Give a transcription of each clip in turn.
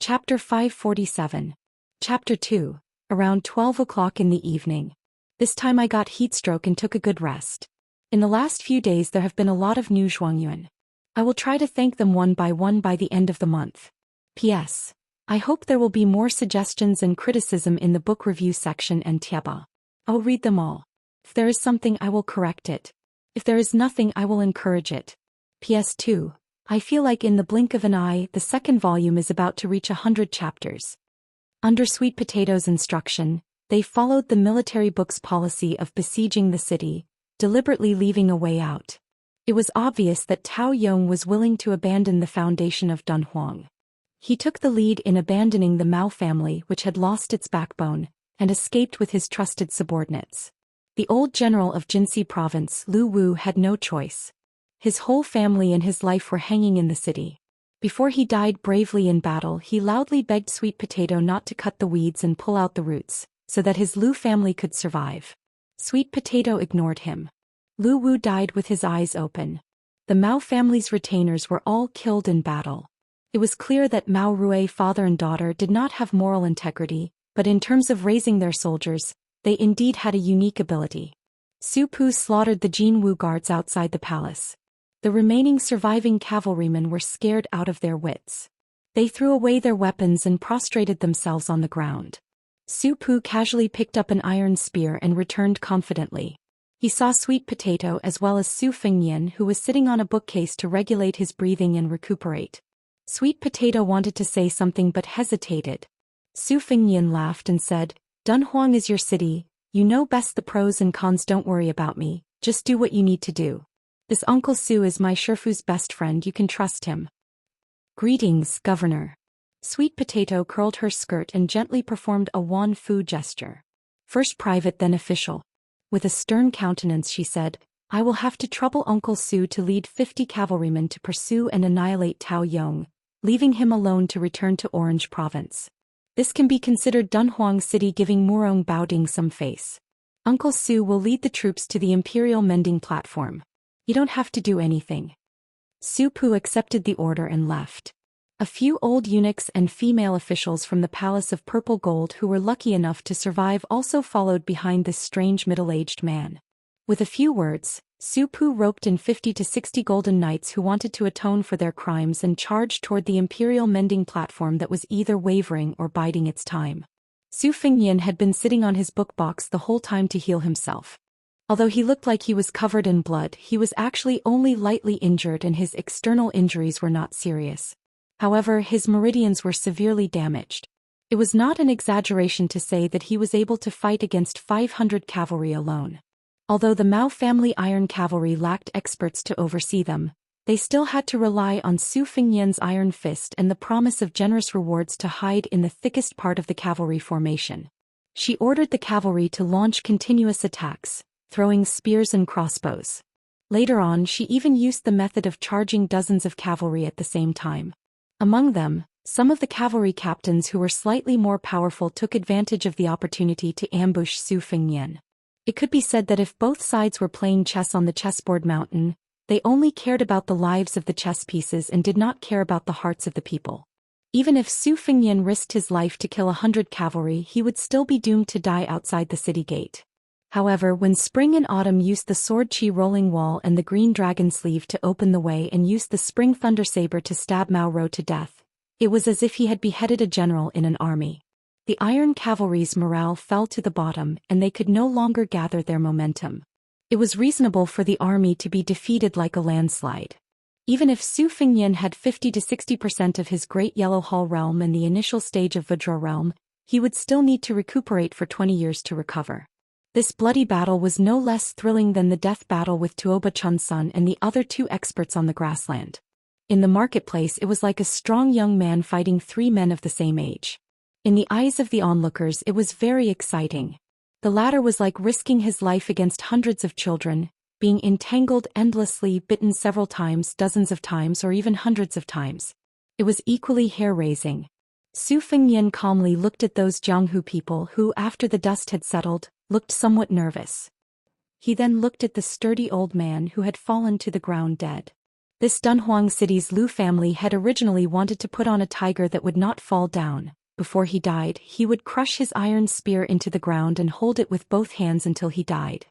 Chapter 547. Chapter 2. Around 12 o'clock in the evening. This time I got heatstroke and took a good rest. In the last few days there have been a lot of new Zhuangyuan. I will try to thank them one by the end of the month. P.S. I hope there will be more suggestions and criticism in the book review section and Tieba. I will read them all. If there is something I will correct it. If there is nothing I will encourage it. PS2. I feel like in the blink of an eye the second volume is about to reach 100 chapters. Under Sweet Potato's instruction, they followed the military book's policy of besieging the city, deliberately leaving a way out. It was obvious that Tao Yong was willing to abandon the foundation of Dunhuang. He took the lead in abandoning the Mao family which had lost its backbone, and escaped with his trusted subordinates. The old general of Jinxi province, Lu Wu, had no choice. His whole family and his life were hanging in the city. Before he died bravely in battle, he loudly begged Sweet Potato not to cut the weeds and pull out the roots, so that his Lu family could survive. Sweet Potato ignored him. Lu Wu died with his eyes open. The Mao family's retainers were all killed in battle. It was clear that Mao Rui father and daughter did not have moral integrity, but in terms of raising their soldiers, they indeed had a unique ability. Su Pu slaughtered the Jin Wu guards outside the palace. The remaining surviving cavalrymen were scared out of their wits. They threw away their weapons and prostrated themselves on the ground. Su Pu casually picked up an iron spear and returned confidently. He saw Sweet Potato as well as Su Fengnian, who was sitting on a bookcase to regulate his breathing and recuperate. Sweet Potato wanted to say something but hesitated. Su Fengnian laughed and said, "Dunhuang is your city, you know best the pros and cons, don't worry about me, just do what you need to do. This Uncle Su is my Shifu's best friend, you can trust him." "Greetings, Governor." Sweet Potato curled her skirt and gently performed a Wan Fu gesture. First private then official. With a stern countenance she said, "I will have to trouble Uncle Su to lead 50 cavalrymen to pursue and annihilate Tao Yong, leaving him alone to return to Orange Province. This can be considered Dunhuang City giving Murong Baoding some face. Uncle Su will lead the troops to the Imperial Mending Platform. You don't have to do anything." Su Pu accepted the order and left. A few old eunuchs and female officials from the Palace of Purple Gold who were lucky enough to survive also followed behind this strange middle-aged man. With a few words, Su Pu roped in 50 to 60 golden knights who wanted to atone for their crimes and charged toward the Imperial Mending Platform that was either wavering or biding its time. Su Fengnian had been sitting on his book box the whole time to heal himself. Although he looked like he was covered in blood, he was actually only lightly injured and his external injuries were not serious. However, his meridians were severely damaged. It was not an exaggeration to say that he was able to fight against 500 cavalry alone. Although the Mao family iron cavalry lacked experts to oversee them, they still had to rely on Su Fengnian's iron fist and the promise of generous rewards to hide in the thickest part of the cavalry formation. She ordered the cavalry to launch continuous attacks, throwing spears and crossbows. Later on she even used the method of charging dozens of cavalry at the same time. Among them, some of the cavalry captains who were slightly more powerful took advantage of the opportunity to ambush Su Fengnian. It could be said that if both sides were playing chess on the chessboard mountain, they only cared about the lives of the chess pieces and did not care about the hearts of the people. Even if Su Fengnian risked his life to kill 100 cavalry, he would still be doomed to die outside the city gate. However, when Spring and Autumn used the Sword Chi Rolling Wall and the Green Dragon Sleeve to open the way and used the Spring Thunder Saber to stab Mao Ro to death, it was as if he had beheaded a general in an army. The Iron Cavalry's morale fell to the bottom and they could no longer gather their momentum. It was reasonable for the army to be defeated like a landslide. Even if Su Fengnian had 50 to 60% of his Great Yellow Hall realm and the initial stage of Vajra realm, he would still need to recuperate for 20 years to recover. This bloody battle was no less thrilling than the death battle with Tuoba Chunsun and the other two experts on the grassland. In the marketplace it was like a strong young man fighting 3 men of the same age. In the eyes of the onlookers it was very exciting. The latter was like risking his life against hundreds of children, being entangled endlessly, bitten several times, dozens of times or even hundreds of times. It was equally hair-raising. Su Fengnian calmly looked at those Jianghu people who, after the dust had settled, looked somewhat nervous. He then looked at the sturdy old man who had fallen to the ground dead. This Dunhuang city's Lu family had originally wanted to put on a tiger that would not fall down. Before he died, he would crush his iron spear into the ground and hold it with both hands until he died.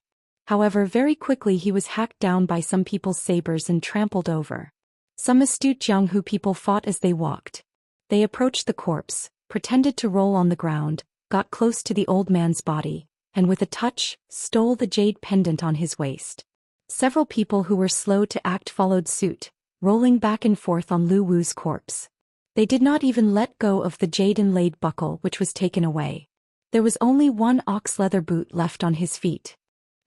However, very quickly he was hacked down by some people's sabers and trampled over. Some astute Jianghu people fought as they walked. They approached the corpse, pretended to roll on the ground, got close to the old man's body, and with a touch, stole the jade pendant on his waist. Several people who were slow to act followed suit, rolling back and forth on Lu Wu's corpse. They did not even let go of the jade inlaid buckle which was taken away. There was only one ox leather boot left on his feet.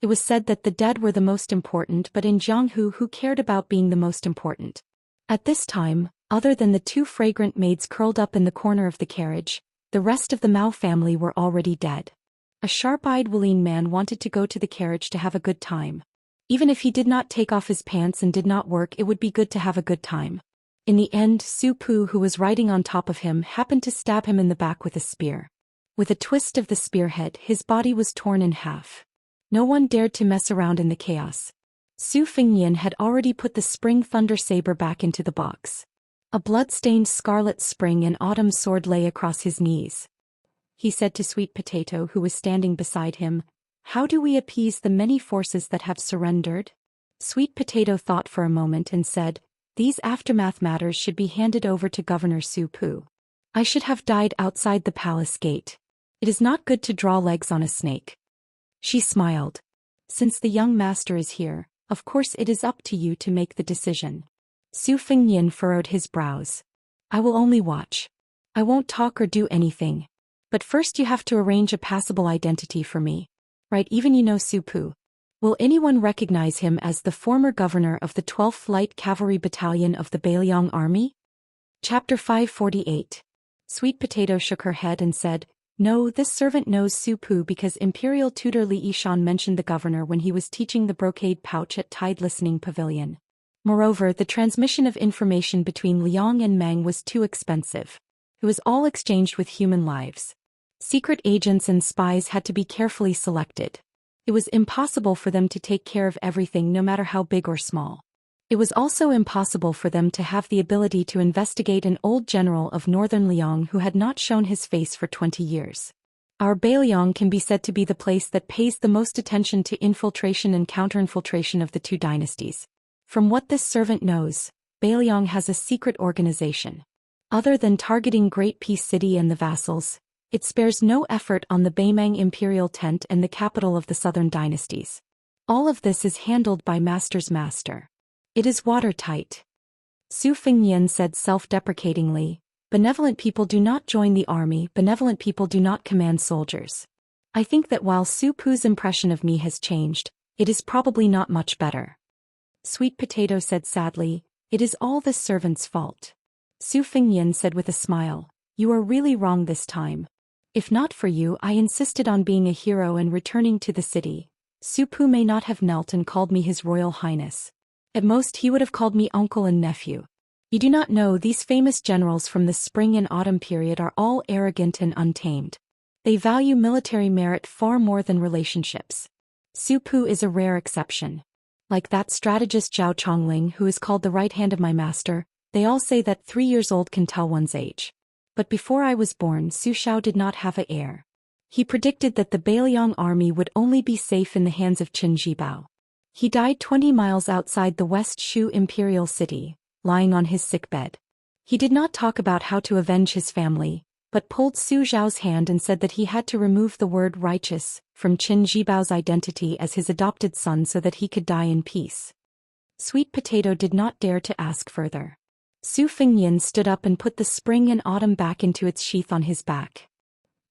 It was said that the dead were the most important, but in Jianghu who cared about being the most important? At this time, other than the two fragrant maids curled up in the corner of the carriage, the rest of the Mao family were already dead. A sharp-eyed Wuling man wanted to go to the carriage to have a good time. Even if he did not take off his pants and did not work, it would be good to have a good time. In the end, Su Pu, who was riding on top of him, happened to stab him in the back with a spear. With a twist of the spearhead, his body was torn in half. No one dared to mess around in the chaos. Su Fengnian had already put the spring thunder saber back into the box. A blood-stained scarlet spring and autumn sword lay across his knees. He said to Sweet Potato, who was standing beside him, "How do we appease the many forces that have surrendered?" Sweet Potato thought for a moment and said, "These aftermath matters should be handed over to Governor Su Pu. I should have died outside the palace gate. It is not good to draw legs on a snake." She smiled. "Since the young master is here, of course it is up to you to make the decision." Su Fengnian furrowed his brows. "I will only watch. I won't talk or do anything. But first you have to arrange a passable identity for me. Right, even you know Su Pu. Will anyone recognize him as the former governor of the 12th Light Cavalry Battalion of the Beiliang Army?" Chapter 548. Sweet Potato shook her head and said, "No, this servant knows Su Pu because Imperial Tutor Li Yishan mentioned the governor when he was teaching the brocade pouch at Tide Listening Pavilion. Moreover, the transmission of information between Liang and Meng was too expensive. It was all exchanged with human lives. Secret agents and spies had to be carefully selected. It was impossible for them to take care of everything, no matter how big or small. It was also impossible for them to have the ability to investigate an old general of northern Liang who had not shown his face for 20 years. Our Beiliang can be said to be the place that pays the most attention to infiltration and counterinfiltration of the two dynasties. From what this servant knows, Beiliang has a secret organization. Other than targeting Great Peace City and the vassals, it spares no effort on the Beimang imperial tent and the capital of the southern dynasties. All of this is handled by Master's master. It is watertight." Su Fengnian said self-deprecatingly, "Benevolent people do not join the army, benevolent people do not command soldiers. I think that while Su Pu's impression of me has changed, it is probably not much better." Sweet Potato said sadly, "It is all the servant's fault." Su Fengnian said with a smile, "You are really wrong this time. If not for you, I insisted on being a hero and returning to the city. Su Pu may not have knelt and called me His Royal Highness. At most he would have called me uncle and nephew. You do not know, these famous generals from the spring and autumn period are all arrogant and untamed. They value military merit far more than relationships. Su Pu is a rare exception. Like that strategist Zhao Chongling, who is called the right hand of my master, they all say that 3 years old can tell one's age. But before I was born, Su Xiao did not have an heir. He predicted that the Beiliang army would only be safe in the hands of Qin Jibao. He died 20 miles outside the West Shu imperial city, lying on his sickbed. He did not talk about how to avenge his family, but pulled Su Xiao's hand and said that he had to remove the word righteous from Qin Jibao's identity as his adopted son so that he could die in peace. Sweet Potato did not dare to ask further. Su Fengnian stood up and put the spring and autumn back into its sheath on his back.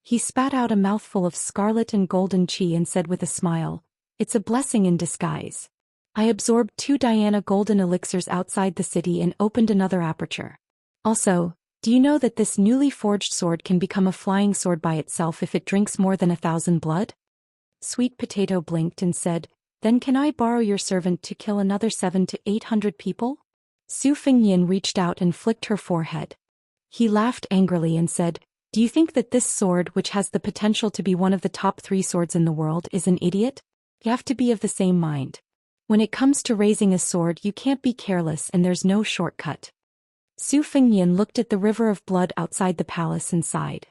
He spat out a mouthful of scarlet and golden qi and said with a smile, "It's a blessing in disguise. I absorbed 2 Diana golden elixirs outside the city and opened another aperture. Also, do you know that this newly forged sword can become a flying sword by itself if it drinks more than 1,000 blood?" Sweet Potato blinked and said, "Then can I borrow your servant to kill another 700 to 800 people?" Su Fengnian reached out and flicked her forehead. He laughed angrily and said, "Do you think that this sword, which has the potential to be one of the top 3 swords in the world, is an idiot? You have to be of the same mind. When it comes to raising a sword, you can't be careless and there's no shortcut. Su Fengnian looked at the river of blood outside the palace and sighed.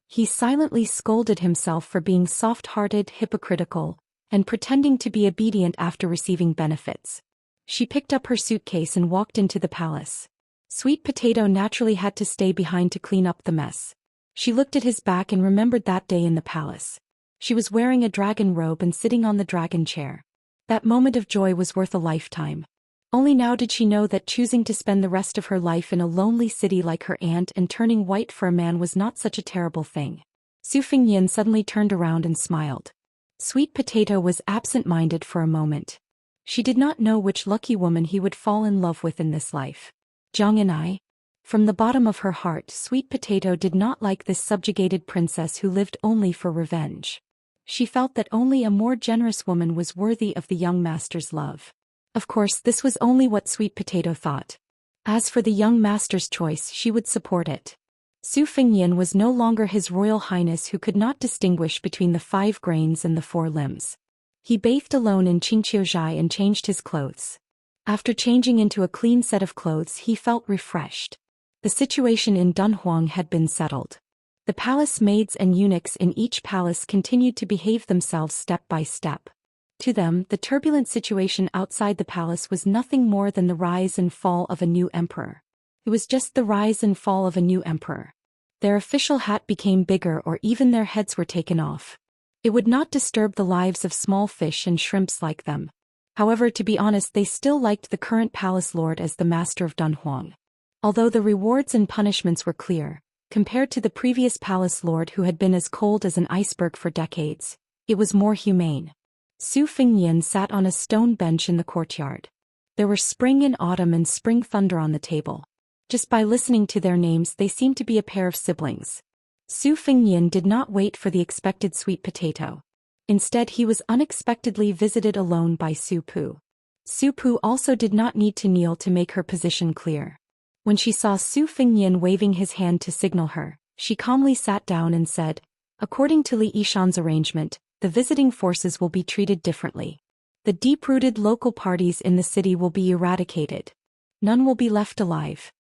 He silently scolded himself for being soft-hearted, hypocritical, and pretending to be obedient after receiving benefits. She picked up her suitcase and walked into the palace. Sweet Potato naturally had to stay behind to clean up the mess. She looked at his back and remembered that day in the palace. She was wearing a dragon robe and sitting on the dragon chair. That moment of joy was worth a lifetime. Only now did she know that choosing to spend the rest of her life in a lonely city like her aunt and turning white for a man was not such a terrible thing. Su Fengnian suddenly turned around and smiled. Sweet Potato was absent-minded for a moment. She did not know which lucky woman he would fall in love with in this life. Zhang and I? From the bottom of her heart, Sweet Potato did not like this subjugated princess who lived only for revenge. She felt that only a more generous woman was worthy of the young master's love. Of course, this was only what Sweet Potato thought. As for the young master's choice, she would support it. Su Fengnian was no longer His Royal Highness who could not distinguish between the 5 grains and the 4 limbs. He bathed alone in Qingqiuzhai and changed his clothes. After changing into a clean set of clothes, he felt refreshed. The situation in Dunhuang had been settled. The palace maids and eunuchs in each palace continued to behave themselves step by step. To them, the turbulent situation outside the palace was nothing more than the rise and fall of a new emperor. It was just the rise and fall of a new emperor. Their official hat became bigger or even their heads were taken off. It would not disturb the lives of small fish and shrimps like them. However, to be honest, they still liked the current palace lord as the master of Dunhuang. Although the rewards and punishments were clear, compared to the previous palace lord who had been as cold as an iceberg for decades, it was more humane. Su Fengnian sat on a stone bench in the courtyard. There were spring and autumn and spring thunder on the table. Just by listening to their names, they seemed to be a pair of siblings. Su Fengnian did not wait for the expected Sweet Potato. Instead, he was unexpectedly visited alone by Su Pu. Su Pu also did not need to kneel to make her position clear. When she saw Su Fengnian waving his hand to signal her, she calmly sat down and said, "According to Li Yishan's arrangement, the visiting forces will be treated differently. The deep-rooted local parties in the city will be eradicated. None will be left alive.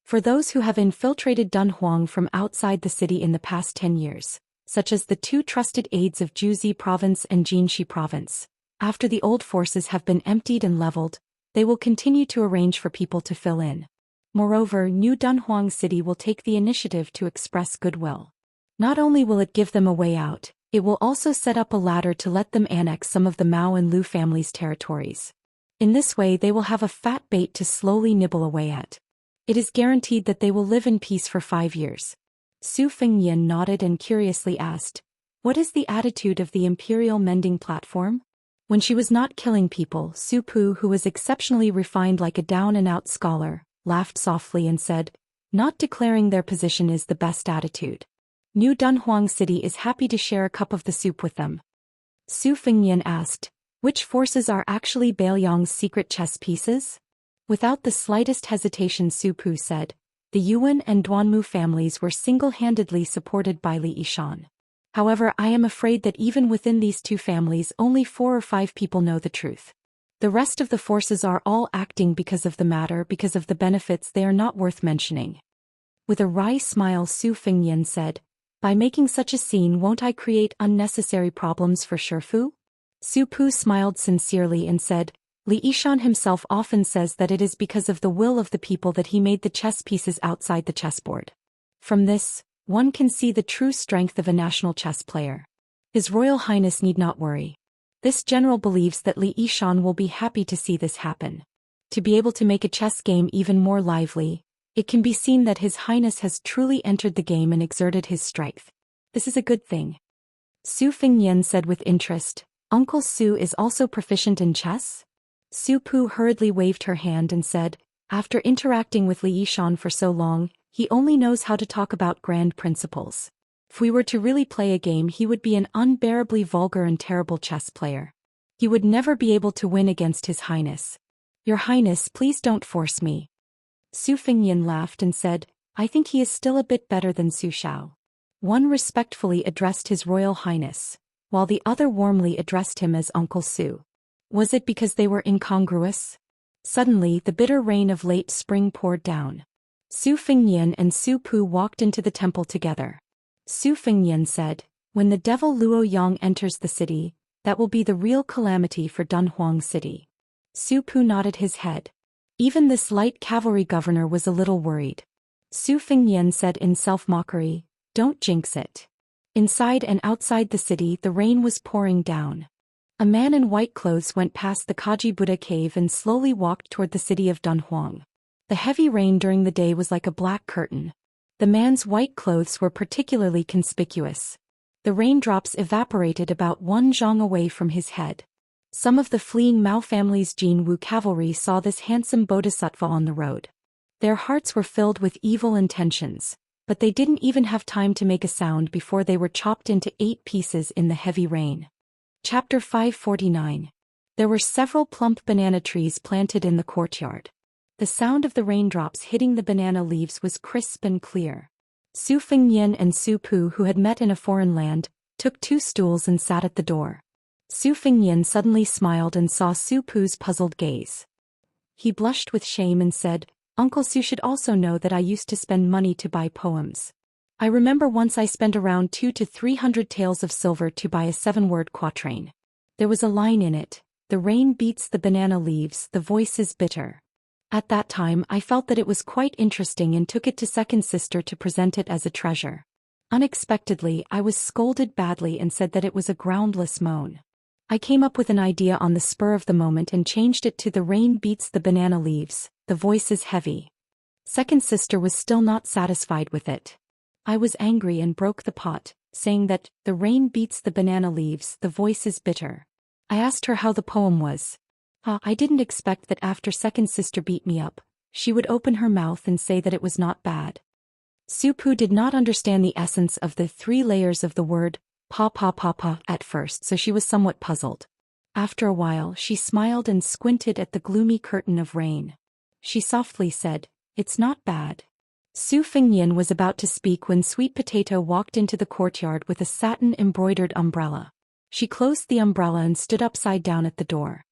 For those who have infiltrated Dunhuang from outside the city in the past 10 years, such as the 2 trusted aides of Juzi Province and Jianxi Province, after the old forces have been emptied and leveled, they will continue to arrange for people to fill in. Moreover, New Dunhuang City will take the initiative to express goodwill. Not only will it give them a way out, it will also set up a ladder to let them annex some of the Mao and Lu families' territories. In this way, they will have a fat bait to slowly nibble away at. It is guaranteed that they will live in peace for 5 years." Su Fengnian nodded and curiously asked, "What is the attitude of the Imperial Mending Platform?" When she was not killing people, Su Pu, who was exceptionally refined like a down-and-out scholar, laughed softly and said, "Not declaring their position is the best attitude. New Dunhuang City is happy to share a cup of the soup with them." Su Fengnian asked, "Which forces are actually Baoyang's secret chess pieces?" Without the slightest hesitation, Su Pu said, "The Yuan and Duanmu families were single-handedly supported by Li Yishan. However, I am afraid that even within these 2 families only 4 or 5 people know the truth. The rest of the forces are all acting because of the benefits they are not worth mentioning." With a wry smile, Su Fengnian said, "By making such a scene, won't I create unnecessary problems for Shifu?" Su Pu smiled sincerely and said, "Li Yishan himself often says that it is because of the will of the people that he made the chess pieces outside the chessboard. From this, one can see the true strength of a national chess player. His Royal Highness need not worry. This general believes that Li Yishan will be happy to see this happen. To be able to make a chess game even more lively, it can be seen that His Highness has truly entered the game and exerted his strength. This is a good thing." Su Fengnian said with interest, "Uncle Su is also proficient in chess?" Su Pu hurriedly waved her hand and said, "After interacting with Li Yishan for so long, he only knows how to talk about grand principles. If we were to really play a game, he would be an unbearably vulgar and terrible chess player. He would never be able to win against His Highness. Your Highness, please don't force me." Su Fengnian laughed and said, "I think he is still a bit better than Su Xiao." One respectfully addressed His Royal Highness, while the other warmly addressed him as Uncle Su. Was it because they were incongruous? Suddenly, the bitter rain of late spring poured down. Su Fengnian and Su Pu walked into the temple together. Su Fengnian said, "When the devil Luo Yang enters the city, that will be the real calamity for Dunhuang City." Su Pu nodded his head. Even this light cavalry governor was a little worried. Su Fengnian said in self-mockery, "Don't jinx it." Inside and outside the city the rain was pouring down. A man in white clothes went past the Kaji Buddha cave and slowly walked toward the city of Dunhuang. The heavy rain during the day was like a black curtain. The man's white clothes were particularly conspicuous. The raindrops evaporated about 1 zhang away from his head. Some of the fleeing Mao family's Jin Wu cavalry saw this handsome bodhisattva on the road. Their hearts were filled with evil intentions, but they didn't even have time to make a sound before they were chopped into 8 pieces in the heavy rain. Chapter 549. There were several plump banana trees planted in the courtyard. The sound of the raindrops hitting the banana leaves was crisp and clear. Su Fengnian and Su Pu, who had met in a foreign land, took 2 stools and sat at the door. Su Fengnian suddenly smiled and saw Su Pu's puzzled gaze. He blushed with shame and said, "Uncle Su should also know that I used to spend money to buy poems. I remember once I spent around 200 to 300 taels of silver to buy a 7-word quatrain. There was a line in it, 'The rain beats the banana leaves, the voice is bitter.' At that time I felt that it was quite interesting and took it to second sister to present it as a treasure. Unexpectedly I was scolded badly and said that it was a groundless moan. I came up with an idea on the spur of the moment and changed it to 'The rain beats the banana leaves, the voice is heavy.' Second sister was still not satisfied with it. I was angry and broke the pot, saying that 'the rain beats the banana leaves, the voice is bitter.' I asked her how the poem was. I didn't expect that after second sister beat me up, she would open her mouth and say that it was not bad." Su Pu did not understand the essence of the 3 layers of the word pa at first, so she was somewhat puzzled. After a while she smiled and squinted at the gloomy curtain of rain. She softly said, "It's not bad." Su Fengnian was about to speak when Sweet Potato walked into the courtyard with a satin-embroidered umbrella. She closed the umbrella and stood upside down at the door.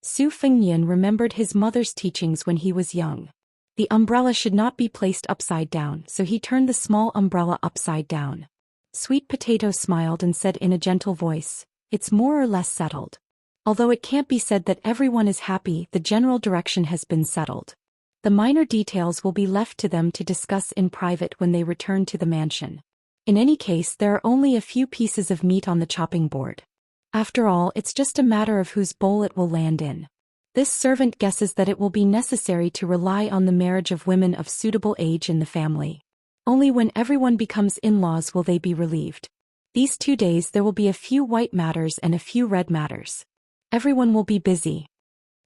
Su Fengnian remembered his mother's teachings when he was young. The umbrella should not be placed upside down, so he turned the small umbrella upside down. Sweet Potato smiled and said in a gentle voice, "It's more or less settled. Although it can't be said that everyone is happy, the general direction has been settled. The minor details will be left to them to discuss in private when they return to the mansion. In any case, there are only a few pieces of meat on the chopping board. After all, it's just a matter of whose bowl it will land in. This servant guesses that it will be necessary to rely on the marriage of women of suitable age in the family. Only when everyone becomes in-laws will they be relieved. These 2 days there will be a few white matters and a few red matters. Everyone will be busy."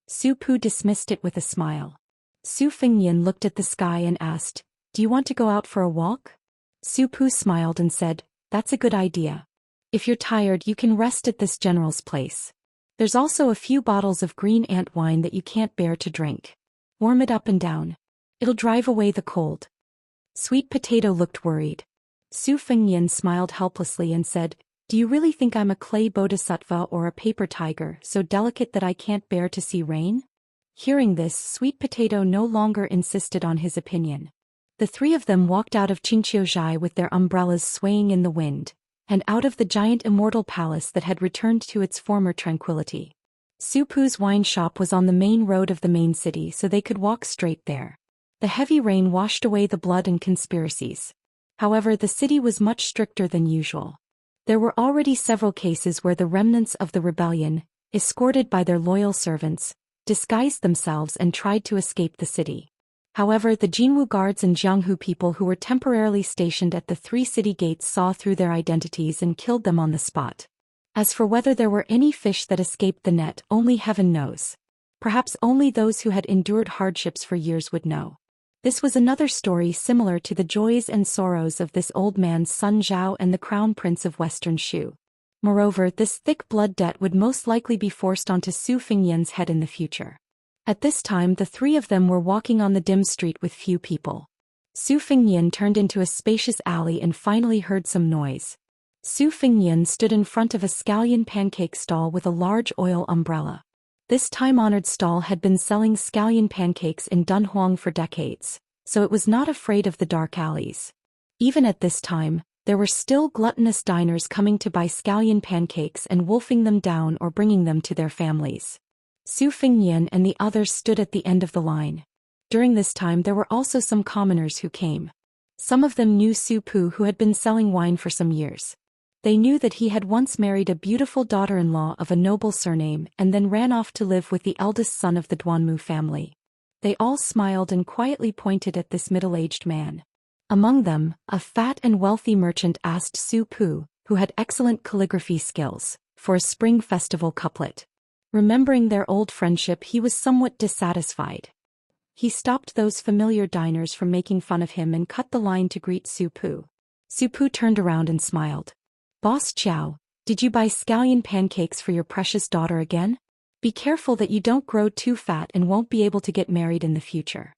Su Pu dismissed it with a smile. Su Fengnian looked at the sky and asked, "Do you want to go out for a walk?" Su Pu smiled and said, "That's a good idea. If you're tired you can rest at this general's place. There's also a few bottles of green ant wine that you can't bear to drink. Warm it up and down. It'll drive away the cold." Sweet Potato looked worried. Su Fengnian smiled helplessly and said, "Do you really think I'm a clay bodhisattva or a paper tiger, so delicate that I can't bear to see rain?" Hearing this, Sweet Potato no longer insisted on his opinion. The 3 of them walked out of Qingqiuzhai with their umbrellas swaying in the wind, and out of the giant Immortal palace that had returned to its former tranquility. Su Pu's wine shop was on the main road of the main city, so they could walk straight there. The heavy rain washed away the blood and conspiracies. However, the city was much stricter than usual. There were already several cases where the remnants of the rebellion, escorted by their loyal servants, disguised themselves and tried to escape the city. However, the Jinwu guards and Jianghu people who were temporarily stationed at the 3 city gates saw through their identities and killed them on the spot. As for whether there were any fish that escaped the net, only heaven knows. Perhaps only those who had endured hardships for years would know. This was another story similar to the joys and sorrows of this old man's son Zhao and the crown prince of Western Shu. Moreover, this thick blood debt would most likely be forced onto Su Fengnian's head in the future. At this time the 3 of them were walking on the dim street with few people. Su Fengnian turned into a spacious alley and finally heard some noise. Su Fengnian stood in front of a scallion pancake stall with a large oil umbrella. This time-honored stall had been selling scallion pancakes in Dunhuang for decades, so it was not afraid of the dark alleys. Even at this time, there were still gluttonous diners coming to buy scallion pancakes and wolfing them down or bringing them to their families. Su Fingyan and the others stood at the end of the line. During this time there were also some commoners who came. Some of them knew Su Pu, who had been selling wine for some years. They knew that he had once married a beautiful daughter-in-law of a noble surname and then ran off to live with the eldest son of the Duanmu family. They all smiled and quietly pointed at this middle-aged man. Among them, a fat and wealthy merchant asked Su Pu, who had excellent calligraphy skills, for a spring festival couplet. Remembering their old friendship, he was somewhat dissatisfied. He stopped those familiar diners from making fun of him and cut the line to greet Su Pu. Su Pu turned around and smiled. "Boss Chow, did you buy scallion pancakes for your precious daughter again? Be careful that you don't grow too fat and won't be able to get married in the future."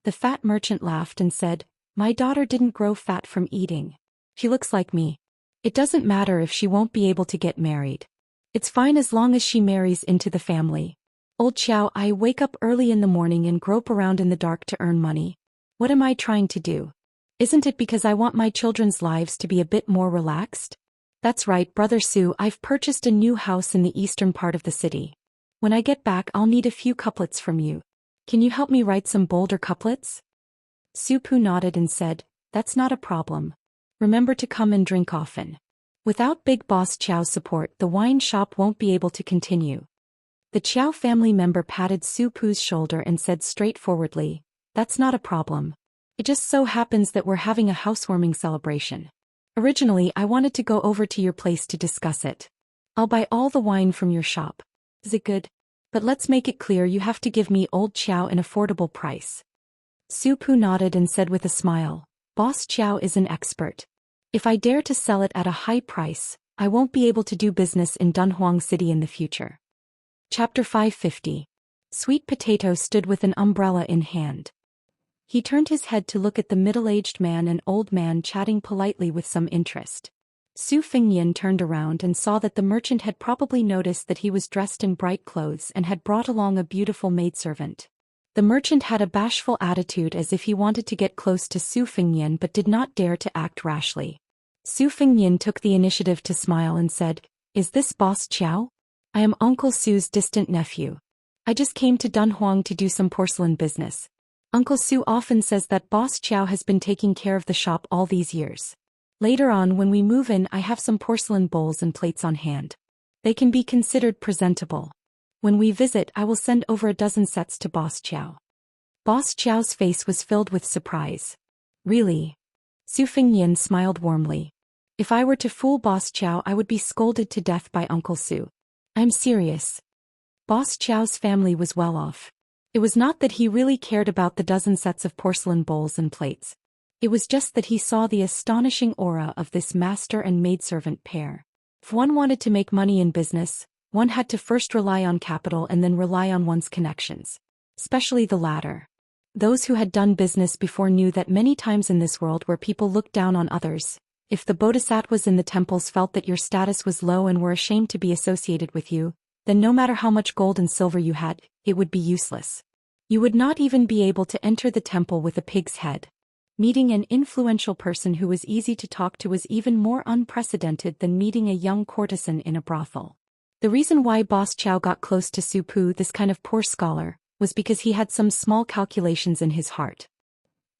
The fat merchant laughed and said, "My daughter didn't grow fat from eating. She looks like me. It doesn't matter if she won't be able to get married. It's fine as long as she marries into the family. Old Chow, I wake up early in the morning and grope around in the dark to earn money. What am I trying to do? Isn't it because I want my children's lives to be a bit more relaxed? That's right, Brother Su, I've purchased a new house in the eastern part of the city. When I get back, I'll need a few couplets from you. Can you help me write some bolder couplets?" Su Pu nodded and said, "That's not a problem. Remember to come and drink often. Without Big Boss Chow's support, the wine shop won't be able to continue." The Chow family member patted Su Pu's shoulder and said straightforwardly, "That's not a problem. It just so happens that we're having a housewarming celebration. Originally, I wanted to go over to your place to discuss it. I'll buy all the wine from your shop. Is it good? But let's make it clear you have to give me Old Chow an affordable price." Su Pu nodded and said with a smile, "Boss Chow is an expert. If I dare to sell it at a high price, I won't be able to do business in Dunhuang City in the future." Chapter 550. Sweet Potato stood with an umbrella in hand. He turned his head to look at the middle-aged man and old man chatting politely with some interest. Su Fingyan turned around and saw that the merchant had probably noticed that he was dressed in bright clothes and had brought along a beautiful maidservant. The merchant had a bashful attitude, as if he wanted to get close to Su Fingyan but did not dare to act rashly. Su Fingyan took the initiative to smile and said, "Is this Boss Chow? I am Uncle Su's distant nephew. I just came to Dunhuang to do some porcelain business. Uncle Su often says that Boss Chow has been taking care of the shop all these years. Later on, when we move in, I have some porcelain bowls and plates on hand. They can be considered presentable. When we visit, I will send over a dozen sets to Boss Chow." Boss Chow's face was filled with surprise. "Really?" Su Fingyan smiled warmly. "If I were to fool Boss Chow, I would be scolded to death by Uncle Su. I'm serious." Boss Chow's family was well off. It was not that he really cared about the dozen sets of porcelain bowls and plates. It was just that he saw the astonishing aura of this master and maidservant pair. If one wanted to make money in business, one had to first rely on capital and then rely on one's connections. Especially the latter. Those who had done business before knew that many times in this world where people looked down on others, if the bodhisattvas in the temples felt that your status was low and were ashamed to be associated with you, then no matter how much gold and silver you had, it would be useless. You would not even be able to enter the temple with a pig's head. Meeting an influential person who was easy to talk to was even more unprecedented than meeting a young courtesan in a brothel. The reason why Boss Chow got close to Su Pu, this kind of poor scholar, was because he had some small calculations in his heart.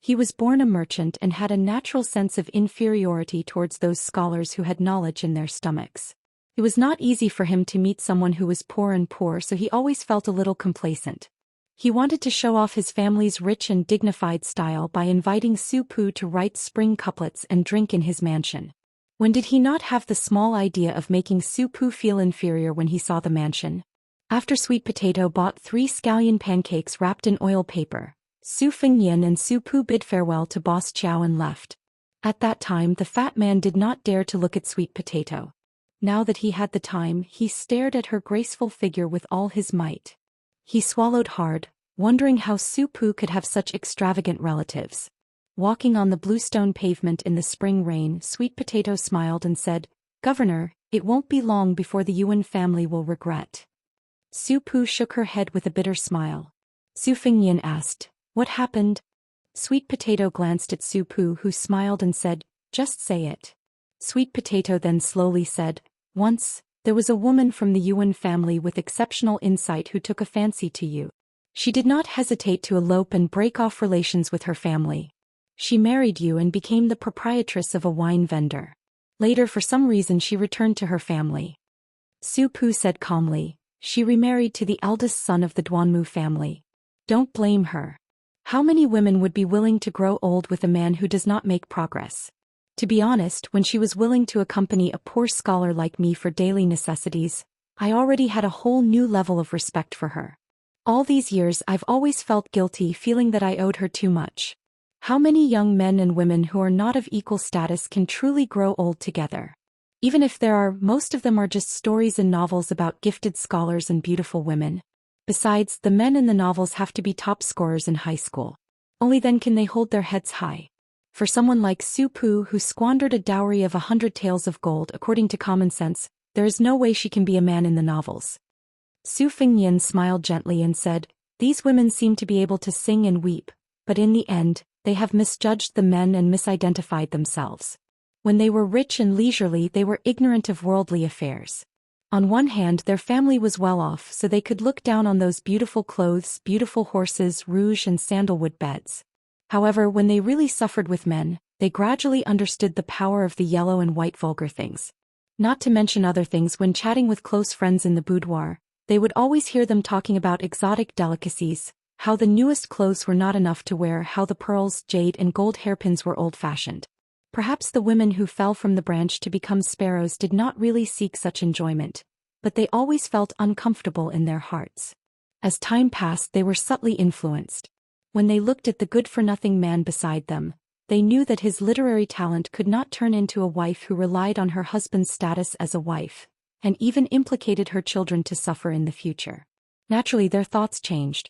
He was born a merchant and had a natural sense of inferiority towards those scholars who had knowledge in their stomachs. It was not easy for him to meet someone who was poor, so he always felt a little complacent. He wanted to show off his family's rich and dignified style by inviting Su Pu to write spring couplets and drink in his mansion. When did he not have the small idea of making Su Pu feel inferior when he saw the mansion? After Sweet Potato bought 3 scallion pancakes wrapped in oil paper, Su Fingyan and Su Pu bid farewell to Boss Chow and left. At that time, the fat man did not dare to look at Sweet Potato. Now that he had the time, he stared at her graceful figure with all his might. He swallowed hard, wondering how Su Pu could have such extravagant relatives. Walking on the bluestone pavement in the spring rain, Sweet Potato smiled and said, "Governor, it won't be long before the Yuan family will regret." Su Pu shook her head with a bitter smile. Su Fengyan asked, "What happened?" Sweet Potato glanced at Su Pu, who smiled and said, "Just say it." Sweet Potato then slowly said, "Once, there was a woman from the Yuan family with exceptional insight who took a fancy to you. She did not hesitate to elope and break off relations with her family. She married you and became the proprietress of a wine vendor. Later, for some reason, she returned to her family." Su Pu said calmly, "She remarried to the eldest son of the Duanmu family. Don't blame her. How many women would be willing to grow old with a man who does not make progress? To be honest, when she was willing to accompany a poor scholar like me for daily necessities, I already had a whole new level of respect for her. All these years I've always felt guilty, feeling that I owed her too much. How many young men and women who are not of equal status can truly grow old together? Even if there are, most of them are just stories and novels about gifted scholars and beautiful women. Besides, the men in the novels have to be top scorers in high school. Only then can they hold their heads high. For someone like Su Pu, who squandered a dowry of 100 taels of gold according to common sense, there is no way she can be a man in the novels." Su Fengyan smiled gently and said, "These women seem to be able to sing and weep, but in the end, they have misjudged the men and misidentified themselves. When they were rich and leisurely, they were ignorant of worldly affairs. On one hand, their family was well off, so they could look down on those beautiful clothes, beautiful horses, rouge and sandalwood beds. However, when they really suffered with men, they gradually understood the power of the yellow and white vulgar things. Not to mention other things, when chatting with close friends in the boudoir, they would always hear them talking about exotic delicacies, how the newest clothes were not enough to wear, how the pearls, jade and gold hairpins were old-fashioned. Perhaps the women who fell from the branch to become sparrows did not really seek such enjoyment, but they always felt uncomfortable in their hearts. As time passed, they were subtly influenced. When they looked at the good-for-nothing man beside them, they knew that his literary talent could not turn into a wife who relied on her husband's status as a wife, and even implicated her children to suffer in the future. Naturally, their thoughts changed.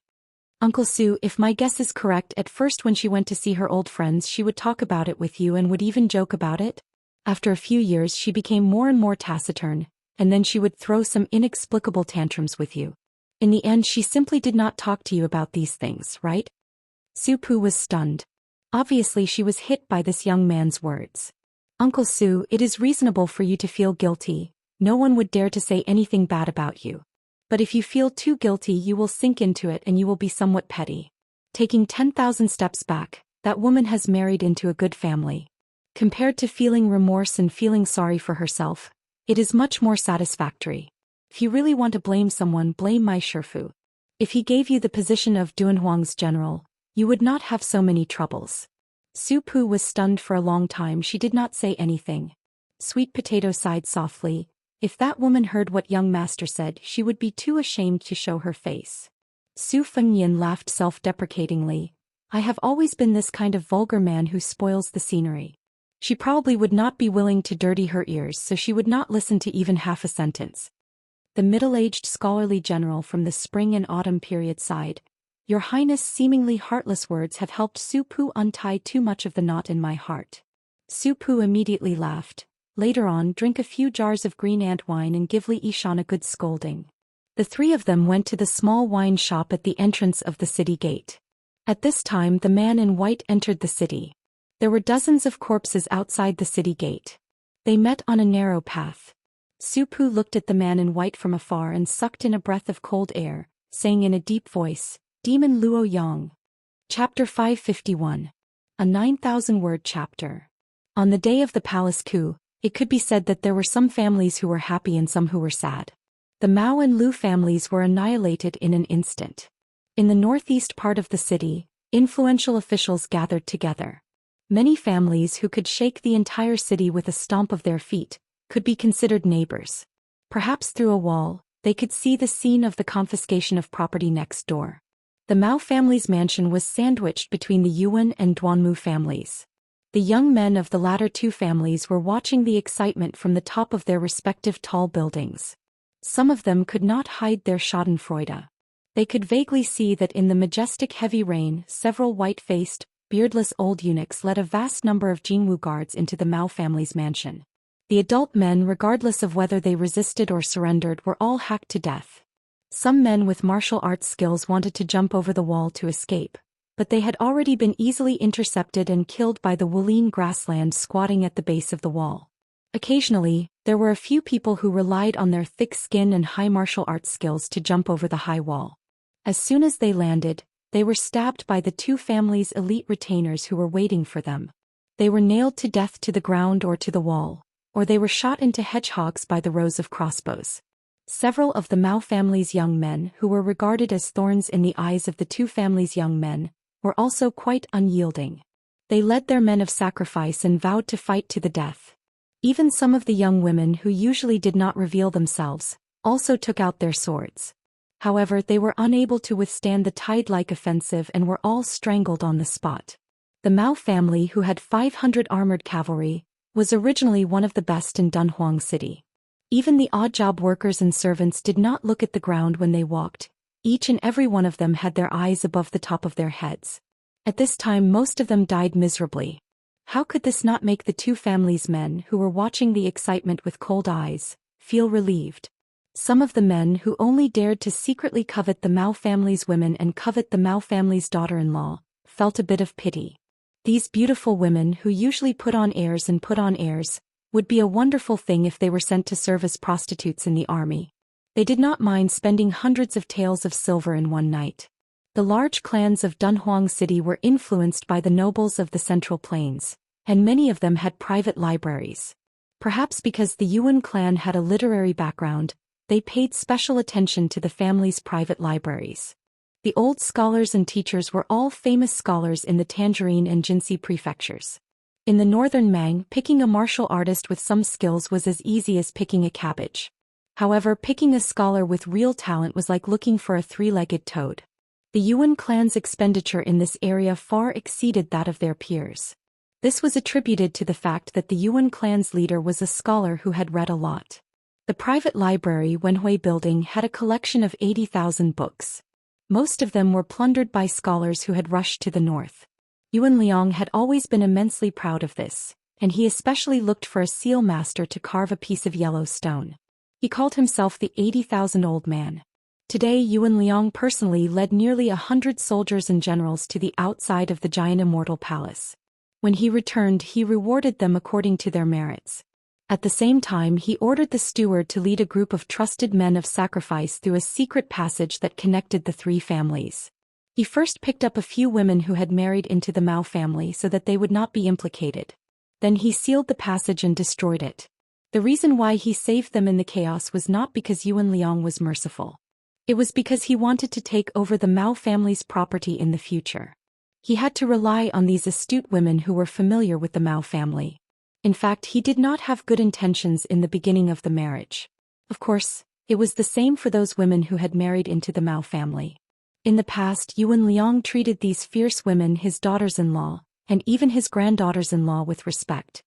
"Uncle Su, if my guess is correct, at first when she went to see her old friends she would talk about it with you and would even joke about it. After a few years she became more and more taciturn, and then she would throw some inexplicable tantrums with you. In the end she simply did not talk to you about these things, right?" Su Pu was stunned. Obviously she was hit by this young man's words. "Uncle Su, it is reasonable for you to feel guilty. No one would dare to say anything bad about you. But if you feel too guilty you will sink into it and you will be somewhat petty. Taking 10,000 steps back, that woman has married into a good family. Compared to feeling remorse and feeling sorry for herself, it is much more satisfactory. If you really want to blame someone, blame my Shifu. If he gave you the position of Dunhuang's general, you would not have so many troubles." Su Pu was stunned for a long time. She did not say anything. Sweet Potato sighed softly. If that woman heard what young master said, she would be too ashamed to show her face. Su Fengyan laughed self-deprecatingly. "I have always been this kind of vulgar man who spoils the scenery." She probably would not be willing to dirty her ears, so she would not listen to even half a sentence. The middle-aged scholarly general from the spring and autumn period sighed. "Your Highness' seemingly heartless words have helped Su Pu untie too much of the knot in my heart." Su Pu immediately laughed. "Later on, drink a few jars of green ant wine and give Li Yishan a good scolding." The three of them went to the small wine shop at the entrance of the city gate. At this time the man in white entered the city. There were dozens of corpses outside the city gate. They met on a narrow path. Su Pu looked at the man in white from afar and sucked in a breath of cold air, saying in a deep voice, "Demon Luo Yang." Chapter 551. A 9,000-word chapter. On the day of the palace coup, it could be said that there were some families who were happy and some who were sad. The Mao and Lu families were annihilated in an instant. In the northeast part of the city, influential officials gathered together. Many families who could shake the entire city with a stomp of their feet could be considered neighbors. Perhaps through a wall, they could see the scene of the confiscation of property next door. The Mao family's mansion was sandwiched between the Yuan and Duanmu families. The young men of the latter two families were watching the excitement from the top of their respective tall buildings. Some of them could not hide their schadenfreude. They could vaguely see that in the majestic heavy rain, several white-faced, beardless old eunuchs led a vast number of Jingwu guards into the Mao family's mansion. The adult men, regardless of whether they resisted or surrendered, were all hacked to death. Some men with martial arts skills wanted to jump over the wall to escape, but they had already been easily intercepted and killed by the Wulian grassland squatting at the base of the wall. Occasionally, there were a few people who relied on their thick skin and high martial arts skills to jump over the high wall. As soon as they landed, they were stabbed by the two families' elite retainers who were waiting for them. They were nailed to death to the ground or to the wall, or they were shot into hedgehogs by the rows of crossbows. Several of the Mao family's young men who were regarded as thorns in the eyes of the two families' young men were also quite unyielding. They led their men of sacrifice and vowed to fight to the death. Even some of the young women who usually did not reveal themselves also took out their swords. However, they were unable to withstand the tide-like offensive and were all strangled on the spot. The Mao family, who had 500 armored cavalry, was originally one of the best in Dunhuang City. Even the odd job workers and servants did not look at the ground when they walked. Each and every one of them had their eyes above the top of their heads. At this time most of them died miserably. How could this not make the two families' men who were watching the excitement with cold eyes feel relieved? Some of the men who only dared to secretly covet the Mao family's women and covet the Mao family's daughter-in-law felt a bit of pity. These beautiful women who usually put on airs would be a wonderful thing if they were sent to serve as prostitutes in the army. They did not mind spending hundreds of taels of silver in one night. The large clans of Dunhuang City were influenced by the nobles of the Central Plains, and many of them had private libraries. Perhaps because the Yuan clan had a literary background, they paid special attention to the family's private libraries. The old scholars and teachers were all famous scholars in the Tangerine and Jinxi prefectures. In the northern Mang, picking a martial artist with some skills was as easy as picking a cabbage. However, picking a scholar with real talent was like looking for a three-legged toad. The Yuan clan's expenditure in this area far exceeded that of their peers. This was attributed to the fact that the Yuan clan's leader was a scholar who had read a lot. The private library Wenhui building had a collection of 80,000 books. Most of them were plundered by scholars who had rushed to the north. Yuan Liang had always been immensely proud of this, and he especially looked for a seal master to carve a piece of yellow stone. He called himself the 80,000 old man. Today Yuan Liang personally led nearly 100 soldiers and generals to the outside of the giant Immortal Palace. When he returned, he rewarded them according to their merits. At the same time, he ordered the steward to lead a group of trusted men of sacrifice through a secret passage that connected the three families. He first picked up a few women who had married into the Mao family so that they would not be implicated. Then he sealed the passage and destroyed it. The reason why he saved them in the chaos was not because Yuan Liang was merciful. It was because he wanted to take over the Mao family's property in the future. He had to rely on these astute women who were familiar with the Mao family. In fact, he did not have good intentions in the beginning of the marriage. Of course, it was the same for those women who had married into the Mao family. In the past, Yuan Liang treated these fierce women, his daughters-in-law, and even his granddaughters-in-law with respect.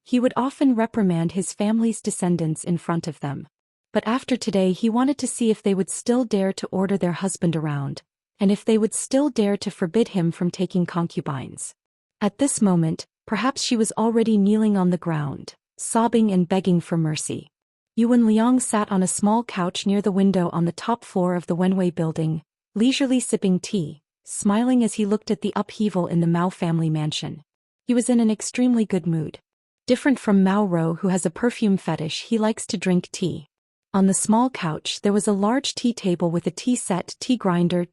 He would often reprimand his family's descendants in front of them. But after today he wanted to see if they would still dare to order their husband around, and if they would still dare to forbid him from taking concubines. At this moment, perhaps she was already kneeling on the ground, sobbing and begging for mercy. Yuan Liang sat on a small couch near the window on the top floor of the Wenhui building, leisurely sipping tea, smiling as he looked at the upheaval in the Mao family mansion. He was in an extremely good mood. Different from Mao Ro, who has a perfume fetish, he likes to drink tea. On the small couch there was a large tea table with a tea set, tea grinder,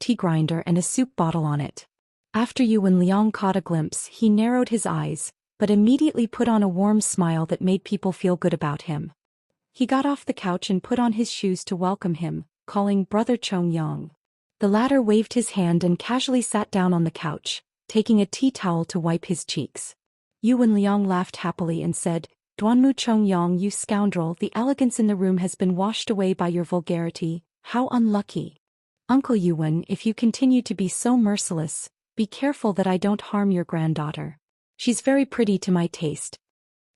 and a soup bottle on it. After Yuan Liang caught a glimpse, he narrowed his eyes, but immediately put on a warm smile that made people feel good about him. He got off the couch and put on his shoes to welcome him, calling Brother Chong Yang. The latter waved his hand and casually sat down on the couch, taking a tea towel to wipe his cheeks. Yuan Liang laughed happily and said, "Duanmu Chong Yang, you scoundrel, the elegance in the room has been washed away by your vulgarity. How unlucky. Uncle Yuan, if you continue to be so merciless, be careful that I don't harm your granddaughter. She's very pretty to my taste."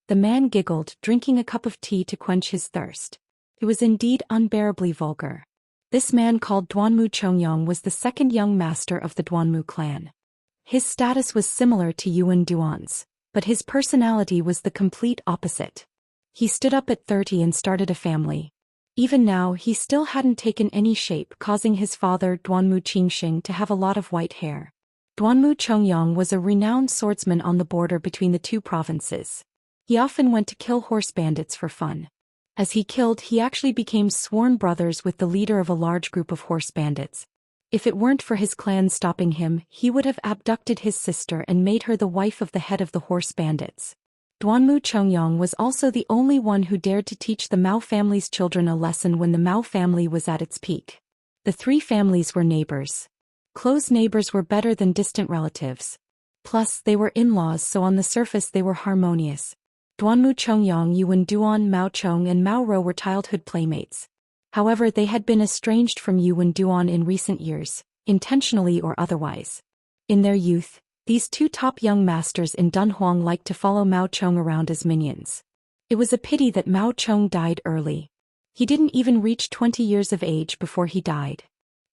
The man giggled, drinking a cup of tea to quench his thirst. It was indeed unbearably vulgar. This man called Duanmu Chongyang was the second young master of the Duanmu clan. His status was similar to Yuan Duan's, but his personality was the complete opposite. He stood up at 30 and started a family. Even now he still hadn't taken any shape, causing his father Duanmu Qingxing to have a lot of white hair. Duanmu Chongyang was a renowned swordsman on the border between the two provinces. He often went to kill horse bandits for fun. As he killed, he actually became sworn brothers with the leader of a large group of horse bandits. If it weren't for his clan stopping him, he would have abducted his sister and made her the wife of the head of the horse bandits. Duanmu Chongyang was also the only one who dared to teach the Mao family's children a lesson when the Mao family was at its peak. The three families were neighbors. Close neighbors were better than distant relatives. Plus, they were in-laws, so on the surface they were harmonious. Duanmu Chongyang, Yuan Duan, Mao Chong and Mao Ro were childhood playmates. However, they had been estranged from Yuan Duan in recent years, intentionally or otherwise. In their youth, these two top young masters in Dunhuang liked to follow Mao Chong around as minions. It was a pity that Mao Chong died early. He didn't even reach 20 years of age before he died.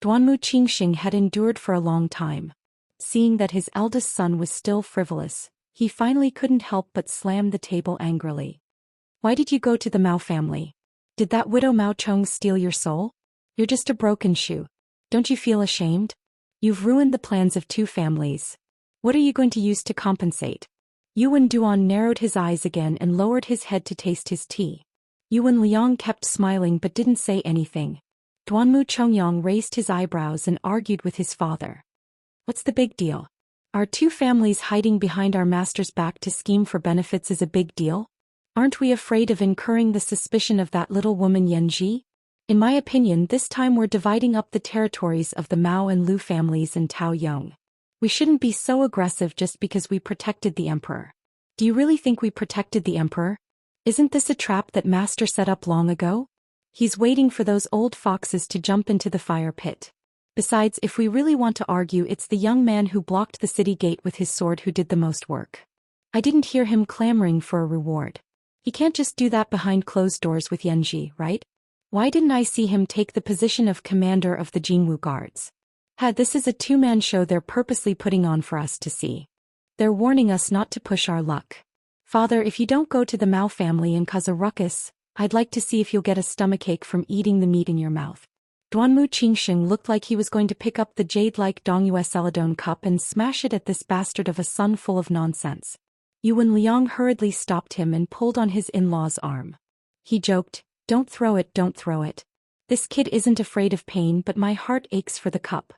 Duanmu Qingxing had endured for a long time. Seeing that his eldest son was still frivolous, he finally couldn't help but slam the table angrily. Why did you go to the Mao family? Did that widow Mao Chong steal your soul? You're just a broken shoe. Don't you feel ashamed? You've ruined the plans of two families. What are you going to use to compensate? Yuan Duan narrowed his eyes again and lowered his head to taste his tea. Yuan Liang kept smiling but didn't say anything. Duanmu Chongyang raised his eyebrows and argued with his father. What's the big deal? Are two families hiding behind our master's back to scheme for benefits is a big deal? Aren't we afraid of incurring the suspicion of that little woman Yanji? In my opinion, this time we're dividing up the territories of the Mao and Lu families in Taoyong. We shouldn't be so aggressive just because we protected the emperor. Do you really think we protected the emperor? Isn't this a trap that master set up long ago? He's waiting for those old foxes to jump into the fire pit. Besides, if we really want to argue, it's the young man who blocked the city gate with his sword who did the most work. I didn't hear him clamoring for a reward. He can't just do that behind closed doors with Yanji, right? Why didn't I see him take the position of commander of the Jingwu guards? This is a two-man show they're purposely putting on for us to see. They're warning us not to push our luck. Father, if you don't go to the Mao family and cause a ruckus, I'd like to see if you'll get a stomachache from eating the meat in your mouth. Duanmu Qingxing looked like he was going to pick up the jade-like Dongyue Celadon cup and smash it at this bastard of a son full of nonsense. Yuan Liang hurriedly stopped him and pulled on his in-law's arm. He joked, don't throw it, don't throw it. This kid isn't afraid of pain, but my heart aches for the cup.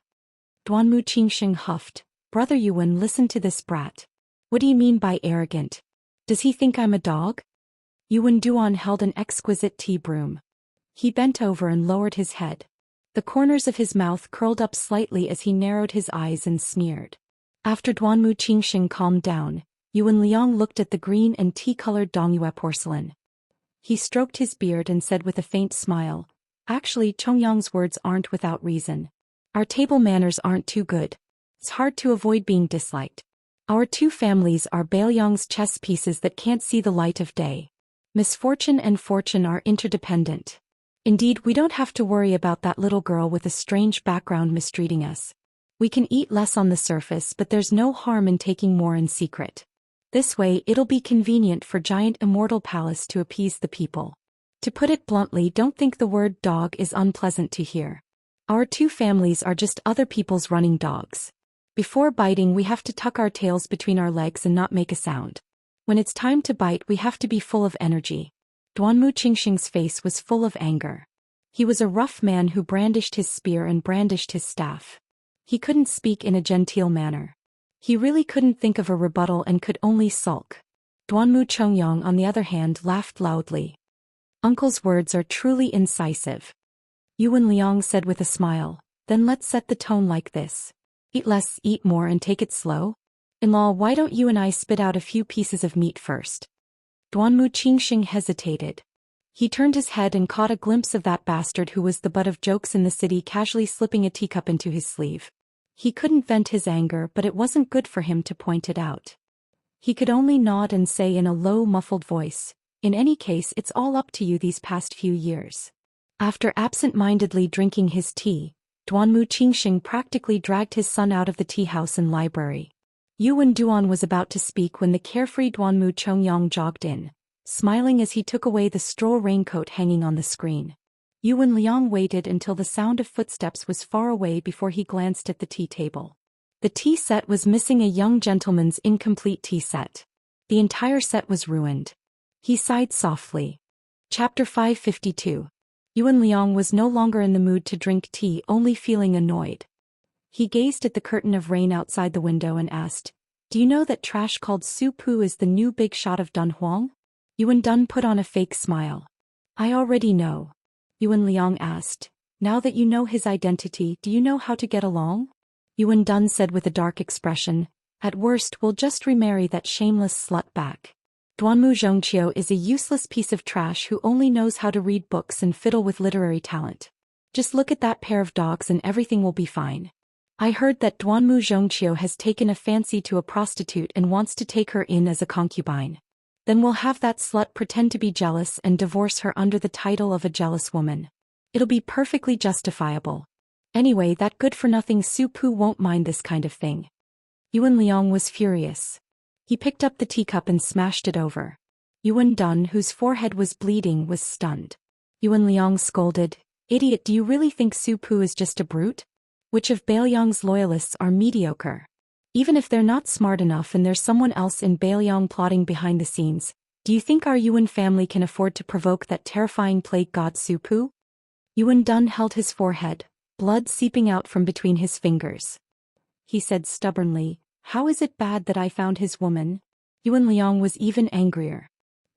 Duanmu Qingxing huffed, Brother Yuan, listen to this brat. What do you mean by arrogant? Does he think I'm a dog? Yuan Duan held an exquisite tea broom. He bent over and lowered his head. The corners of his mouth curled up slightly as he narrowed his eyes and sneered. After Duanmu Qingxing calmed down, Yuan Liang looked at the green and tea-colored Dongyue porcelain. He stroked his beard and said with a faint smile, Actually, Chongyang's words aren't without reason. Our table manners aren't too good. It's hard to avoid being disliked. Our two families are Baoyang's chess pieces that can't see the light of day. Misfortune and fortune are interdependent. Indeed, we don't have to worry about that little girl with a strange background mistreating us. We can eat less on the surface, but there's no harm in taking more in secret. This way, it'll be convenient for giant Immortal Palace to appease the people. To put it bluntly, don't think the word dog is unpleasant to hear. Our two families are just other people's running dogs. Before biting, we have to tuck our tails between our legs and not make a sound. When it's time to bite, we have to be full of energy. Duanmu Qingxing's face was full of anger. He was a rough man who brandished his spear and brandished his staff. He couldn't speak in a genteel manner. He really couldn't think of a rebuttal and could only sulk. Duanmu Chongyang, on the other hand, laughed loudly. Uncle's words are truly incisive. Yuan Liang said with a smile, then let's set the tone like this. Eat less, eat more, and take it slow. In-law, why don't you and I spit out a few pieces of meat first? Duanmu Qingxing hesitated. He turned his head and caught a glimpse of that bastard who was the butt of jokes in the city casually slipping a teacup into his sleeve. He couldn't vent his anger, but it wasn't good for him to point it out. He could only nod and say in a low, muffled voice, in any case, it's all up to you these past few years. After absent-mindedly drinking his tea, Duanmu Qingxing practically dragged his son out of the tea house and library. Yuan Duan was about to speak when the carefree Duanmu Chongyang jogged in, smiling as he took away the straw raincoat hanging on the screen. Yuan Liang waited until the sound of footsteps was far away before he glanced at the tea table. The tea set was missing a young gentleman's incomplete tea set. The entire set was ruined. He sighed softly. Chapter 552. Yuan Liang was no longer in the mood to drink tea, only feeling annoyed. He gazed at the curtain of rain outside the window and asked, "Do you know that trash called Su Pu is the new big shot of Dun Huang?" Yuan Dun put on a fake smile. "I already know." Yuan Liang asked, "Now that you know his identity, do you know how to get along?" Yuan Dun said with a dark expression, "At worst we'll just remarry that shameless slut back. Duanmu Zhongqiu is a useless piece of trash who only knows how to read books and fiddle with literary talent. Just look at that pair of dogs and everything will be fine. I heard that Duanmu Zhongqiu has taken a fancy to a prostitute and wants to take her in as a concubine. Then we'll have that slut pretend to be jealous and divorce her under the title of a jealous woman. It'll be perfectly justifiable. Anyway, that good-for-nothing Su Pu won't mind this kind of thing." Yuan Liang was furious. He picked up the teacup and smashed it over. Yuan Dun, whose forehead was bleeding, was stunned. Yuan Liang scolded, "Idiot, do you really think Su Pu is just a brute? Which of Bailiang's loyalists are mediocre? Even if they're not smart enough and there's someone else in Bailiang plotting behind the scenes, do you think our Yuan family can afford to provoke that terrifying plague god Su Pu?" Yuan Dun held his forehead, blood seeping out from between his fingers. He said stubbornly, "How is it bad that I found his woman?" Yuan Liang was even angrier.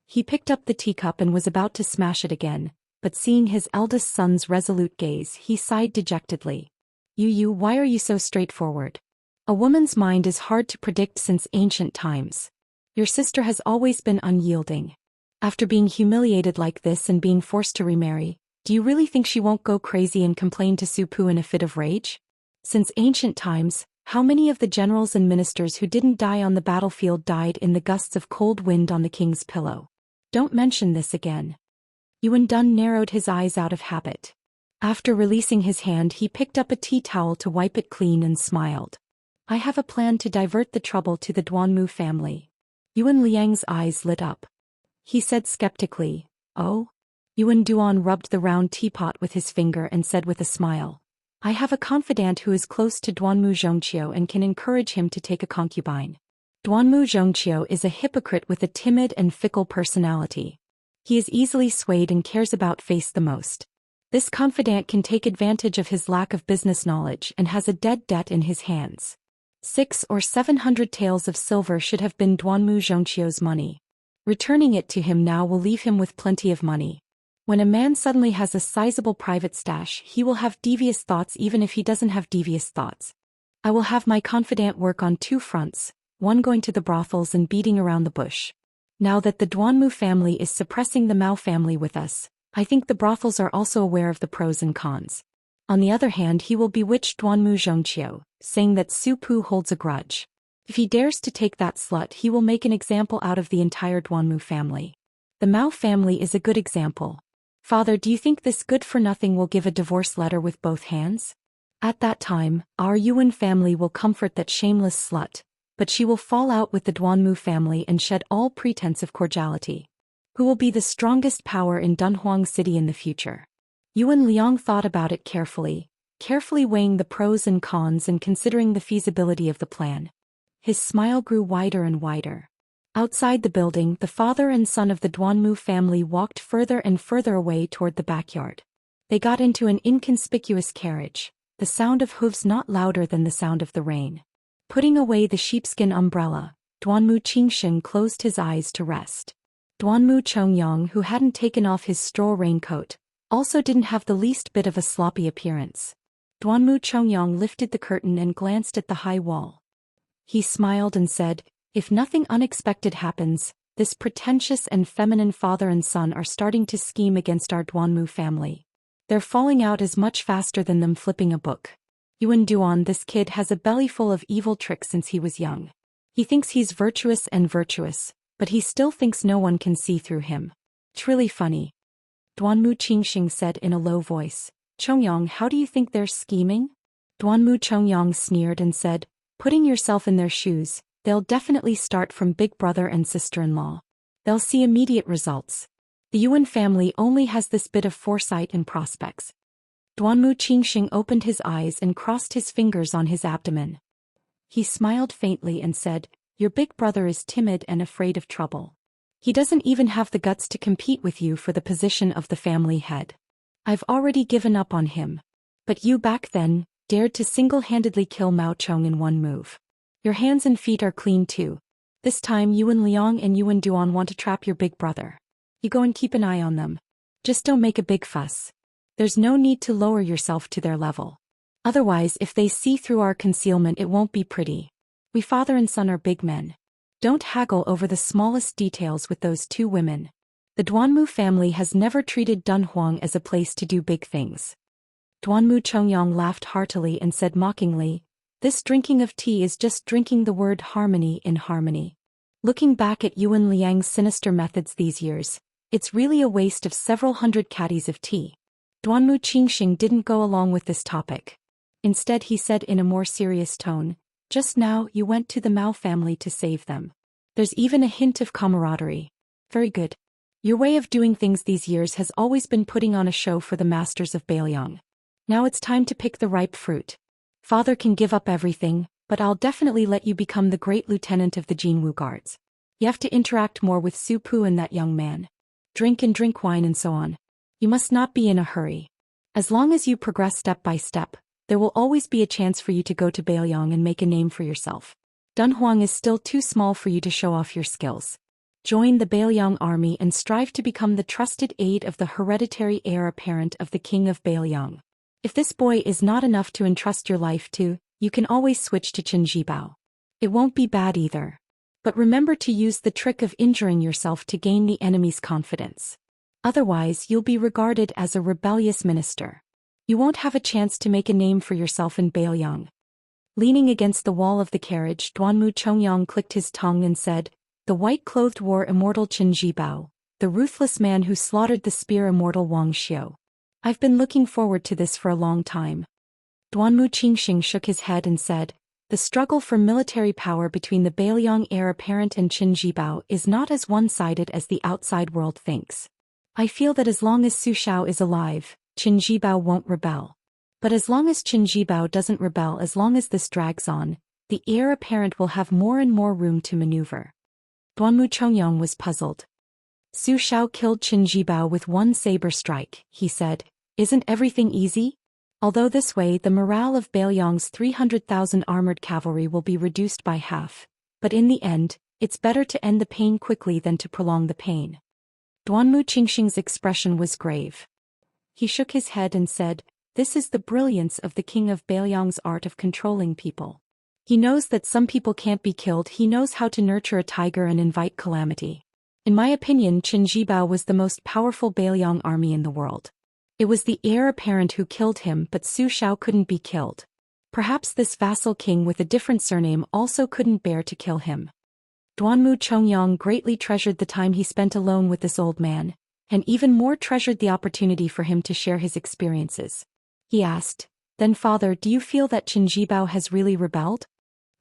He picked up the teacup and was about to smash it again, but seeing his eldest son's resolute gaze, he sighed dejectedly. "Yu, why are you so straightforward? A woman's mind is hard to predict since ancient times. Your sister has always been unyielding. After being humiliated like this and being forced to remarry, do you really think she won't go crazy and complain to Su Pu in a fit of rage? Since ancient times, how many of the generals and ministers who didn't die on the battlefield died in the gusts of cold wind on the king's pillow? Don't mention this again." Yuan Dun narrowed his eyes out of habit. After releasing his hand, he picked up a tea towel to wipe it clean and smiled. "I have a plan to divert the trouble to the Duanmu family." Yuan Liang's eyes lit up. He said skeptically, "Oh?" Yuan Duan rubbed the round teapot with his finger and said with a smile, "I have a confidant who is close to Duanmu Zhongqiu and can encourage him to take a concubine. Duanmu Zhongqiu is a hypocrite with a timid and fickle personality. He is easily swayed and cares about face the most. This confidant can take advantage of his lack of business knowledge and has a dead debt in his hands. 600 or 700 taels of silver should have been Duanmu Zhongqiu's money. Returning it to him now will leave him with plenty of money. When a man suddenly has a sizable private stash, he will have devious thoughts even if he doesn't have devious thoughts. I will have my confidant work on 2 fronts, one going to the brothels and beating around the bush. Now that the Duanmu family is suppressing the Mao family with us, I think the brothels are also aware of the pros and cons. On the other hand, he will bewitch Duanmu Zhongqiu, saying that Su Pu holds a grudge. If he dares to take that slut, he will make an example out of the entire Duanmu family. The Mao family is a good example. Father, do you think this good-for-nothing will give a divorce letter with both hands? At that time, our Yuan family will comfort that shameless slut, but she will fall out with the Duanmu family and shed all pretense of cordiality. Who will be the strongest power in Dunhuang City in the future?" Yuan Liang thought about it carefully weighing the pros and cons and considering the feasibility of the plan. His smile grew wider and wider. Outside the building, the father and son of the Duanmu family walked further and further away toward the backyard. They got into an inconspicuous carriage, the sound of hooves not louder than the sound of the rain. Putting away the sheepskin umbrella, Duanmu Qingshen closed his eyes to rest. Duanmu Chongyang, who hadn't taken off his straw raincoat, also didn't have the least bit of a sloppy appearance. Duanmu Chongyang lifted the curtain and glanced at the high wall. He smiled and said, "If nothing unexpected happens, this pretentious and feminine father and son are starting to scheme against our Duanmu family. Their falling out is much faster than them flipping a book. Yuan Duan, this kid has a belly full of evil tricks since he was young. He thinks he's virtuous, but he still thinks no one can see through him. It's really funny." Duanmu Qingxing said in a low voice, "Chongyang, how do you think they're scheming?" Duanmu Chongyang sneered and said, "Putting yourself in their shoes, they'll definitely start from big brother and sister-in-law. They'll see immediate results. The Yuan family only has this bit of foresight and prospects. Duanmu Qingxing opened his eyes and crossed his fingers on his abdomen. He smiled faintly and said, "Your big brother is timid and afraid of trouble. He doesn't even have the guts to compete with you for the position of the family head. I've already given up on him. But you back then dared to single-handedly kill Mao Chong in one move. Your hands and feet are clean too. This time Yuan Liang and Yuan Duan want to trap your big brother. You go and keep an eye on them. Just don't make a big fuss. There's no need to lower yourself to their level. Otherwise, if they see through our concealment, it won't be pretty. We father and son are big men. Don't haggle over the smallest details with those two women. The Duanmu family has never treated Dunhuang as a place to do big things." Duanmu Chongyang laughed heartily and said mockingly, "This drinking of tea is just drinking the word harmony in harmony. Looking back at Yuan Liang's sinister methods these years, it's really a waste of several hundred caddies of tea." Duanmu Qingxing didn't go along with this topic. Instead he said in a more serious tone, "Just now you went to the Mao family to save them. There's even a hint of camaraderie. Very good. Your way of doing things these years has always been putting on a show for the masters of Bailiang. Now it's time to pick the ripe fruit. Father can give up everything, but I'll definitely let you become the great lieutenant of the Jinwu Guards. You have to interact more with Su Pu and that young man. Drink wine and so on. You must not be in a hurry. As long as you progress step by step, there will always be a chance for you to go to Bailiang and make a name for yourself. Dunhuang is still too small for you to show off your skills. Join the Bailiang army and strive to become the trusted aide of the hereditary heir apparent of the king of Bailiang. If this boy is not enough to entrust your life to, you can always switch to Qin Jibao. It won't be bad either. But remember to use the trick of injuring yourself to gain the enemy's confidence. Otherwise you'll be regarded as a rebellious minister. You won't have a chance to make a name for yourself in Bailiang." Leaning against the wall of the carriage, Duanmu Chongyang clicked his tongue and said, "The white-clothed war immortal Qin Jibao, the ruthless man who slaughtered the spear immortal Wang Xiu. I've been looking forward to this for a long time." Duanmu Qingxing shook his head and said, "The struggle for military power between the Bailiang heir apparent and Qin Jibao is not as one-sided as the outside world thinks. I feel that as long as Su Xiao is alive, Qin Jibao won't rebel. But as long as Qin Jibao doesn't rebel, as long as this drags on, the heir apparent will have more and more room to maneuver." Duanmu Chongyang was puzzled. "Su Xiao killed Qin Jibao with one saber strike," he said. "Isn't everything easy? Although this way the morale of Bailiang's 300,000 armored cavalry will be reduced by half. But in the end, it's better to end the pain quickly than to prolong the pain." Duanmu Qingxing's expression was grave. He shook his head and said, "This is the brilliance of the king of Bailiang's art of controlling people. He knows that some people can't be killed. He knows how to nurture a tiger and invite calamity. In my opinion, Qin Jibao was the most powerful Bailiang army in the world. It was the heir apparent who killed him, but Su Xiao couldn't be killed. Perhaps this vassal king with a different surname also couldn't bear to kill him." Duanmu Chongyang greatly treasured the time he spent alone with this old man, and even more treasured the opportunity for him to share his experiences. He asked, "Then father, do you feel that Qin Jibao has really rebelled?"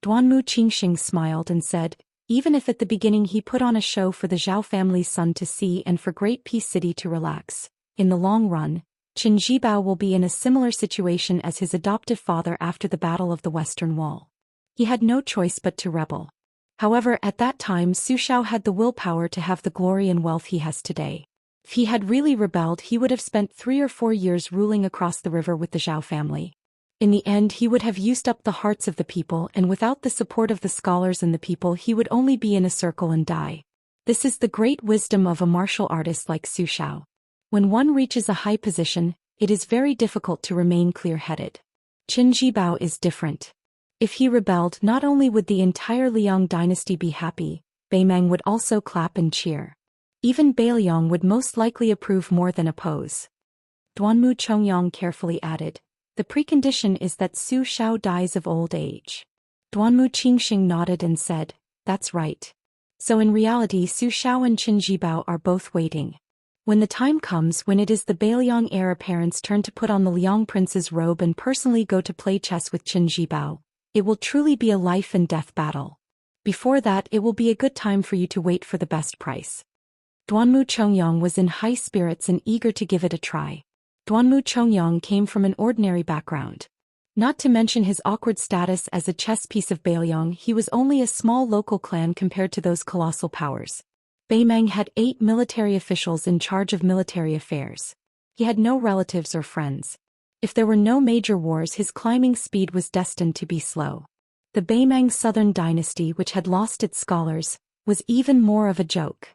Duanmu Qingxing smiled and said, "Even if at the beginning he put on a show for the Zhao family's son to see and for Great Peace City to relax, in the long run, Qin Jibao will be in a similar situation as his adoptive father after the Battle of the Western Wall. He had no choice but to rebel. However, at that time Su Xiao had the willpower to have the glory and wealth he has today. If he had really rebelled, he would have spent 3 or 4 years ruling across the river with the Zhao family. In the end, he would have used up the hearts of the people, and without the support of the scholars and the people, he would only be in a circle and die. This is the great wisdom of a martial artist like Su Xiao. When one reaches a high position, it is very difficult to remain clear-headed. Qin Jibao is different. If he rebelled, not only would the entire Liang dynasty be happy, Beimeng would also clap and cheer. Even Bailiang would most likely approve more than oppose." Duanmu Chongyang carefully added, "The precondition is that Su Xiao dies of old age." Duanmu Qingxing nodded and said, "That's right. So in reality Su Xiao and Qin Jibao are both waiting. When the time comes when it is the Bailiang heir apparent's turn to put on the Liang prince's robe and personally go to play chess with Qin Jibao, it will truly be a life-and-death battle. Before that, it will be a good time for you to wait for the best price." Duanmu Chongyang was in high spirits and eager to give it a try. Duanmu Chongyang came from an ordinary background. Not to mention his awkward status as a chess piece of Bailiang, he was only a small local clan compared to those colossal powers. Beimang had 8 military officials in charge of military affairs. He had no relatives or friends. If there were no major wars, his climbing speed was destined to be slow. The Beimang Southern dynasty, which had lost its scholars, was even more of a joke.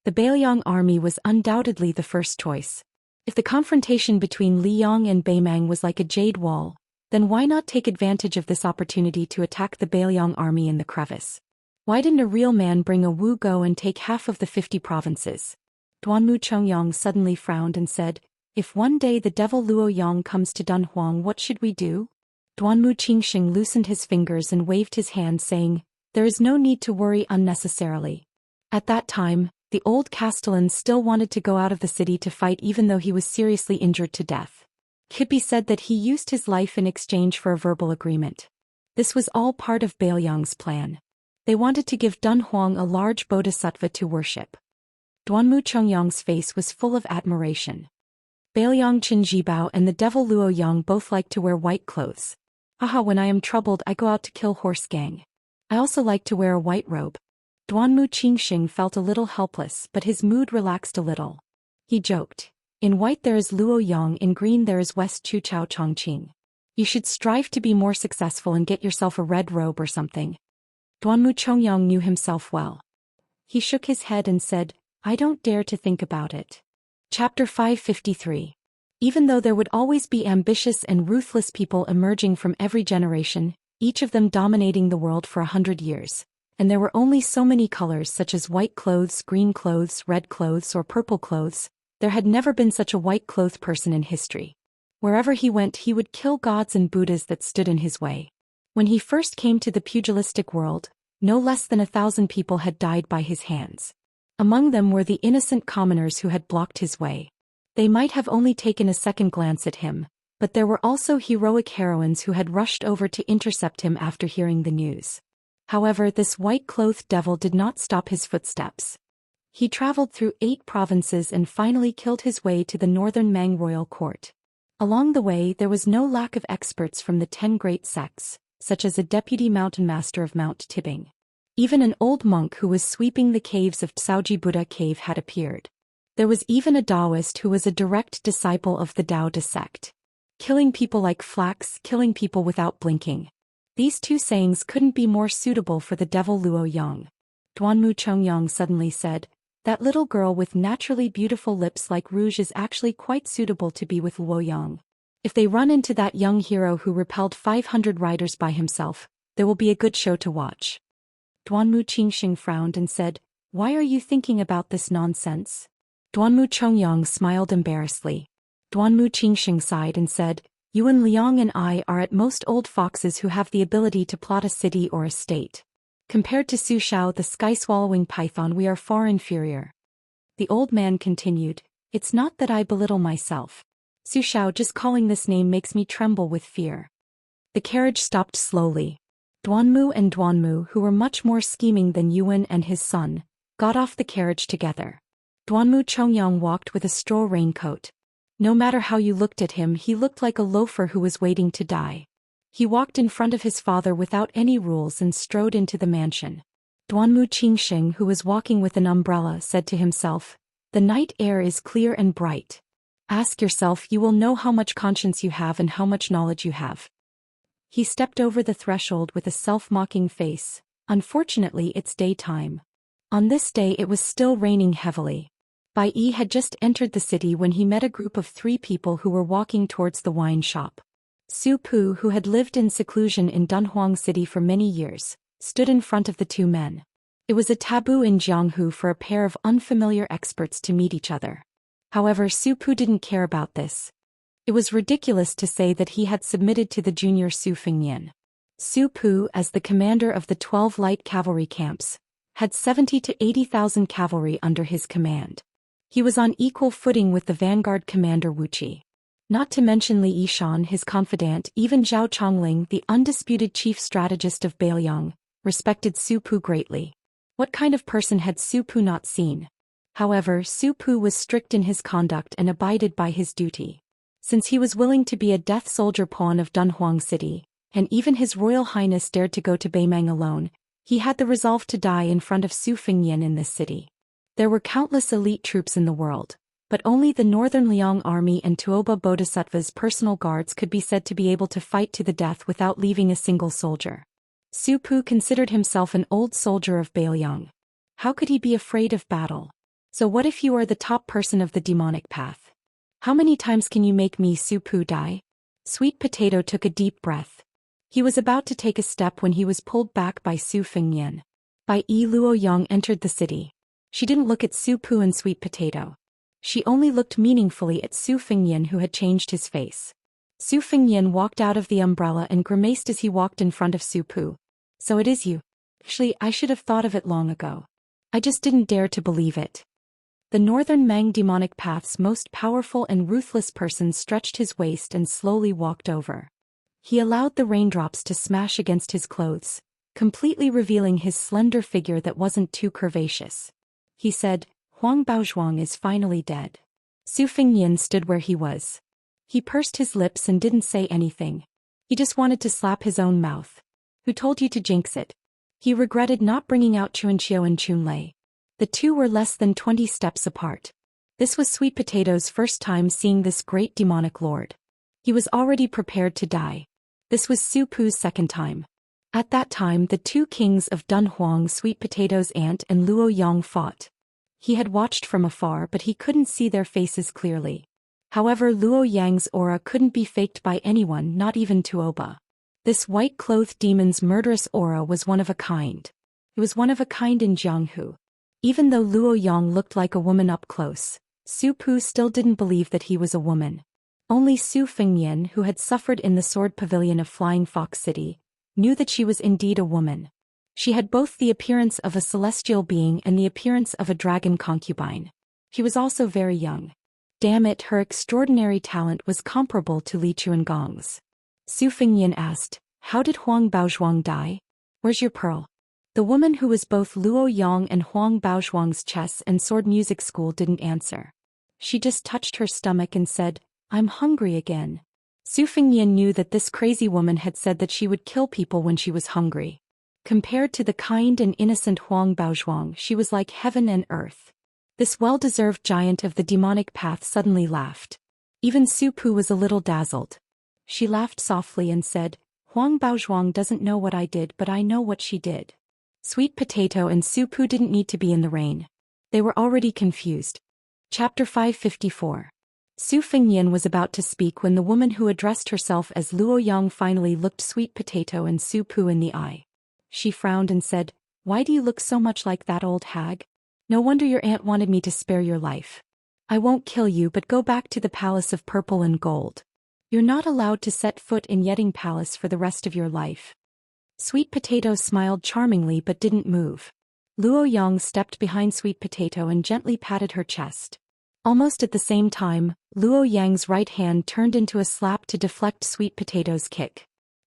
The Bailiang army was undoubtedly the first choice. If the confrontation between Liang and Beimang was like a jade wall, then why not take advantage of this opportunity to attack the Bailiang army in the crevice? Why didn't a real man bring a Wu Go and take half of the 50 provinces? Duanmu Chongyang suddenly frowned and said, "If one day the devil Luo Yang comes to Dunhuang, what should we do?" Duanmu Qingxing loosened his fingers and waved his hand, saying, "There is no need to worry unnecessarily." At that time, the old Castellan still wanted to go out of the city to fight even though he was seriously injured to death. Kippi said that he used his life in exchange for a verbal agreement. This was all part of Bailiang's plan. They wanted to give Dunhuang a large bodhisattva to worship. Duanmu Chongyang's face was full of admiration. Bailiang Qin Jibao and the devil Luo Yang both like to wear white clothes. Aha, when I am troubled I go out to kill horse gang. I also like to wear a white robe. Duanmu Qingxing felt a little helpless, but his mood relaxed a little. He joked, "In white there is Luo Yang, in green there is West Chu Chao Chongqing. You should strive to be more successful and get yourself a red robe or something." Duanmu Chongyang knew himself well. He shook his head and said, "I don't dare to think about it." Chapter 553. Even though there would always be ambitious and ruthless people emerging from every generation, each of them dominating the world for 100 years, and there were only so many colors such as white clothes, green clothes, red clothes, or purple clothes, there had never been such a white-clothed person in history. Wherever he went he would kill gods and Buddhas that stood in his way. When he first came to the pugilistic world, no less than 1,000 people had died by his hands. Among them were the innocent commoners who had blocked his way. They might have only taken a second glance at him, but there were also heroic heroines who had rushed over to intercept him after hearing the news. However, this white-clothed devil did not stop his footsteps. He traveled through 8 provinces and finally killed his way to the northern Mang royal court. Along the way there was no lack of experts from the 10 great sects, such as a deputy mountain master of Mount Tibing. Even an old monk who was sweeping the caves of Tsaoji Buddha Cave had appeared. There was even a Daoist who was a direct disciple of the Daoist sect. Killing people like flax, killing people without blinking. These 2 sayings couldn't be more suitable for the devil Luo Yang. Duanmu Chongyang suddenly said, "That little girl with naturally beautiful lips like rouge is actually quite suitable to be with Luo Yang. If they run into that young hero who repelled 500 riders by himself, there will be a good show to watch." Duanmu Qingxing frowned and said, "Why are you thinking about this nonsense?" Duanmu Chongyang smiled embarrassedly. Duanmu Qingxing sighed and said, "Yuan Liang and I are at most old foxes who have the ability to plot a city or a state. Compared to Su Shao the sky-swallowing python, we are far inferior." The old man continued, "It's not that I belittle myself. Su Shao, just calling this name makes me tremble with fear." The carriage stopped slowly. Duanmu and Duanmu, who were much more scheming than Yuan and his son, got off the carriage together. Duanmu Chongyang walked with a straw raincoat. No matter how you looked at him, he looked like a loafer who was waiting to die. He walked in front of his father without any rules and strode into the mansion. Duanmu Qingxing, who was walking with an umbrella, said to himself, "The night air is clear and bright. Ask yourself, you will know how much conscience you have and how much knowledge you have." He stepped over the threshold with a self-mocking face. Unfortunately, it's daytime. On this day it was still raining heavily. Bai Yi had just entered the city when he met a group of 3 people who were walking towards the wine shop. Su Pu, who had lived in seclusion in Dunhuang City for many years, stood in front of the 2 men. It was a taboo in Jianghu for a pair of unfamiliar experts to meet each other. However, Su Pu didn't care about this. It was ridiculous to say that he had submitted to the junior Su Fengnian. Su Pu, as the commander of the 12 light cavalry camps, had 70 to 80,000 cavalry under his command. He was on equal footing with the vanguard commander Wuxia. Not to mention Li Yishan, his confidant, even Zhao Chongling, the undisputed chief strategist of Bailiang, respected Su Pu greatly. What kind of person had Su Pu not seen? However, Su Pu was strict in his conduct and abided by his duty. Since he was willing to be a death soldier pawn of Dunhuang City, and even His Royal Highness dared to go to Beimang alone, he had the resolve to die in front of Su Fengyan in this city. There were countless elite troops in the world, but only the Northern Liang Army and Tuoba Bodhisattva's personal guards could be said to be able to fight to the death without leaving a single soldier. Su Pu considered himself an old soldier of Bailiang. How could he be afraid of battle? So what if you are the top person of the demonic path? How many times can you make me, Su Pu, die? Sweet Potato took a deep breath. He was about to take a step when he was pulled back by Su Fengyan. Bai Yi Luoyang entered the city. She didn't look at Su Pu and Sweet Potato. She only looked meaningfully at Su Fengyan, who had changed his face. Su Fengyan walked out of the umbrella and grimaced as he walked in front of Su Pu. So it is you. Actually, I should have thought of it long ago. I just didn't dare to believe it. The Northern Mang demonic path's most powerful and ruthless person stretched his waist and slowly walked over. He allowed the raindrops to smash against his clothes, completely revealing his slender figure that wasn't too curvaceous. He said, Huang Baozhuang is finally dead. Su Fengyan stood where he was. He pursed his lips and didn't say anything. He just wanted to slap his own mouth. Who told you to jinx it? He regretted not bringing out Chuanqiu and Chunlei. The two were less than 20 steps apart. This was Sweet Potato's first time seeing this great demonic lord. He was already prepared to die. This was Su Pu's second time. At that time the two kings of Dunhuang, Sweet Potato's aunt and Luoyang, fought. He had watched from afar but he couldn't see their faces clearly. However, Luoyang's aura couldn't be faked by anyone, not even Tuoba. This white-clothed demon's murderous aura was one of a kind. It was one of a kind in Jianghu. Even though Luoyang looked like a woman up close, Su Pu still didn't believe that he was a woman. Only Su Fengyan, who had suffered in the sword pavilion of Flying Fox City, knew that she was indeed a woman. She had both the appearance of a celestial being and the appearance of a dragon concubine. She was also very young. Damn it, her extraordinary talent was comparable to Li Chuangong's. Su Fengyan asked, How did Huang Baozhuang die? Where's your pearl? The woman who was both Luoyang and Huang Baozhuang's chess and sword music school didn't answer. She just touched her stomach and said, I'm hungry again. Su Fengyan knew that this crazy woman had said that she would kill people when she was hungry. Compared to the kind and innocent Huang Baozhuang, she was like heaven and earth. This well-deserved giant of the demonic path suddenly laughed. Even Su Pu was a little dazzled. She laughed softly and said, Huang Baozhuang doesn't know what I did, but I know what she did. Sweet Potato and Su Pu didn't need to be in the rain. They were already confused. Chapter 554. Su Fengyan was about to speak when the woman who addressed herself as Luoyang finally looked Sweet Potato and Su Pu in the eye. She frowned and said, Why do you look so much like that old hag? No wonder your aunt wanted me to spare your life. I won't kill you, but go back to the palace of purple and gold. You're not allowed to set foot in Yeting Palace for the rest of your life. Sweet Potato smiled charmingly but didn't move. Luoyang stepped behind Sweet Potato and gently patted her chest. Almost at the same time, Luoyang's right hand turned into a slap to deflect Sweet Potato's kick.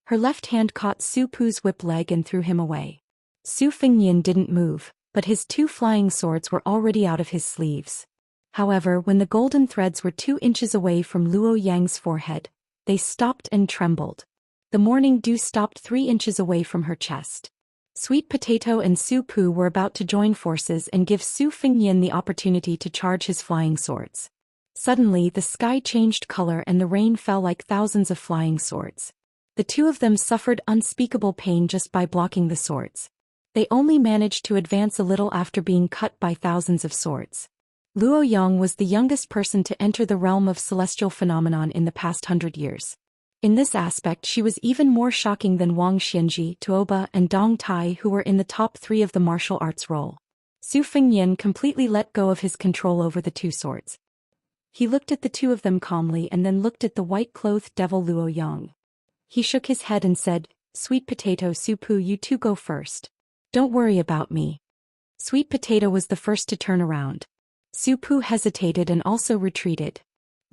Her left hand caught Su Pu's whip leg and threw him away. Su Fengyan didn't move, but his two flying swords were already out of his sleeves. However, when the golden threads were 2 inches away from Luoyang's forehead, they stopped and trembled. The morning dew stopped 3 inches away from her chest. Sweet Potato and Su Pu were about to join forces and give Su Fengyan the opportunity to charge his flying swords. Suddenly the sky changed color and the rain fell like thousands of flying swords. The two of them suffered unspeakable pain just by blocking the swords. They only managed to advance a little after being cut by thousands of swords. Luoyang was the youngest person to enter the realm of celestial phenomenon in the past 100 years. In this aspect she was even more shocking than Wang Xianji, Tuoba and Dong Tai, who were in the top 3 of the martial arts role. Su Fengyan completely let go of his control over the two swords. He looked at the two of them calmly and then looked at the white-clothed devil Luoyang. He shook his head and said, Sweet Potato, Su Pu, you two go first. Don't worry about me. Sweet Potato was the first to turn around. Su Pu hesitated and also retreated.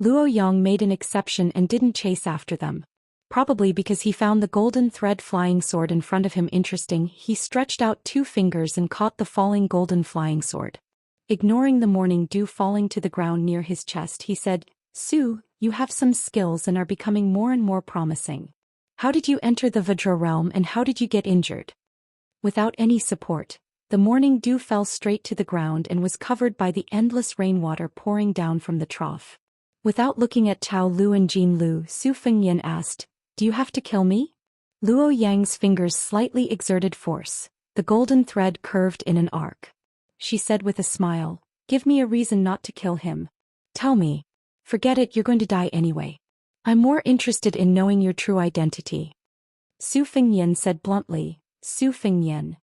Luoyang made an exception and didn't chase after them. Probably because he found the golden thread flying sword in front of him interesting, he stretched out 2 fingers and caught the falling golden flying sword. Ignoring the morning dew falling to the ground near his chest, he said, Su, you have some skills and are becoming more and more promising. How did you enter the Vajra realm and how did you get injured? Without any support, the morning dew fell straight to the ground and was covered by the endless rainwater pouring down from the trough. Without looking at Tao Lu and Jin Lu, Su Fengyan asked, Do you have to kill me? Luo Yang's fingers slightly exerted force. The golden thread curved in an arc. She said with a smile, Give me a reason not to kill him. Tell me. Forget it, you're going to die anyway. I'm more interested in knowing your true identity. Su Fengyan said bluntly, Su Fengyan.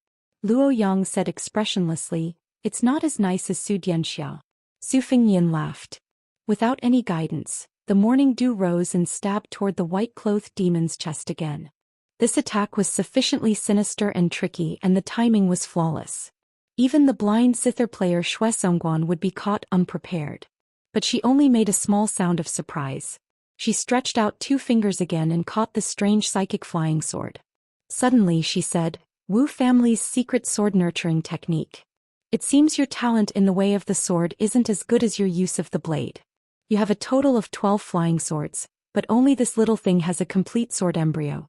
Luo Yang said expressionlessly, It's not as nice as Su Xianxia. Su Fengyan laughed. Without any guidance, the morning dew rose and stabbed toward the white-clothed demon's chest again. This attack was sufficiently sinister and tricky and the timing was flawless. Even the blind zither player Xue Songguan would be caught unprepared. But she only made a small sound of surprise. She stretched out 2 fingers again and caught the strange psychic flying sword. Suddenly she said, Wu family's secret sword nurturing technique. It seems your talent in the way of the sword isn't as good as your use of the blade. You have a total of 12 flying swords, but only this little thing has a complete sword embryo.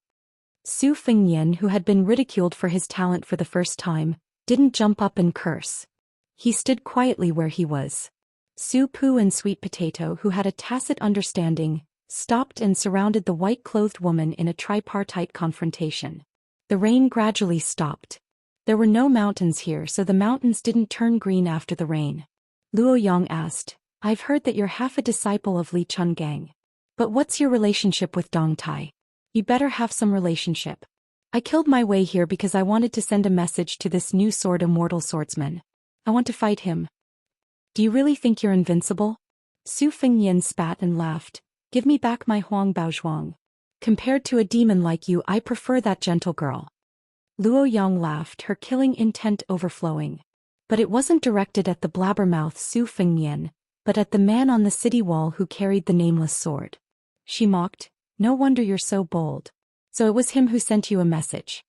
Su Fengyan, who had been ridiculed for his talent for the first time, didn't jump up and curse. He stood quietly where he was. Su Pu and Sweet Potato, who had a tacit understanding, stopped and surrounded the white-clothed woman in a tripartite confrontation. The rain gradually stopped. There were no mountains here, so the mountains didn't turn green after the rain. Luo Yang asked, I've heard that you're half a disciple of Li Chungang. But what's your relationship with Dong Tai? You better have some relationship. I killed my way here because I wanted to send a message to this new sword Immortal swordsman. I want to fight him. Do you really think you're invincible? Su Fengyan spat and laughed. Give me back my Huang Baozhuang. Compared to a demon like you, I prefer that gentle girl. Luo Yang laughed, her killing intent overflowing. But it wasn't directed at the blabbermouth Su Fengyan, but at the man on the city wall who carried the nameless sword. She mocked, No wonder you're so bold. So it was him who sent you a message.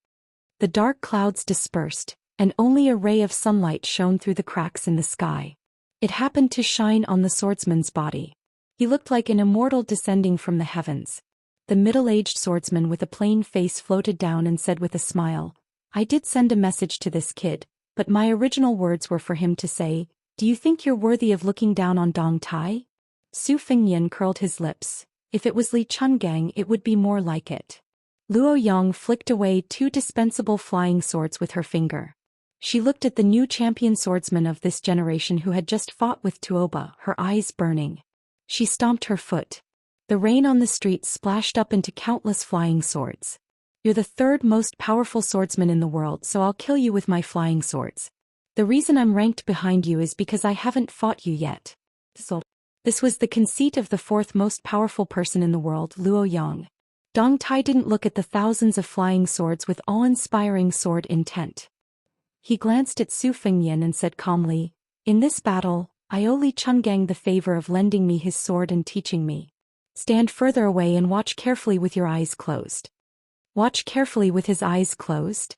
The dark clouds dispersed, and only a ray of sunlight shone through the cracks in the sky. It happened to shine on the swordsman's body. He looked like an immortal descending from the heavens. The middle-aged swordsman with a plain face floated down and said with a smile, I did send a message to this kid, but my original words were for him to say, Do you think you're worthy of looking down on Dong Tai? Su Fengyan curled his lips. If it was Li Chungang, it would be more like it. Luo Yang flicked away 2 dispensable flying swords with her finger. She looked at the new champion swordsman of this generation who had just fought with Tuoba, her eyes burning. She stomped her foot. The rain on the street splashed up into countless flying swords. You're the 3rd most powerful swordsman in the world, so I'll kill you with my flying swords. The reason I'm ranked behind you is because I haven't fought you yet. This was the conceit of the 4th most powerful person in the world, Luo Yang. Dong Tai didn't look at the thousands of flying swords with awe-inspiring sword intent. He glanced at Su Fengyan and said calmly, In this battle, I owe Li Chungang the favor of lending me his sword and teaching me. Stand further away and watch carefully with your eyes closed. Watch carefully with his eyes closed?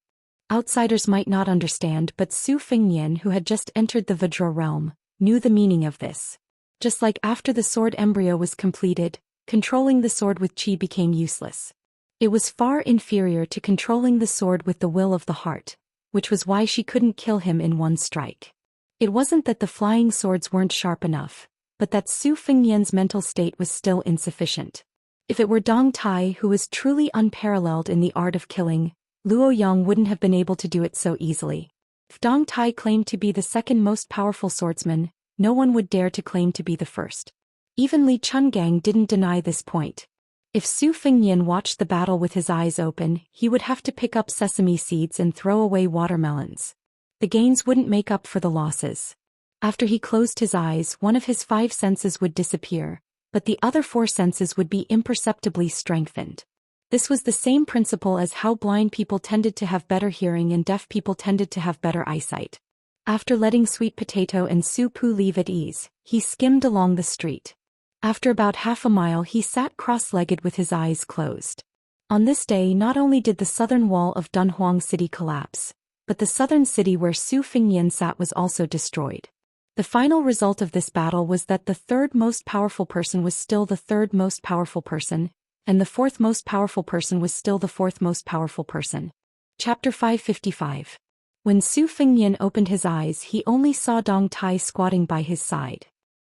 Outsiders might not understand, but Su Fengyan, who had just entered the Vajra realm, knew the meaning of this. Just like after the sword embryo was completed, controlling the sword with qi became useless. It was far inferior to controlling the sword with the will of the heart, which was why she couldn't kill him in one strike. It wasn't that the flying swords weren't sharp enough, but that Su Fengyan's mental state was still insufficient. If it were Dong Tai who was truly unparalleled in the art of killing, Luo Yang wouldn't have been able to do it so easily. If Dong Tai claimed to be the 2nd most powerful swordsman, no one would dare to claim to be the 1st. Even Li Chungang didn't deny this point. If Su Fengyan watched the battle with his eyes open, he would have to pick up sesame seeds and throw away watermelons. The gains wouldn't make up for the losses. After he closed his eyes, one of his 5 senses would disappear, but the other 4 senses would be imperceptibly strengthened. This was the same principle as how blind people tended to have better hearing and deaf people tended to have better eyesight. After letting Sweet Potato and Su Pu leave at ease, he skimmed along the street. After about half a mile he sat cross-legged with his eyes closed. On this day not only did the southern wall of Dunhuang City collapse, but the southern city where Su Fengyan sat was also destroyed. The final result of this battle was that the third most powerful person was still the third most powerful person, and the fourth most powerful person was still the fourth most powerful person. Chapter 555. When Su Fengnian opened his eyes, he only saw Dong Tai squatting by his side.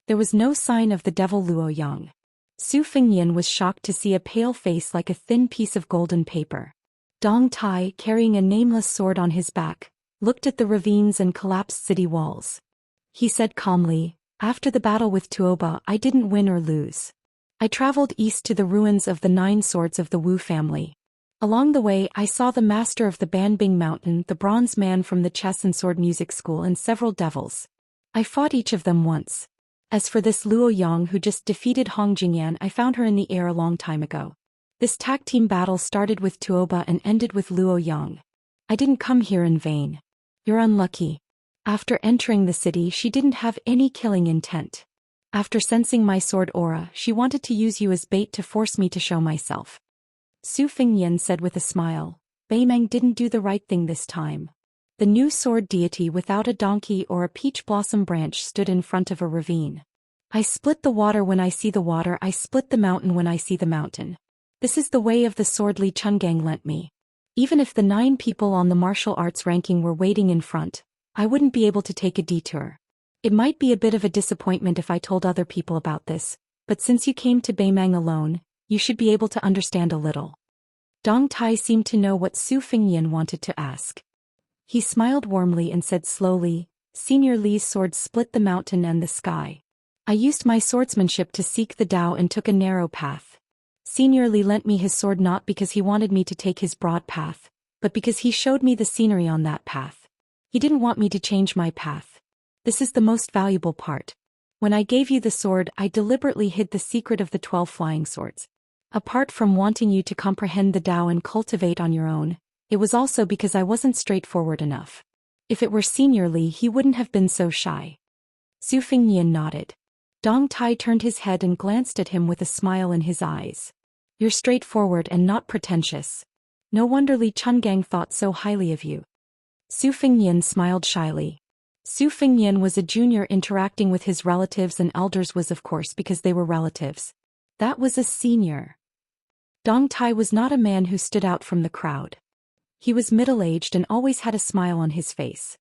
There was no sign of the devil Luo Yang. Su Fengnian was shocked to see a pale face like a thin piece of golden paper. Dong Tai, carrying a nameless sword on his back, looked at the ravines and collapsed city walls. He said calmly, "After the battle with Tuoba, I didn't win or lose. I traveled east to the ruins of the 9 swords of the Wu family. Along the way, I saw the master of the Banbing Mountain, the bronze man from the chess and sword music school, and several devils. I fought each of them once. As for this Luo Yang who just defeated Hong Jingyan, I found her in the air a long time ago. This tag team battle started with Tuoba and ended with Luo Yang. I didn't come here in vain. You're unlucky. After entering the city, she didn't have any killing intent. After sensing my sword aura, she wanted to use you as bait to force me to show myself." Su Fengnian said with a smile, "Beimeng didn't do the right thing this time." The new sword deity without a donkey or a peach blossom branch stood in front of a ravine. "I split the water when I see the water, I split the mountain when I see the mountain. This is the way of the sword Li Chungang lent me. Even if the 9 people on the martial arts ranking were waiting in front, I wouldn't be able to take a detour. It might be a bit of a disappointment if I told other people about this, but since you came to Beimeng alone, you should be able to understand a little." Dong Tai seemed to know what Su Fengnian wanted to ask. He smiled warmly and said slowly, "Senior Li's sword split the mountain and the sky. I used my swordsmanship to seek the Tao and took a narrow path. Senior Li lent me his sword not because he wanted me to take his broad path, but because he showed me the scenery on that path. He didn't want me to change my path. This is the most valuable part. When I gave you the sword, I deliberately hid the secret of the 12 flying swords. Apart from wanting you to comprehend the Tao and cultivate on your own, it was also because I wasn't straightforward enough. If it were Senior Li, he wouldn't have been so shy." Su Fengnian nodded. Dong Tai turned his head and glanced at him with a smile in his eyes. "You're straightforward and not pretentious. No wonder Li Chungang thought so highly of you." Su Fengnian smiled shyly. Su Fengnian was a junior interacting with his relatives and elders was of course because they were relatives. That was a senior. Dong Tai was not a man who stood out from the crowd. He was middle-aged and always had a smile on his face.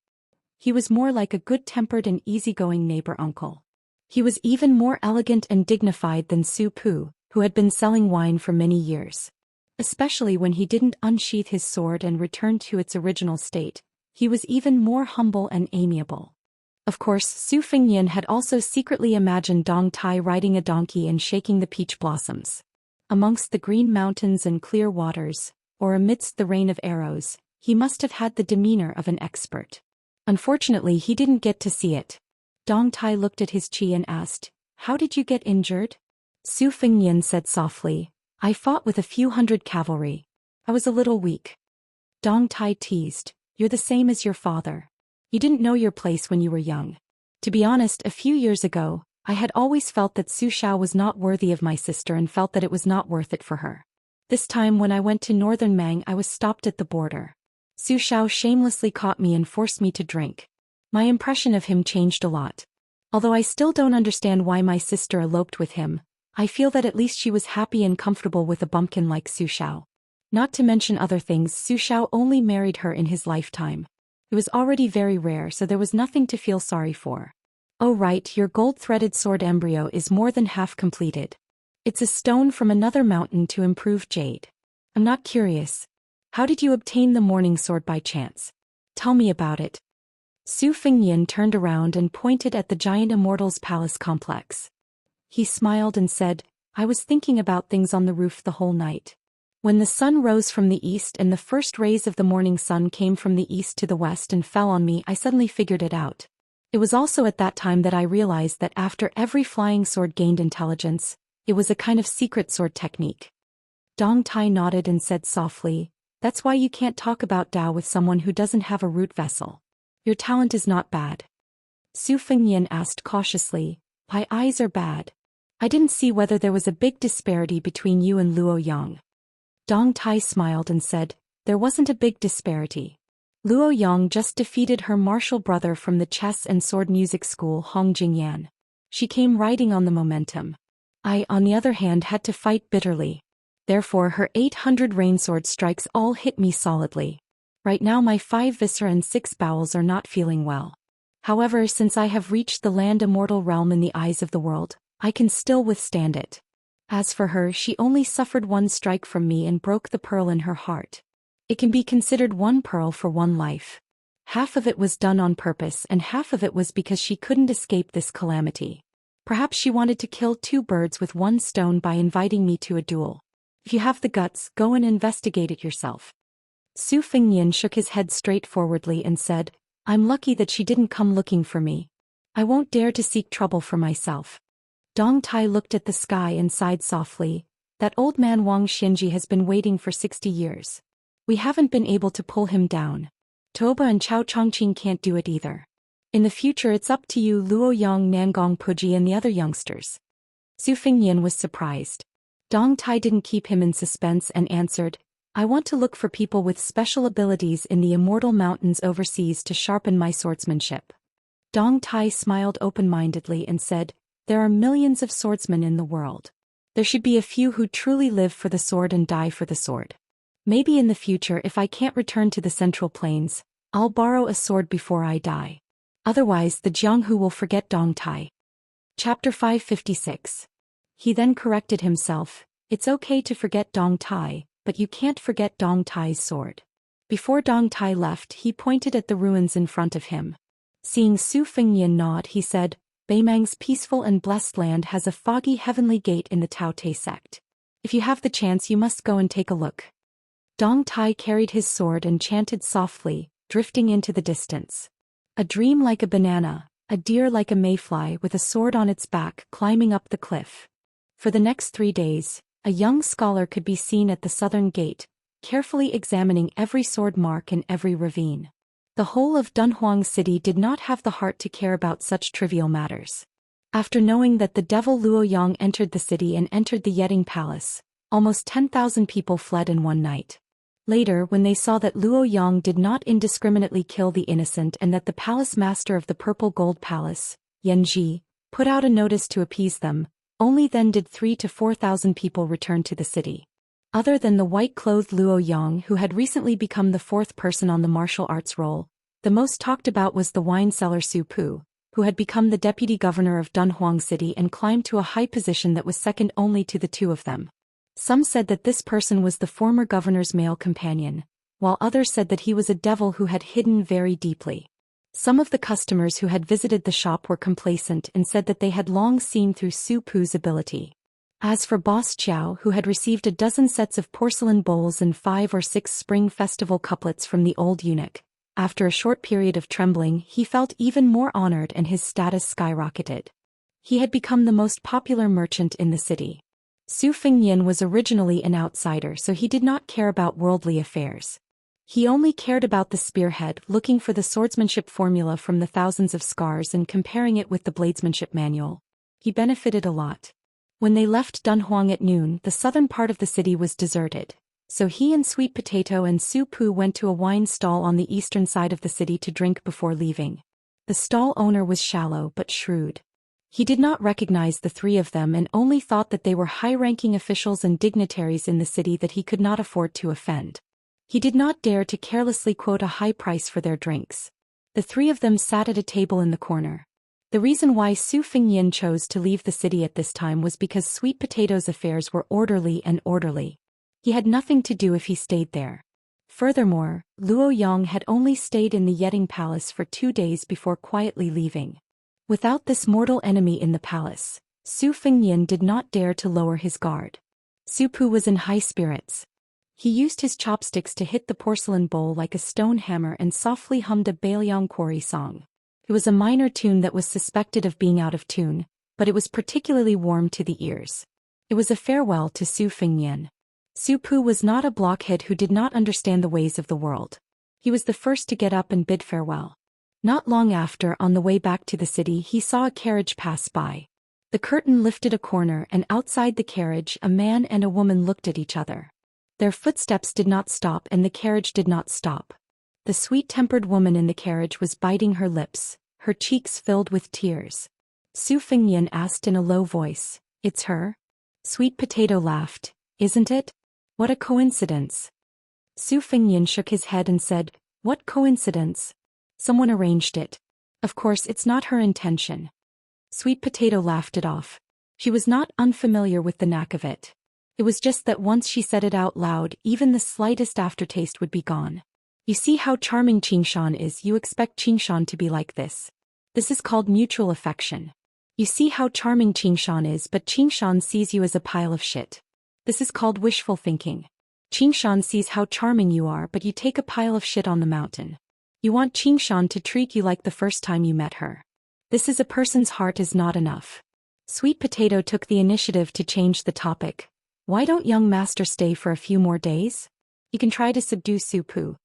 He was more like a good-tempered and easygoing neighbor uncle. He was even more elegant and dignified than Su Pu, who had been selling wine for many years. Especially when he didn't unsheath his sword and return to its original state, he was even more humble and amiable. Of course, Su Fengnian had also secretly imagined Dong Tai riding a donkey and shaking the peach blossoms. Amongst the green mountains and clear waters, or amidst the rain of arrows, he must have had the demeanor of an expert. Unfortunately, he didn't get to see it. Dong Tai looked at his chi and asked, "How did you get injured?" Su Fengnian said softly, "I fought with a few hundred cavalry. I was a little weak." Dong Tai teased, "You're the same as your father. You didn't know your place when you were young. To be honest, a few years ago, I had always felt that Su Xiao was not worthy of my sister and felt that it was not worth it for her. This time when I went to northern Mang, I was stopped at the border. Su Xiao shamelessly caught me and forced me to drink. My impression of him changed a lot. Although I still don't understand why my sister eloped with him, I feel that at least she was happy and comfortable with a bumpkin like Su Xiao. Not to mention other things, Su Xiao only married her in his lifetime. It was already very rare, so there was nothing to feel sorry for. Oh right, your gold-threaded sword embryo is more than half completed. It's a stone from another mountain to improve jade. I'm not curious. How did you obtain the morning sword by chance? Tell me about it." Su Fengnian turned around and pointed at the giant Immortal's palace complex. He smiled and said, "I was thinking about things on the roof the whole night. When the sun rose from the east and the first rays of the morning sun came from the east to the west and fell on me, I suddenly figured it out. It was also at that time that I realized that after every flying sword gained intelligence, it was a kind of secret sword technique." Dong Tai nodded and said softly, "That's why you can't talk about Tao with someone who doesn't have a root vessel. Your talent is not bad." Su Fengnian asked cautiously, "My eyes are bad. I didn't see whether there was a big disparity between you and Luo Yang." Dong Tai smiled and said, "There wasn't a big disparity. Luo Yang just defeated her martial brother from the chess and sword music school Hong Jingyan. She came riding on the momentum. I, on the other hand, had to fight bitterly. Therefore her 800 rainsword strikes all hit me solidly. Right now my 5 viscera and 6 bowels are not feeling well. However, since I have reached the land immortal realm in the eyes of the world, I can still withstand it. As for her, she only suffered 1 strike from me and broke the pearl in her heart. It can be considered 1 pearl for 1 life. Half of it was done on purpose and half of it was because she couldn't escape this calamity. Perhaps she wanted to kill 2 birds with 1 stone by inviting me to a duel. If you have the guts, go and investigate it yourself. Su Fengnian shook his head straightforwardly and said, I'm lucky that she didn't come looking for me. I won't dare to seek trouble for myself. Dong Tai looked at the sky and sighed softly. That old man Wang Xianji has been waiting for 60 years. We haven't been able to pull him down. Toba and Chao Chongqing can't do it either. In the future it's up to you, Luo Yang, Nangong Puji and the other youngsters. Su Fengnian was surprised. Dong Tai didn't keep him in suspense and answered, I want to look for people with special abilities in the immortal mountains overseas to sharpen my swordsmanship. Dong Tai smiled open-mindedly and said, there are millions of swordsmen in the world. There should be a few who truly live for the sword and die for the sword. Maybe in the future, if I can't return to the Central Plains, I'll borrow a sword before I die. Otherwise the Jianghu will forget Dong Tai. Chapter 556. He then corrected himself, it's okay to forget Dong Tai, but you can't forget Dong Tai's sword. Before Dong Tai left, he pointed at the ruins in front of him. Seeing Su Fengnian nod, he said, Beimang's peaceful and blessed land has a foggy heavenly gate in the Tao Te sect. If you have the chance, you must go and take a look. Dong Tai carried his sword and chanted softly, drifting into the distance. A dream like a banana, a deer like a mayfly with a sword on its back climbing up the cliff. For the next 3 days, a young scholar could be seen at the southern gate, carefully examining every sword mark in every ravine. The whole of Dunhuang City did not have the heart to care about such trivial matters. After knowing that the devil Luo Yang entered the city and entered the Yeding Palace, almost 10,000 people fled in one night. Later, when they saw that Luo Yang did not indiscriminately kill the innocent and that the palace master of the Purple Gold Palace, Yan Ji, put out a notice to appease them, only then did 3,000 to 4,000 people return to the city. Other than the white-clothed Luo Yang, who had recently become the 4th person on the martial arts roll, the most talked about was the wine seller Su Pu, who had become the deputy governor of Dunhuang City and climbed to a high position that was second only to the 2 of them. Some said that this person was the former governor's male companion, while others said that he was a devil who had hidden very deeply. Some of the customers who had visited the shop were complacent and said that they had long seen through Su Pu's ability. As for Boss Chiao, who had received a dozen sets of porcelain bowls and 5 or 6 spring festival couplets from the old eunuch, after a short period of trembling, he felt even more honored and his status skyrocketed. He had become the most popular merchant in the city. Su Fengnian was originally an outsider, so he did not care about worldly affairs. He only cared about the spearhead, looking for the swordsmanship formula from the thousands of scars and comparing it with the bladesmanship manual. He benefited a lot. When they left Dunhuang at noon, the southern part of the city was deserted, so he and Sweet Potato and Su Pu went to a wine stall on the eastern side of the city to drink before leaving. The stall owner was shallow but shrewd. He did not recognize the 3 of them and only thought that they were high-ranking officials and dignitaries in the city that he could not afford to offend. He did not dare to carelessly quote a high price for their drinks. The 3 of them sat at a table in the corner. The reason why Su Fengnian chose to leave the city at this time was because Sweet Potato's affairs were orderly. He had nothing to do if he stayed there. Furthermore, Luo Yang had only stayed in the Yeding Palace for 2 days before quietly leaving. Without this mortal enemy in the palace, Su Fengnian did not dare to lower his guard. Su Pu was in high spirits. He used his chopsticks to hit the porcelain bowl like a stone hammer and softly hummed a Bailiang Quarry song. It was a minor tune that was suspected of being out of tune, but it was particularly warm to the ears. It was a farewell to Su Fengnian. Su Pu was not a blockhead who did not understand the ways of the world. He was the first to get up and bid farewell. Not long after, on the way back to the city, he saw a carriage pass by. The curtain lifted a corner and outside the carriage a man and a woman looked at each other. Their footsteps did not stop and the carriage did not stop. The sweet-tempered woman in the carriage was biting her lips, her cheeks filled with tears. Su Fengyan asked in a low voice, "It's her?" Sweet Potato laughed, "Isn't it? What a coincidence." Su Fengyan shook his head and said, "What coincidence? Someone arranged it. Of course it's not her intention." Sweet Potato laughed it off. She was not unfamiliar with the knack of it. It was just that once she said it out loud, even the slightest aftertaste would be gone. You see how charming Xianxia is, you expect Xianxia to be like this. This is called mutual affection. You see how charming Xianxia is, but Xianxia sees you as a pile of shit. This is called wishful thinking. Xianxia sees how charming you are, but you take a pile of shit on the mountain. You want Xianxia to treat you like the first time you met her. This is a person's heart is not enough. Sweet Potato took the initiative to change the topic. "Why don't young master stay for a few more days? You can try to subdue Su Pu."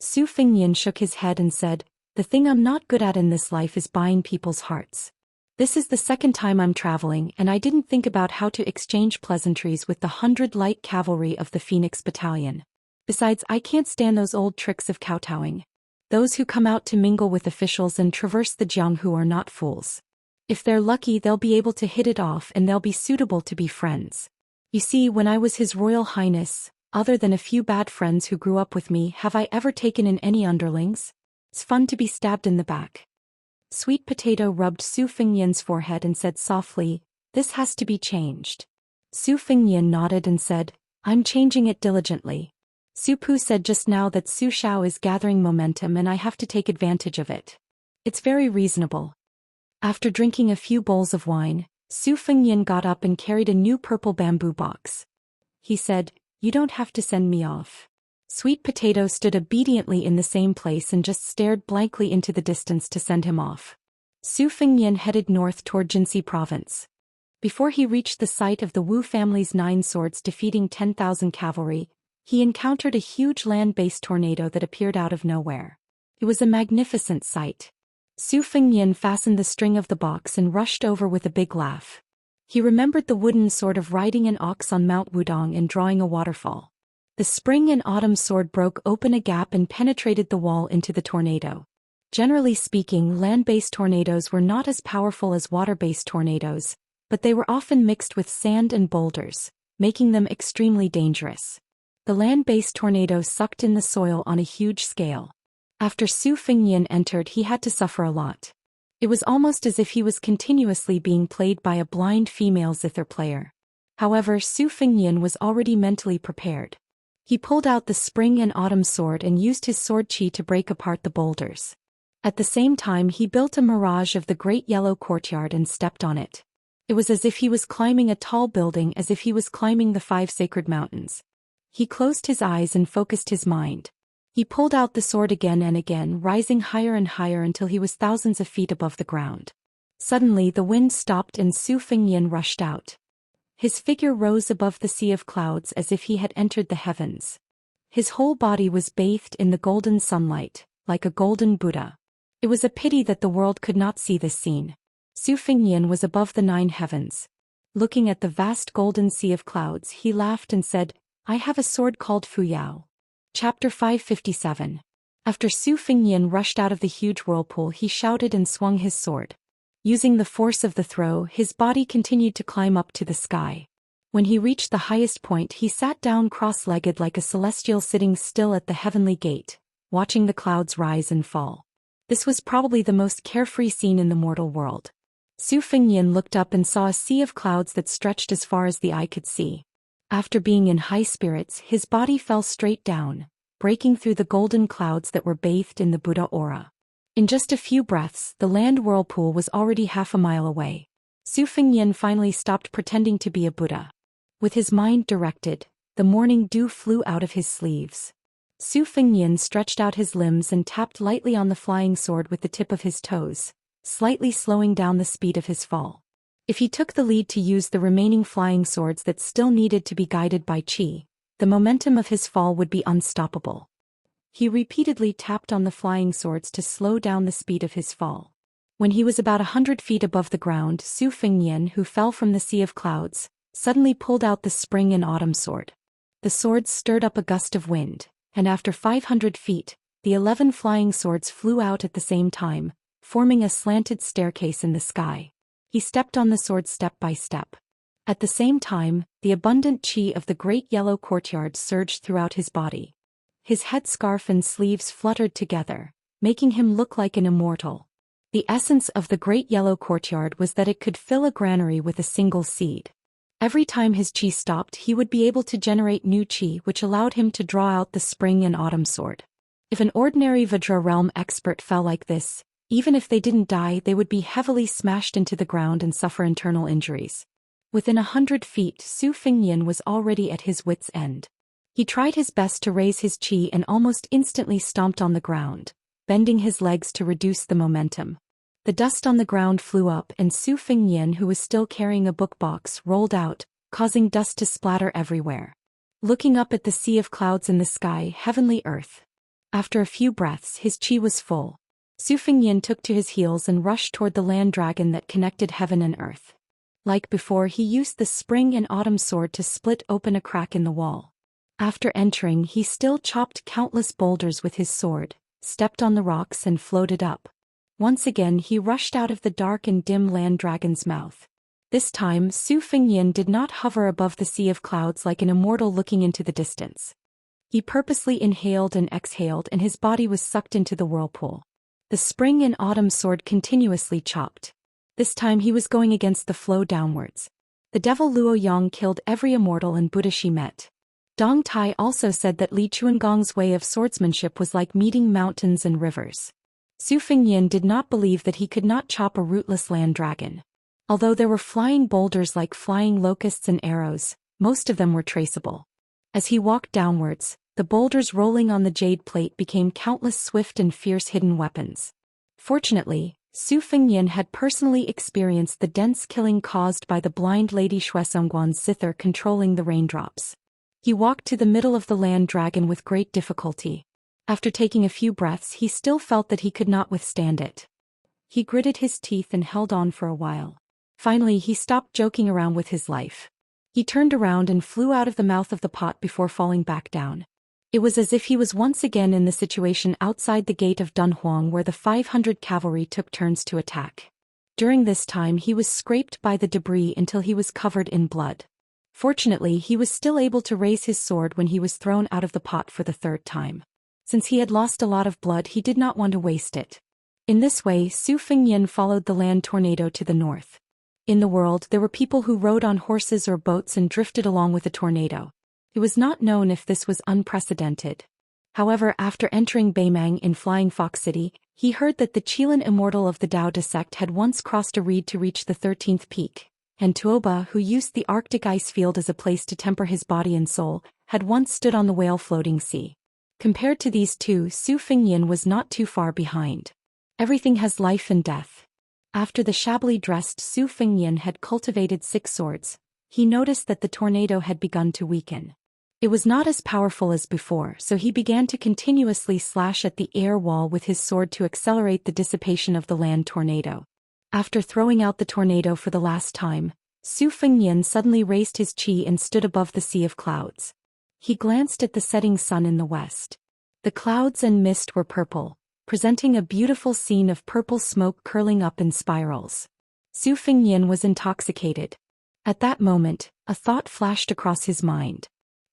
Su Fengyan shook his head and said, "The thing I'm not good at in this life is buying people's hearts. This is the second time I'm traveling, and I didn't think about how to exchange pleasantries with the 100 light cavalry of the Phoenix Battalion. Besides, I can't stand those old tricks of kowtowing. Those who come out to mingle with officials and traverse the Jianghu are not fools. If they're lucky, they'll be able to hit it off and they'll be suitable to be friends. You see, when I was His Royal Highness, other than a few bad friends who grew up with me, have I ever taken in any underlings? It's fun to be stabbed in the back." Sweet Potato rubbed Su Fengyan's forehead and said softly, "This has to be changed." Su Fengyan nodded and said, "I'm changing it diligently. Su Pu said just now that Su Xiao is gathering momentum and I have to take advantage of it. It's very reasonable." After drinking a few bowls of wine, Su Fengyan got up and carried a new purple bamboo box. He said, "You don't have to send me off." Sweet Potato stood obediently in the same place and just stared blankly into the distance to send him off. Su Fengyan headed north toward Jinxi province. Before he reached the site of the Wu family's 9 swords defeating 10,000 cavalry, he encountered a huge land-based tornado that appeared out of nowhere. It was a magnificent sight. Su Fengyan fastened the string of the box and rushed over with a big laugh. He remembered the wooden sword of riding an ox on Mount Wudong and drawing a waterfall. The spring and autumn sword broke open a gap and penetrated the wall into the tornado. Generally speaking, land-based tornadoes were not as powerful as water-based tornadoes, but they were often mixed with sand and boulders, making them extremely dangerous. The land-based tornado sucked in the soil on a huge scale. After Su Fengyan entered, he had to suffer a lot. It was almost as if he was continuously being played by a blind female zither player. However, Su Fengyan was already mentally prepared. He pulled out the spring and autumn sword and used his sword chi to break apart the boulders. At the same time, he built a mirage of the great yellow courtyard and stepped on it. It was as if he was climbing a tall building, as if he was climbing the 5 sacred mountains. He closed his eyes and focused his mind. He pulled out the sword again and again, rising higher and higher until he was thousands of feet above the ground. Suddenly the wind stopped and Su Fengyan rushed out. His figure rose above the sea of clouds as if he had entered the heavens. His whole body was bathed in the golden sunlight, like a golden Buddha. It was a pity that the world could not see this scene. Su Fengyan was above the 9 heavens. Looking at the vast golden sea of clouds, he laughed and said, "I have a sword called Fu Yao." Chapter 557. After Su Fengyan rushed out of the huge whirlpool, he shouted and swung his sword. Using the force of the throw, his body continued to climb up to the sky. When he reached the highest point, he sat down cross-legged like a celestial sitting still at the heavenly gate, watching the clouds rise and fall. This was probably the most carefree scene in the mortal world. Su Fengyan looked up and saw a sea of clouds that stretched as far as the eye could see. After being in high spirits, his body fell straight down, breaking through the golden clouds that were bathed in the Buddha aura. In just a few breaths, the land whirlpool was already half a mile away. Su Fengyan finally stopped pretending to be a Buddha. With his mind directed, the morning dew flew out of his sleeves. Su Fengyan stretched out his limbs and tapped lightly on the flying sword with the tip of his toes, slightly slowing down the speed of his fall. If he took the lead to use the remaining flying swords that still needed to be guided by Qi, the momentum of his fall would be unstoppable. He repeatedly tapped on the flying swords to slow down the speed of his fall. When he was about 100 feet above the ground, Su Fengyan, who fell from the sea of clouds, suddenly pulled out the spring and autumn sword. The sword stirred up a gust of wind, and after 500 feet, the 11 flying swords flew out at the same time, forming a slanted staircase in the sky. He stepped on the sword step by step. At the same time, the abundant qi of the great yellow courtyard surged throughout his body. His headscarf and sleeves fluttered together, making him look like an immortal. The essence of the great yellow courtyard was that it could fill a granary with a single seed. Every time his qi stopped, he would be able to generate new qi, which allowed him to draw out the spring and autumn sword. If an ordinary Vajra realm expert fell like this, even if they didn't die, they would be heavily smashed into the ground and suffer internal injuries. Within 100 feet, Su Fengyan was already at his wits' end. He tried his best to raise his qi and almost instantly stomped on the ground, bending his legs to reduce the momentum. The dust on the ground flew up and Su Fengyan, who was still carrying a book box, rolled out, causing dust to splatter everywhere. Looking up at the sea of clouds in the sky, heavenly earth. After a few breaths, his qi was full. Su Fengyan took to his heels and rushed toward the land dragon that connected heaven and earth. Like before, he used the spring and autumn sword to split open a crack in the wall. After entering, he still chopped countless boulders with his sword, stepped on the rocks and floated up. Once again he rushed out of the dark and dim land dragon's mouth. This time, Su Fengyan did not hover above the sea of clouds like an immortal looking into the distance. He purposely inhaled and exhaled, and his body was sucked into the whirlpool. The spring and autumn sword continuously chopped. This time he was going against the flow downwards. The devil Luo Yang killed every immortal and Buddha she met. Dong Tai also said that Li Chuangong's way of swordsmanship was like meeting mountains and rivers. Su Fengyan did not believe that he could not chop a rootless land dragon. Although there were flying boulders like flying locusts and arrows, most of them were traceable. As he walked downwards, the boulders rolling on the jade plate became countless swift and fierce hidden weapons. Fortunately, Su Fengyan had personally experienced the dense killing caused by the blind lady Shuesongguan's zither controlling the raindrops. He walked to the middle of the land dragon with great difficulty. After taking a few breaths, he still felt that he could not withstand it. He gritted his teeth and held on for a while. Finally, he stopped joking around with his life. He turned around and flew out of the mouth of the pot before falling back down. It was as if he was once again in the situation outside the gate of Dunhuang where the 500 cavalry took turns to attack. During this time he was scraped by the debris until he was covered in blood. Fortunately, he was still able to raise his sword when he was thrown out of the pot for the third time. Since he had lost a lot of blood, he did not want to waste it. In this way, Su Fengyan followed the land tornado to the north. In the world, there were people who rode on horses or boats and drifted along with the tornado. It was not known if this was unprecedented. However, after entering Beimang in Flying Fox City, he heard that the Qilin immortal of the Daoist sect had once crossed a reed to reach the 13th peak, and Tuoba, who used the Arctic ice field as a place to temper his body and soul, had once stood on the whale-floating sea. Compared to these two, Su Fengyan was not too far behind. Everything has life and death. After the shabbily dressed Su Fengyan had cultivated 6 swords, he noticed that the tornado had begun to weaken. It was not as powerful as before, so he began to continuously slash at the air wall with his sword to accelerate the dissipation of the land tornado. After throwing out the tornado for the last time, Su Fengyan suddenly raised his qi and stood above the sea of clouds. He glanced at the setting sun in the west. The clouds and mist were purple, presenting a beautiful scene of purple smoke curling up in spirals. Su Fengyan was intoxicated. At that moment, a thought flashed across his mind.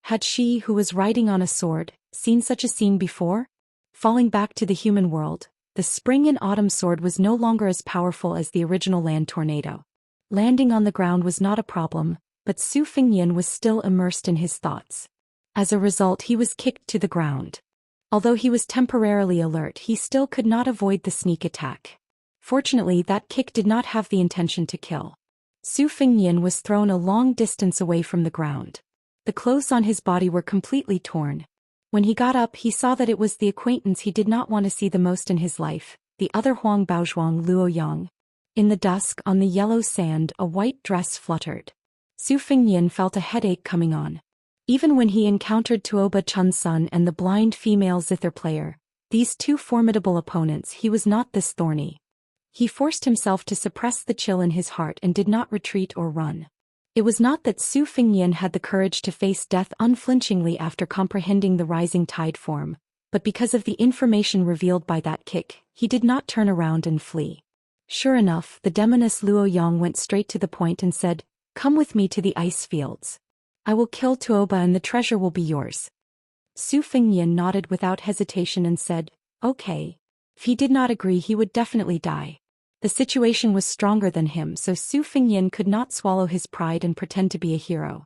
Had she, who was riding on a sword, seen such a scene before? Falling back to the human world, the spring and autumn sword was no longer as powerful as the original land tornado. Landing on the ground was not a problem, but Su Fengyan was still immersed in his thoughts. As a result, he was kicked to the ground. Although he was temporarily alert, he still could not avoid the sneak attack. Fortunately, that kick did not have the intention to kill. Su Fengyan was thrown a long distance away from the ground. The clothes on his body were completely torn. When he got up, he saw that it was the acquaintance he did not want to see the most in his life, the other Huang Baozhuang Luo Yang. In the dusk, on the yellow sand, a white dress fluttered. Su Fengyan felt a headache coming on. Even when he encountered Tuoba Chun-sun and the blind female zither player, these two formidable opponents, he was not this thorny. He forced himself to suppress the chill in his heart and did not retreat or run. It was not that Su Fengyan had the courage to face death unflinchingly after comprehending the rising tide form, but because of the information revealed by that kick, he did not turn around and flee. Sure enough, the demoness Luo Yang went straight to the point and said, "Come with me to the ice fields. I will kill Tuoba and the treasure will be yours." Su Fengyan nodded without hesitation and said, "Okay." If he did not agree, he would definitely die. The situation was stronger than him, so Su Fengyan could not swallow his pride and pretend to be a hero.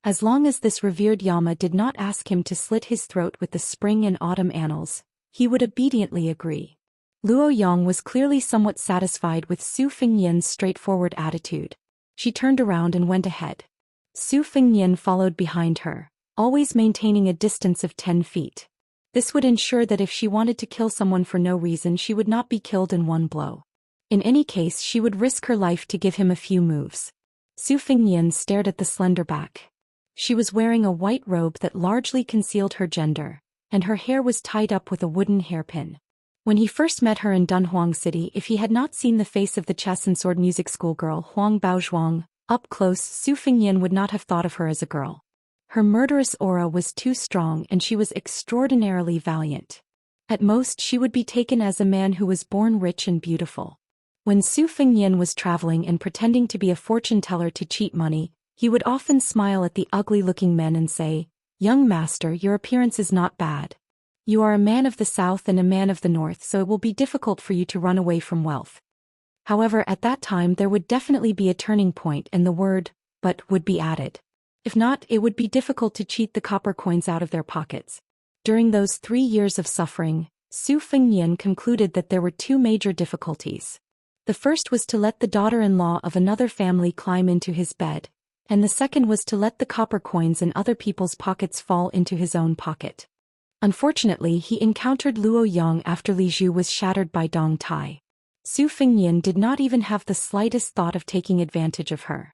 As long as this revered Yama did not ask him to slit his throat with the spring and autumn annals, he would obediently agree. Luo Yang was clearly somewhat satisfied with Su Fengyan's straightforward attitude. She turned around and went ahead. Su Fengyan followed behind her, always maintaining a distance of 10 feet. This would ensure that if she wanted to kill someone for no reason, she would not be killed in one blow. In any case, she would risk her life to give him a few moves. Su Fengyan stared at the slender back. She was wearing a white robe that largely concealed her gender, and her hair was tied up with a wooden hairpin. When he first met her in Dunhuang City, if he had not seen the face of the chess and sword music schoolgirl Huang Baozhuang up close, Su Fengyan would not have thought of her as a girl. Her murderous aura was too strong and she was extraordinarily valiant. At most, she would be taken as a man who was born rich and beautiful. When Su Fengyan was traveling and pretending to be a fortune teller to cheat money, he would often smile at the ugly-looking men and say, "Young master, your appearance is not bad. You are a man of the south and a man of the north, so it will be difficult for you to run away from wealth." However, at that time there would definitely be a turning point and the word, "but" would be added. If not, it would be difficult to cheat the copper coins out of their pockets. During those 3 years of suffering, Su Fengyan concluded that there were 2 major difficulties. The first was to let the daughter-in-law of another family climb into his bed, and the second was to let the copper coins in other people's pockets fall into his own pocket. Unfortunately, he encountered Luo Yang after Li Zhu was shattered by Dong Tai. Su Fengyan did not even have the slightest thought of taking advantage of her.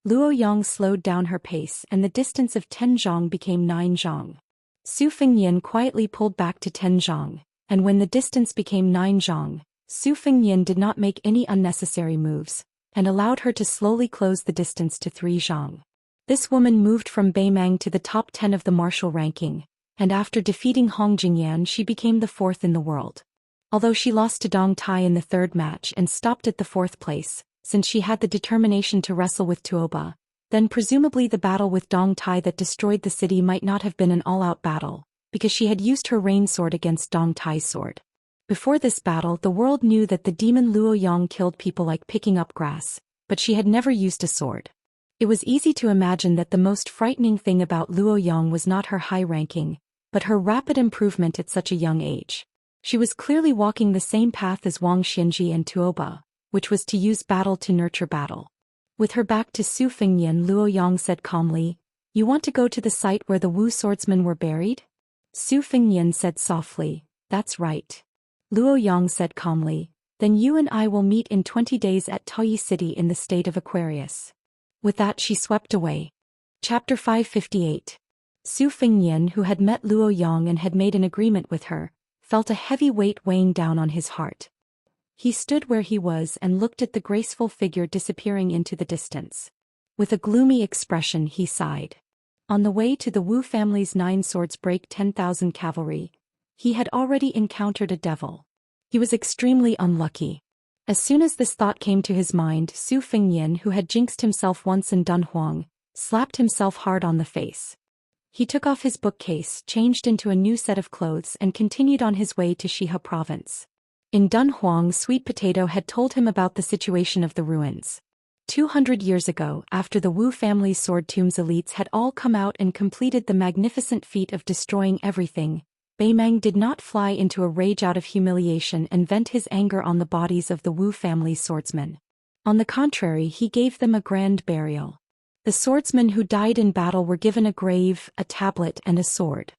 Luo Yang slowed down her pace and the distance of 10 zhang became 9 zhang. Su Fengyan quietly pulled back to 10 zhang, and when the distance became 9 zhang, Su Fengyan did not make any unnecessary moves, and allowed her to slowly close the distance to 3 zhang. This woman moved from Beimang to the top 10 of the martial ranking, and after defeating Hong Jingyan she became the 4th in the world. Although she lost to Dong Tai in the 3rd match and stopped at the 4th place, since she had the determination to wrestle with Tuoba, then presumably the battle with Dong Tai that destroyed the city might not have been an all-out battle, because she had used her rain sword against Dong Tai's sword. Before this battle, the world knew that the demon Luo Yang killed people like picking up grass, but she had never used a sword. It was easy to imagine that the most frightening thing about Luo Yang was not her high ranking, but her rapid improvement at such a young age. She was clearly walking the same path as Wang Xinji and Tuoba, which was to use battle to nurture battle. With her back to Su Fengyan, Luo Yang said calmly, "You want to go to the site where the Wu swordsmen were buried?" Su Fengyan said softly, "That's right." Luo Yang said calmly, "Then you and I will meet in 20 days at Taoyi City in the state of Aquarius." With that she swept away. Chapter 558. Su Fengyan, who had met Luo Yang and had made an agreement with her, felt a heavy weight weighing down on his heart. He stood where he was and looked at the graceful figure disappearing into the distance. With a gloomy expression he sighed. On the way to the Wu family's 9 swords break 10,000 cavalry, he had already encountered a devil. He was extremely unlucky. As soon as this thought came to his mind, Su Fengyan, who had jinxed himself once in Dunhuang, slapped himself hard on the face. He took off his bookcase, changed into a new set of clothes and continued on his way to Shihe province. In Dunhuang, Sweet Potato had told him about the situation of the ruins. 200 years ago, after the Wu family's sword tomb's elites had all come out and completed the magnificent feat of destroying everything, Beimang did not fly into a rage out of humiliation and vent his anger on the bodies of the Wu family's swordsmen. On the contrary, he gave them a grand burial. The swordsmen who died in battle were given a grave, a tablet and a sword.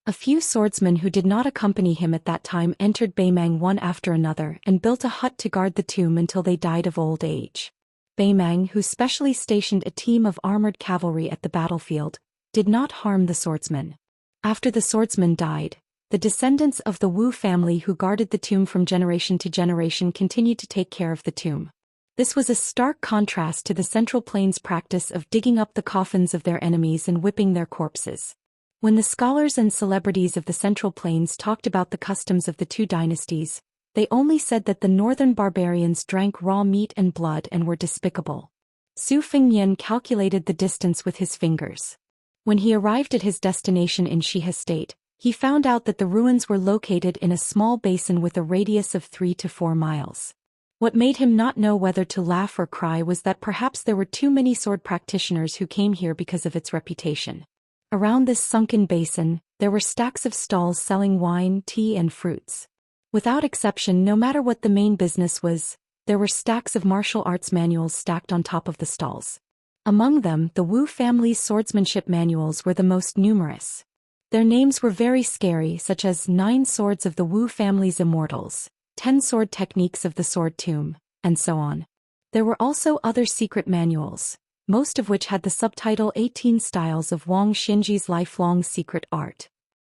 A few swordsmen who did not accompany him at that time entered Beimang one after another and built a hut to guard the tomb until they died of old age. Beimang, who specially stationed a team of armored cavalry at the battlefield, did not harm the swordsmen. After the swordsmen died, the descendants of the Wu family who guarded the tomb from generation to generation continued to take care of the tomb. This was a stark contrast to the Central Plains practice of digging up the coffins of their enemies and whipping their corpses. When the scholars and celebrities of the Central Plains talked about the customs of the two dynasties, they only said that the northern barbarians drank raw meat and blood and were despicable. Su Fengnian calculated the distance with his fingers. When he arrived at his destination in Shihe State, he found out that the ruins were located in a small basin with a radius of 3 to 4 miles. What made him not know whether to laugh or cry was that perhaps there were too many sword practitioners who came here because of its reputation. Around this sunken basin, there were stacks of stalls selling wine, tea, and fruits. Without exception, no matter what the main business was, there were stacks of martial arts manuals stacked on top of the stalls. Among them, the Wu family's swordsmanship manuals were the most numerous. Their names were very scary, such as 9 Swords of the Wu family's Immortals, 10 Sword Techniques of the Sword Tomb, and so on. There were also other secret manuals, most of which had the subtitle 18 Styles of Wang Xinji's Lifelong Secret Art.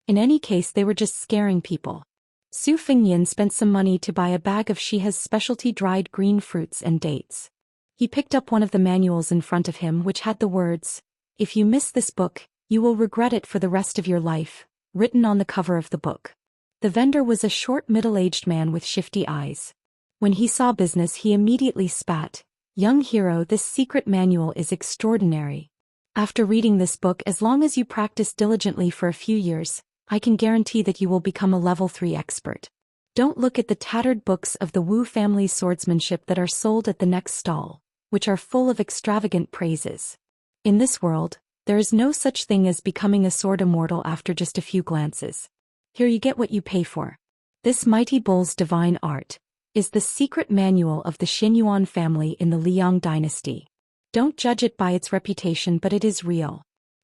In any case, they were just scaring people. Su Fengnian spent some money to buy a bag of Shihe's specialty dried green fruits and dates. He picked up one of the manuals in front of him, which had the words, "If you miss this book, you will regret it for the rest of your life," written on the cover of the book. The vendor was a short middle-aged man with shifty eyes. When he saw business, he immediately spat, "Young hero, this secret manual is extraordinary. After reading this book, as long as you practice diligently for a few years, I can guarantee that you will become a level 3 expert. Don't look at the tattered books of the Wu family swordsmanship that are sold at the next stall, which are full of extravagant praises. In this world, there is no such thing as becoming a sword immortal after just a few glances. Here you get what you pay for. This mighty bull's divine art is the secret manual of the Xinyuan family in the Liang dynasty. Don't judge it by its reputation, but it is real.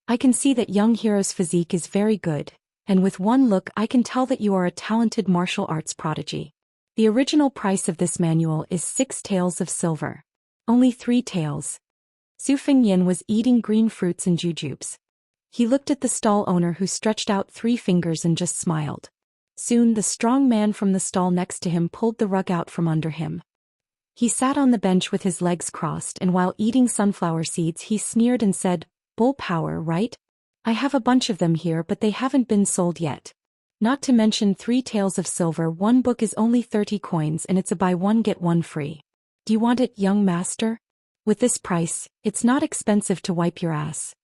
I can see that young hero's physique is very good, and with one look I can tell that you are a talented martial arts prodigy. The original price of this manual is 6 taels of silver. Only 3 taels." Su Fengnian was eating green fruits and jujubes. He looked at the stall owner, who stretched out 3 fingers and just smiled. Soon the strong man from the stall next to him pulled the rug out from under him. He sat on the bench with his legs crossed, and while eating sunflower seeds he sneered and said, "Bull power, right? I have a bunch of them here, but they haven't been sold yet. Not to mention 3 taels of silver. One book is only 30 coins and it's a buy one get one free. Do you want it, young master? With this price, it's not expensive to wipe your ass."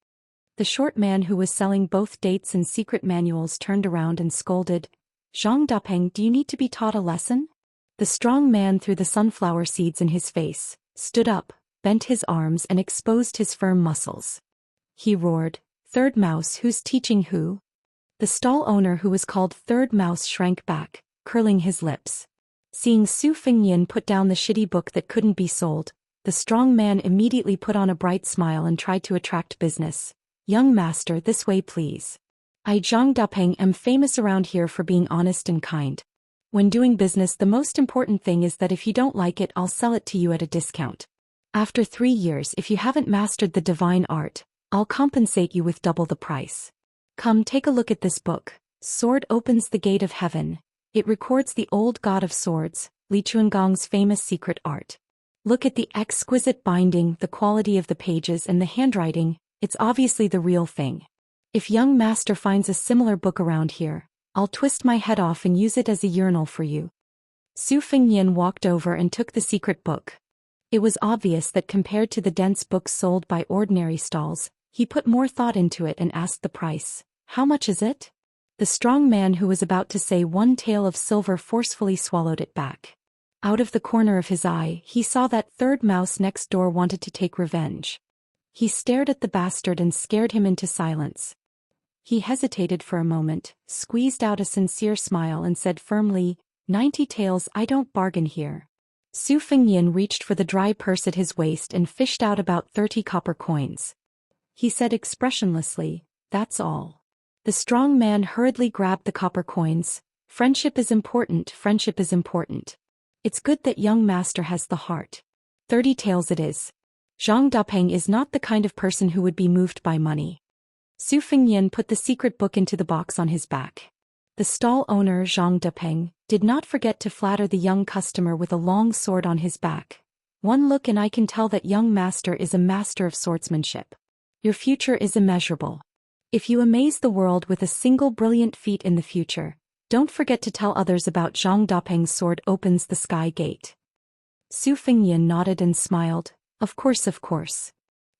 The short man who was selling both dates and secret manuals turned around and scolded, "Zhang Dapeng, do you need to be taught a lesson?" The strong man threw the sunflower seeds in his face, stood up, bent his arms and exposed his firm muscles. He roared, "Third Mouse, who's teaching who?" The stall owner, who was called Third Mouse, shrank back, curling his lips. Seeing Su Fengnian put down the shitty book that couldn't be sold, the strong man immediately put on a bright smile and tried to attract business. "Young master, this way please. I, Zhang Dapeng, am famous around here for being honest and kind. When doing business, the most important thing is that if you don't like it, I'll sell it to you at a discount. After 3 years, if you haven't mastered the divine art, I'll compensate you with double the price. Come, take a look at this book. Sword opens the gate of heaven. It records the old god of swords, Li Chuangong's famous secret art. Look at the exquisite binding, the quality of the pages and the handwriting. It's obviously the real thing. If young master finds a similar book around here, I'll twist my head off and use it as a urinal for you." Su Fengnian walked over and took the secret book. It was obvious that compared to the dense books sold by ordinary stalls, he put more thought into it and asked the price. "How much is it?" The strong man, who was about to say 1 tael of silver, forcefully swallowed it back. Out of the corner of his eye, he saw that Third Mouse next door wanted to take revenge. He stared at the bastard and scared him into silence. He hesitated for a moment, squeezed out a sincere smile and said firmly, 90 taels, I don't bargain here." Su Fengnian reached for the dry purse at his waist and fished out about 30 copper coins. He said expressionlessly, "That's all." The strong man hurriedly grabbed the copper coins. "Friendship is important, friendship is important. It's good that young master has the heart. 30 taels it is. Zhang Dapeng is not the kind of person who would be moved by money." Su Fengnian put the secret book into the box on his back. The stall owner, Zhang Dapeng, did not forget to flatter the young customer with a long sword on his back. "One look and I can tell that young master is a master of swordsmanship. Your future is immeasurable. If you amaze the world with a single brilliant feat in the future, don't forget to tell others about Zhang Dapeng's sword opens the sky gate. Su Fengyan nodded and smiled. Of course, of course.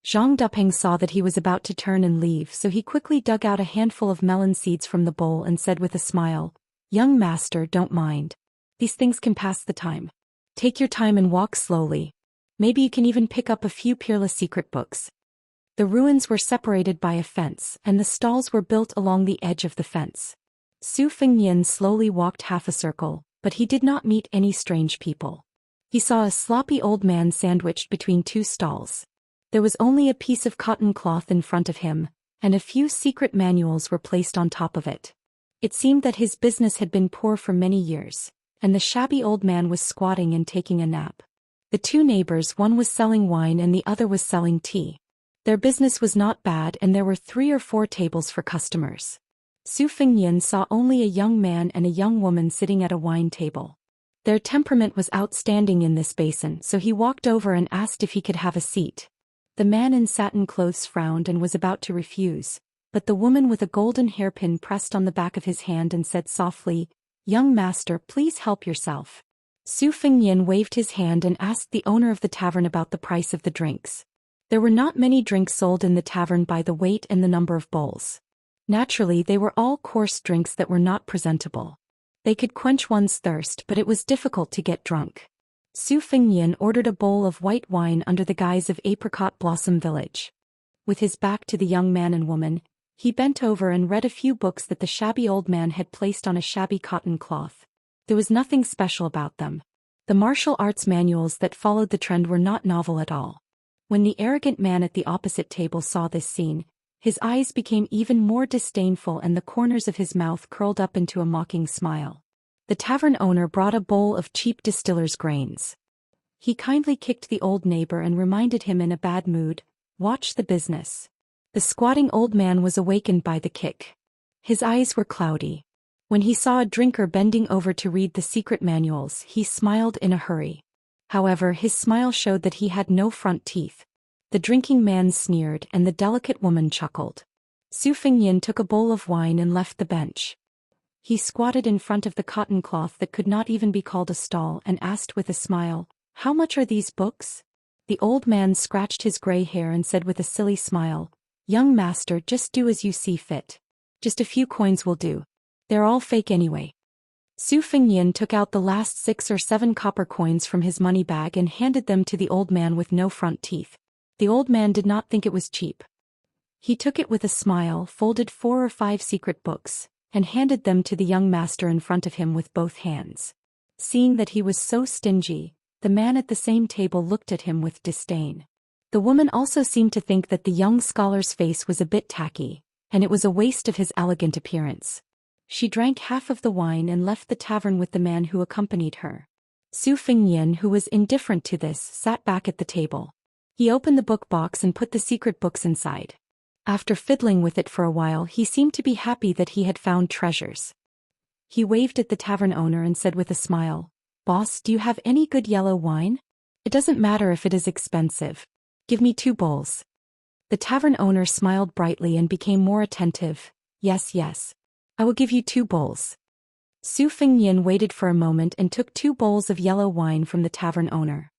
Zhang Dapeng saw that he was about to turn and leave, so he quickly dug out a handful of melon seeds from the bowl and said with a smile, "Young master, don't mind. These things can pass the time. Take your time and walk slowly. Maybe you can even pick up a few peerless secret books." The ruins were separated by a fence, and the stalls were built along the edge of the fence. Su Fengyan slowly walked half a circle, but he did not meet any strange people. He saw a sloppy old man sandwiched between two stalls. There was only a piece of cotton cloth in front of him, and a few secret manuals were placed on top of it. It seemed that his business had been poor for many years, and the shabby old man was squatting and taking a nap. The two neighbors, one was selling wine and the other was selling tea. Their business was not bad and there were 3 or 4 tables for customers. Su Fengyan saw only a young man and a young woman sitting at a wine table. Their temperament was outstanding in this basin, so he walked over and asked if he could have a seat. The man in satin clothes frowned and was about to refuse, but the woman with a golden hairpin pressed on the back of his hand and said softly, "Young master, please help yourself." Su Fengyan waved his hand and asked the owner of the tavern about the price of the drinks. There were not many drinks sold in the tavern by the weight and the number of bowls. Naturally, they were all coarse drinks that were not presentable. They could quench one's thirst, but it was difficult to get drunk. Su Fengyan ordered a bowl of white wine under the guise of Apricot Blossom Village. With his back to the young man and woman, he bent over and read a few books that the shabby old man had placed on a shabby cotton cloth. There was nothing special about them. The martial arts manuals that followed the trend were not novel at all. When the arrogant man at the opposite table saw this scene, his eyes became even more disdainful and the corners of his mouth curled up into a mocking smile. The tavern owner brought a bowl of cheap distiller's grains. He kindly kicked the old neighbor and reminded him in a bad mood, "Watch the business." The squatting old man was awakened by the kick. His eyes were cloudy. When he saw a drinker bending over to read the secret manuals, he smiled in a hurry. However, his smile showed that he had no front teeth. The drinking man sneered and the delicate woman chuckled. Su Fengyan took a bowl of wine and left the bench. He squatted in front of the cotton cloth that could not even be called a stall and asked with a smile, "How much are these books?" The old man scratched his gray hair and said with a silly smile, "Young master, just do as you see fit. Just a few coins will do. They're all fake anyway." Su Fengyan took out the last 6 or 7 copper coins from his money bag and handed them to the old man with no front teeth. The old man did not think it was cheap. He took it with a smile, folded 4 or 5 secret books, and handed them to the young master in front of him with both hands. Seeing that he was so stingy, the man at the same table looked at him with disdain. The woman also seemed to think that the young scholar's face was a bit tacky, and it was a waste of his elegant appearance. She drank half of the wine and left the tavern with the man who accompanied her. Su Fengyan, who was indifferent to this, sat back at the table. He opened the book box and put the secret books inside. After fiddling with it for a while, he seemed to be happy that he had found treasures. He waved at the tavern owner and said with a smile, "Boss, do you have any good yellow wine? It doesn't matter if it is expensive. Give me 2 bowls." The tavern owner smiled brightly and became more attentive. Yes, I will give you 2 bowls." Su Fengyan waited for a moment and took 2 bowls of yellow wine from the tavern owner.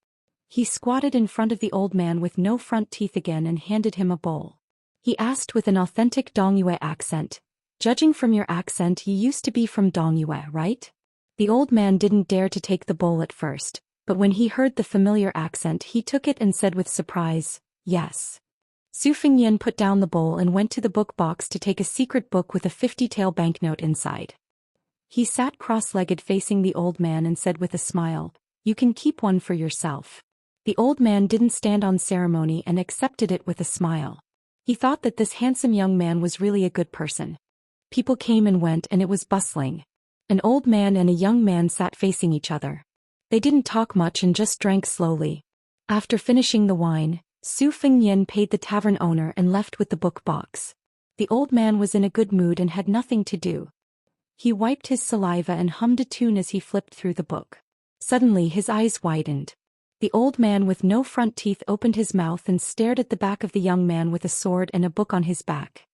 He squatted in front of the old man with no front teeth again and handed him a bowl. He asked with an authentic Dongyue accent, "Judging from your accent, you used to be from Dongyue, right?" The old man didn't dare to take the bowl at first, but when he heard the familiar accent he took it and said with surprise, "Yes." Su Fengyan put down the bowl and went to the book box to take a secret book with a 50-tael banknote inside. He sat cross-legged facing the old man and said with a smile, "You can keep one for yourself." The old man didn't stand on ceremony and accepted it with a smile. He thought that this handsome young man was really a good person. People came and went and it was bustling. An old man and a young man sat facing each other. They didn't talk much and just drank slowly. After finishing the wine, Su Fengyan paid the tavern owner and left with the book box. The old man was in a good mood and had nothing to do. He wiped his saliva and hummed a tune as he flipped through the book. Suddenly his eyes widened. The old man with no front teeth opened his mouth and stared at the back of the young man with a sword and a book on his back.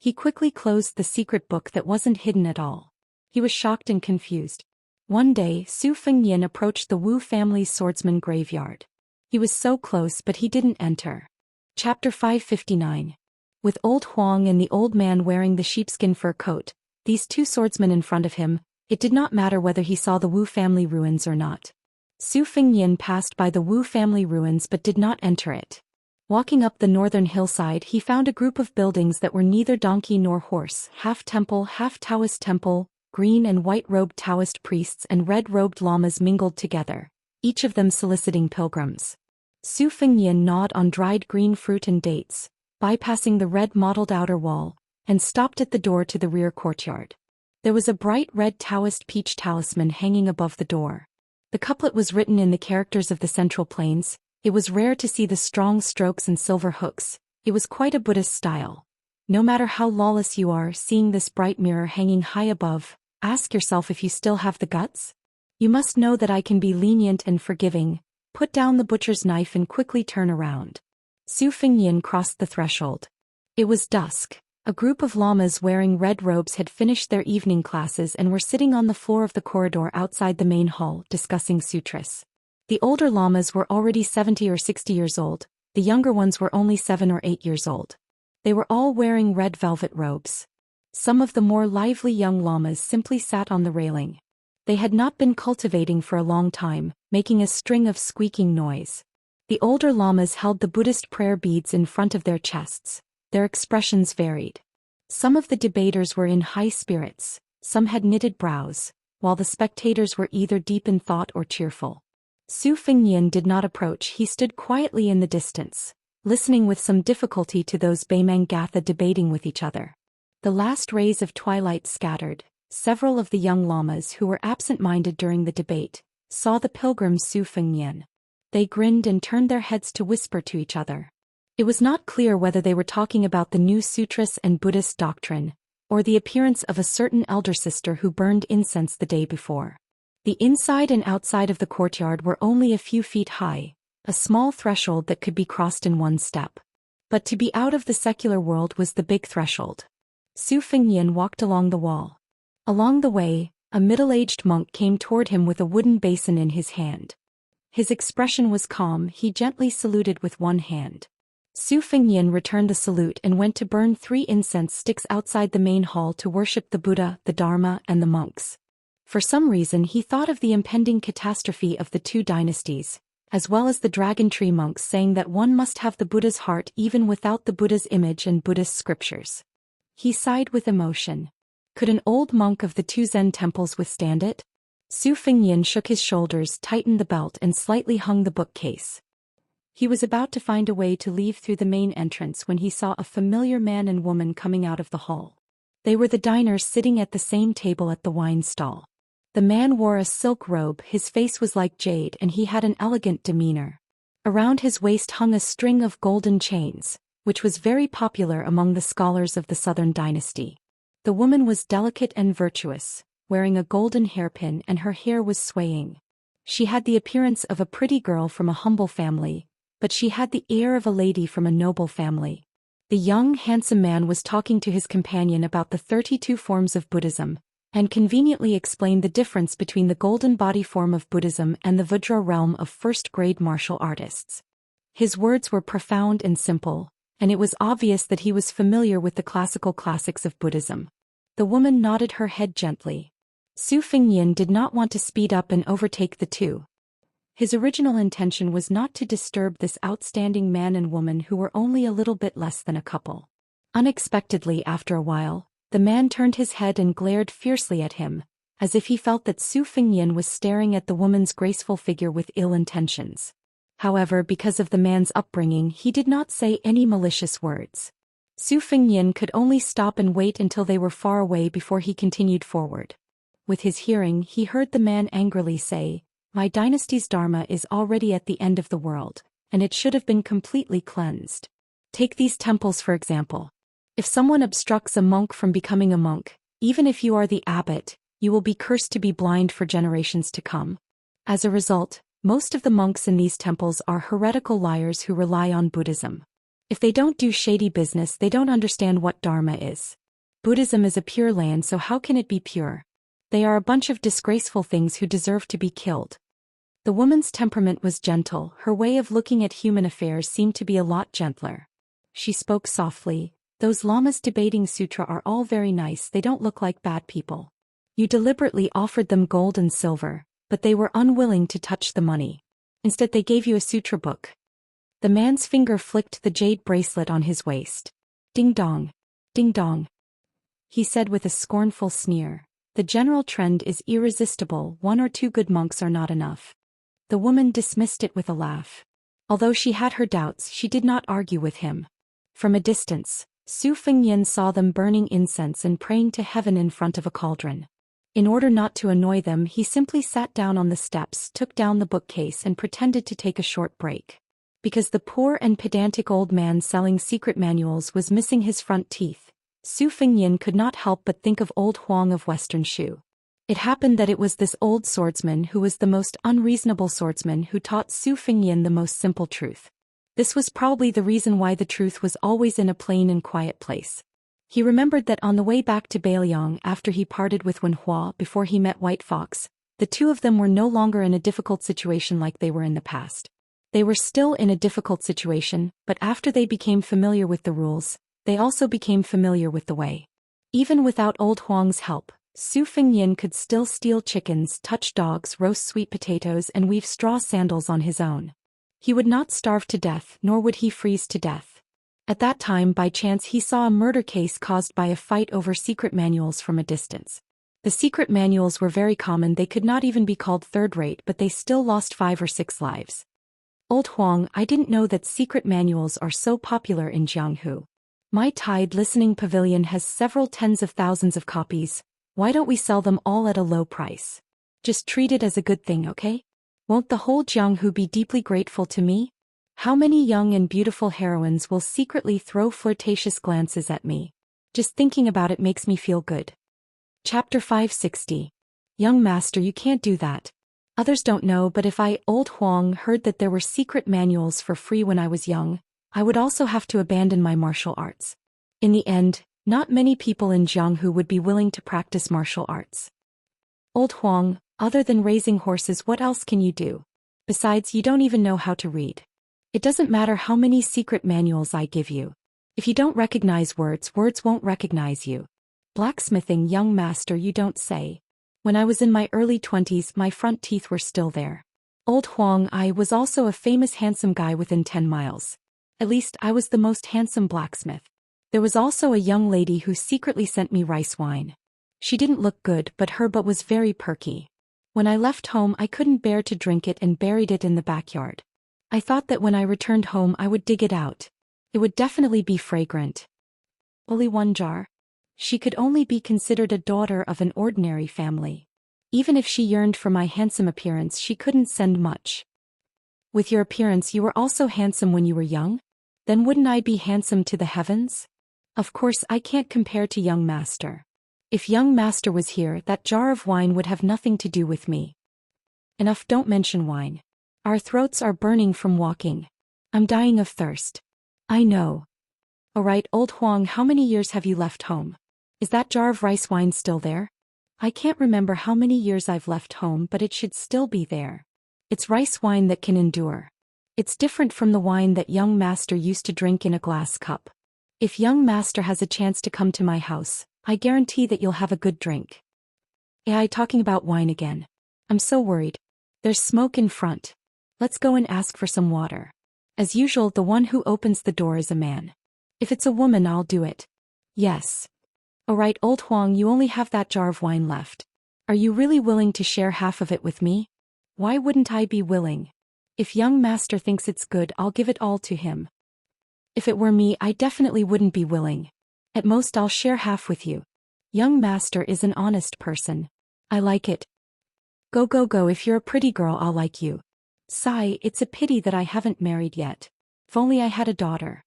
He quickly closed the secret book that wasn't hidden at all. He was shocked and confused. One day, Su Fengnian approached the Wu family's swordsman graveyard. He was so close but he didn't enter. Chapter 559. With old Huang and the old man wearing the sheepskin fur coat, these two swordsmen in front of him, it did not matter whether he saw the Wu family ruins or not. Su Fengnian passed by the Wu family ruins but did not enter it. Walking up the northern hillside, he found a group of buildings that were neither donkey nor horse, half temple, half Taoist temple, green and white-robed Taoist priests and red-robed lamas mingled together, each of them soliciting pilgrims. Su Fengnian gnawed on dried green fruit and dates, bypassing the red-mottled outer wall, and stopped at the door to the rear courtyard. There was a bright red Taoist peach talisman hanging above the door. The couplet was written in the characters of the Central Plains. It was rare to see the strong strokes and silver hooks. It was quite a Buddhist style. No matter how lawless you are, seeing this bright mirror hanging high above, ask yourself if you still have the guts. You must know that I can be lenient and forgiving. Put down the butcher's knife and quickly turn around. Su Fengnian crossed the threshold. It was dusk. A group of lamas wearing red robes had finished their evening classes and were sitting on the floor of the corridor outside the main hall, discussing sutras. The older lamas were already 70 or 60 years old, the younger ones were only 7 or 8 years old. They were all wearing red velvet robes. Some of the more lively young lamas simply sat on the railing. They had not been cultivating for a long time, making a string of squeaking noise. The older lamas held the Buddhist prayer beads in front of their chests. Their expressions varied. Some of the debaters were in high spirits, some had knitted brows, while the spectators were either deep in thought or cheerful. Su Fengnian did not approach. He stood quietly in the distance, listening with some difficulty to those Beimangatha debating with each other. The last rays of twilight scattered. Several of the young lamas who were absent-minded during the debate saw the pilgrim Su Fengnian. They grinned and turned their heads to whisper to each other. It was not clear whether they were talking about the new sutras and Buddhist doctrine, or the appearance of a certain elder sister who burned incense the day before. The inside and outside of the courtyard were only a few feet high, a small threshold that could be crossed in one step. But to be out of the secular world was the big threshold. Su Fengnian walked along the wall. Along the way, a middle-aged monk came toward him with a wooden basin in his hand. His expression was calm. He gently saluted with one hand. Su Fengnian returned the salute and went to burn 3 incense sticks outside the main hall to worship the Buddha, the Dharma, and the monks. For some reason he thought of the impending catastrophe of the 2 dynasties, as well as the dragon tree monks saying that one must have the Buddha's heart even without the Buddha's image and Buddhist scriptures. He sighed with emotion. Could an old monk of the 2 Zen temples withstand it? Su Fengnian shook his shoulders, tightened the belt and slightly hung the bookcase. He was about to find a way to leave through the main entrance when he saw a familiar man and woman coming out of the hall. They were the diners sitting at the same table at the wine stall. The man wore a silk robe, his face was like jade and he had an elegant demeanor. Around his waist hung a string of golden chains, which was very popular among the scholars of the Southern dynasty. The woman was delicate and virtuous, wearing a golden hairpin and her hair was swaying. She had the appearance of a pretty girl from a humble family, but she had the air of a lady from a noble family. The young, handsome man was talking to his companion about the 32 forms of Buddhism, and conveniently explained the difference between the golden body form of Buddhism and the Vajra realm of first-grade martial artists. His words were profound and simple, and it was obvious that he was familiar with the classical classics of Buddhism. The woman nodded her head gently. Su Fengnian did not want to speed up and overtake the two. His original intention was not to disturb this outstanding man and woman who were only a little bit less than a couple. Unexpectedly, after a while, the man turned his head and glared fiercely at him, as if he felt that Su Fengnian was staring at the woman's graceful figure with ill intentions. However, because of the man's upbringing, he did not say any malicious words. Su Fengnian could only stop and wait until they were far away before he continued forward. With his hearing, he heard the man angrily say, "My dynasty's dharma is already at the end of the world, and it should have been completely cleansed. Take these temples for example. If someone obstructs a monk from becoming a monk, even if you are the abbot, you will be cursed to be blind for generations to come. As a result, most of the monks in these temples are heretical liars who rely on Buddhism. If they don't do shady business, they don't understand what Dharma is. Buddhism is a pure land, so how can it be pure? They are a bunch of disgraceful things who deserve to be killed. The woman's temperament was gentle, her way of looking at human affairs seemed to be a lot gentler. She spoke softly, "Those lamas debating sutra are all very nice, they don't look like bad people. You deliberately offered them gold and silver, but they were unwilling to touch the money. Instead they gave you a sutra book." The man's finger flicked the jade bracelet on his waist. "Ding dong. Ding dong," he said with a scornful sneer. "The general trend is irresistible, 1 or 2 good monks are not enough." The woman dismissed it with a laugh. Although she had her doubts, she did not argue with him. From a distance, Su Fengyan saw them burning incense and praying to heaven in front of a cauldron. In order not to annoy them, he simply sat down on the steps, took down the bookcase and pretended to take a short break. Because the poor and pedantic old man selling secret manuals was missing his front teeth, Su Fengyan could not help but think of old Huang of Western Shu. It happened that it was this old swordsman who was the most unreasonable swordsman who taught Su Fengyan the most simple truth. This was probably the reason why the truth was always in a plain and quiet place. He remembered that on the way back to Beiliang after he parted with Wenhua before he met White Fox, the two of them were no longer in a difficult situation like they were in the past. They were still in a difficult situation, but after they became familiar with the rules, they also became familiar with the way. Even without old Huang's help, Su Fengyan could still steal chickens, touch dogs, roast sweet potatoes and weave straw sandals on his own. He would not starve to death, nor would he freeze to death. At that time, by chance, he saw a murder case caused by a fight over secret manuals from a distance. The secret manuals were very common, they could not even be called third-rate, but they still lost 5 or 6 lives. "Old Huang, I didn't know that secret manuals are so popular in Jianghu. My Tide Listening Pavilion has several tens of thousands of copies. Why don't we sell them all at a low price? Just treat it as a good thing, okay? Won't the whole Jianghu be deeply grateful to me? How many young and beautiful heroines will secretly throw flirtatious glances at me? Just thinking about it makes me feel good." Chapter 560. "Young master, you can't do that. Others don't know, but if I, Old Huang, heard that there were secret manuals for free when I was young, I would also have to abandon my martial arts. In the end, not many people in Jianghu would be willing to practice martial arts. Old Huang, other than raising horses, what else can you do? Besides, you don't even know how to read. It doesn't matter how many secret manuals I give you. If you don't recognize words, words won't recognize you. Blacksmithing, young master, you don't say. When I was in my early 20s, my front teeth were still there. Old Huang, I was also a famous handsome guy within 10 miles. At least I was the most handsome blacksmith. There was also a young lady who secretly sent me rice wine. She didn't look good, but was very perky. When I left home, I couldn't bear to drink it and buried it in the backyard. I thought that when I returned home, I would dig it out. It would definitely be fragrant. Only 1 jar. She could only be considered a daughter of an ordinary family. Even if she yearned for my handsome appearance, she couldn't send much. With your appearance, you were also handsome when you were young? Then wouldn't I be handsome to the heavens? Of course, I can't compare to young master. If young master was here, that jar of wine would have nothing to do with me. Enough, don't mention wine. Our throats are burning from walking. I'm dying of thirst. I know. Alright, Old Huang, how many years have you left home? Is that jar of rice wine still there? I can't remember how many years I've left home, but it should still be there. It's rice wine that can endure. It's different from the wine that young master used to drink in a glass cup. If young master has a chance to come to my house, I guarantee that you'll have a good drink. AI talking about wine again. I'm so worried. There's smoke in front. Let's go and ask for some water. As usual, the one who opens the door is a man. If it's a woman, I'll do it. Yes. Alright, Old Huang, you only have that jar of wine left. Are you really willing to share half of it with me? Why wouldn't I be willing? If young master thinks it's good, I'll give it all to him. If it were me, I definitely wouldn't be willing. At most, I'll share half with you. Young master is an honest person. I like it. Go go go, if you're a pretty girl, I'll like you. Sigh, it's a pity that I haven't married yet. If only I had a daughter.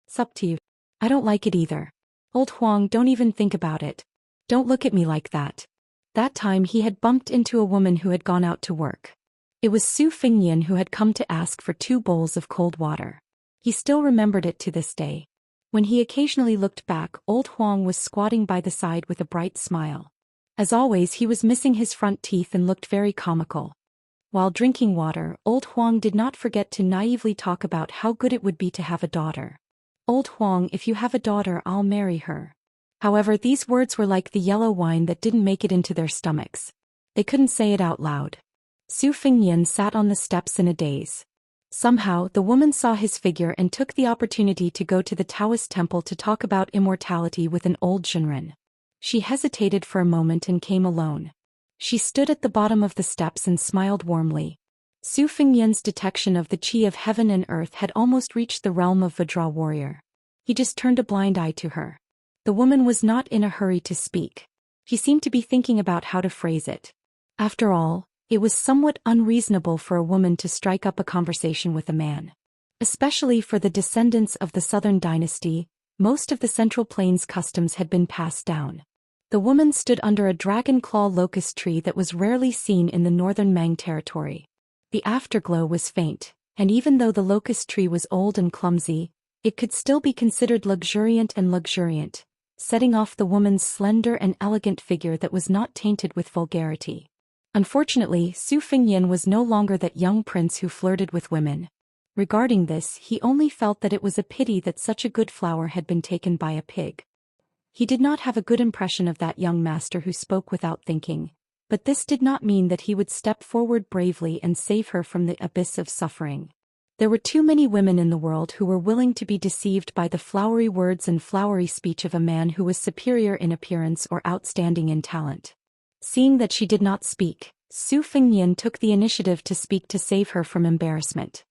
It's up to you. I don't like it either. Old Huang, don't even think about it. Don't look at me like that. That time he had bumped into a woman who had gone out to work. It was Su Fengyan who had come to ask for 2 bowls of cold water. He still remembered it to this day. When he occasionally looked back, old Huang was squatting by the side with a bright smile. As always, he was missing his front teeth and looked very comical. While drinking water, old Huang did not forget to naively talk about how good it would be to have a daughter. Old Huang, if you have a daughter, I'll marry her. However, these words were like the yellow wine that didn't make it into their stomachs. They couldn't say it out loud. Su Fengnian sat on the steps in a daze. Somehow, the woman saw his figure and took the opportunity to go to the Daoist temple to talk about immortality with an old Shinran. She hesitated for a moment and came alone. She stood at the bottom of the steps and smiled warmly. Su Fengnian's detection of the qi of heaven and earth had almost reached the realm of Vajra warrior. He just turned a blind eye to her. The woman was not in a hurry to speak. She seemed to be thinking about how to phrase it. After all, it was somewhat unreasonable for a woman to strike up a conversation with a man. Especially for the descendants of the Southern dynasty, most of the Central Plains customs had been passed down. The woman stood under a dragon claw locust tree that was rarely seen in the northern Mang territory. The afterglow was faint, and even though the locust tree was old and clumsy, it could still be considered luxuriant, setting off the woman's slender and elegant figure that was not tainted with vulgarity. Unfortunately, Su Fengnian was no longer that young prince who flirted with women. Regarding this, he only felt that it was a pity that such a good flower had been taken by a pig. He did not have a good impression of that young master who spoke without thinking, but this did not mean that he would step forward bravely and save her from the abyss of suffering. There were too many women in the world who were willing to be deceived by the flowery words and flowery speech of a man who was superior in appearance or outstanding in talent. Seeing that she did not speak, Su Fengnian took the initiative to speak to save her from embarrassment.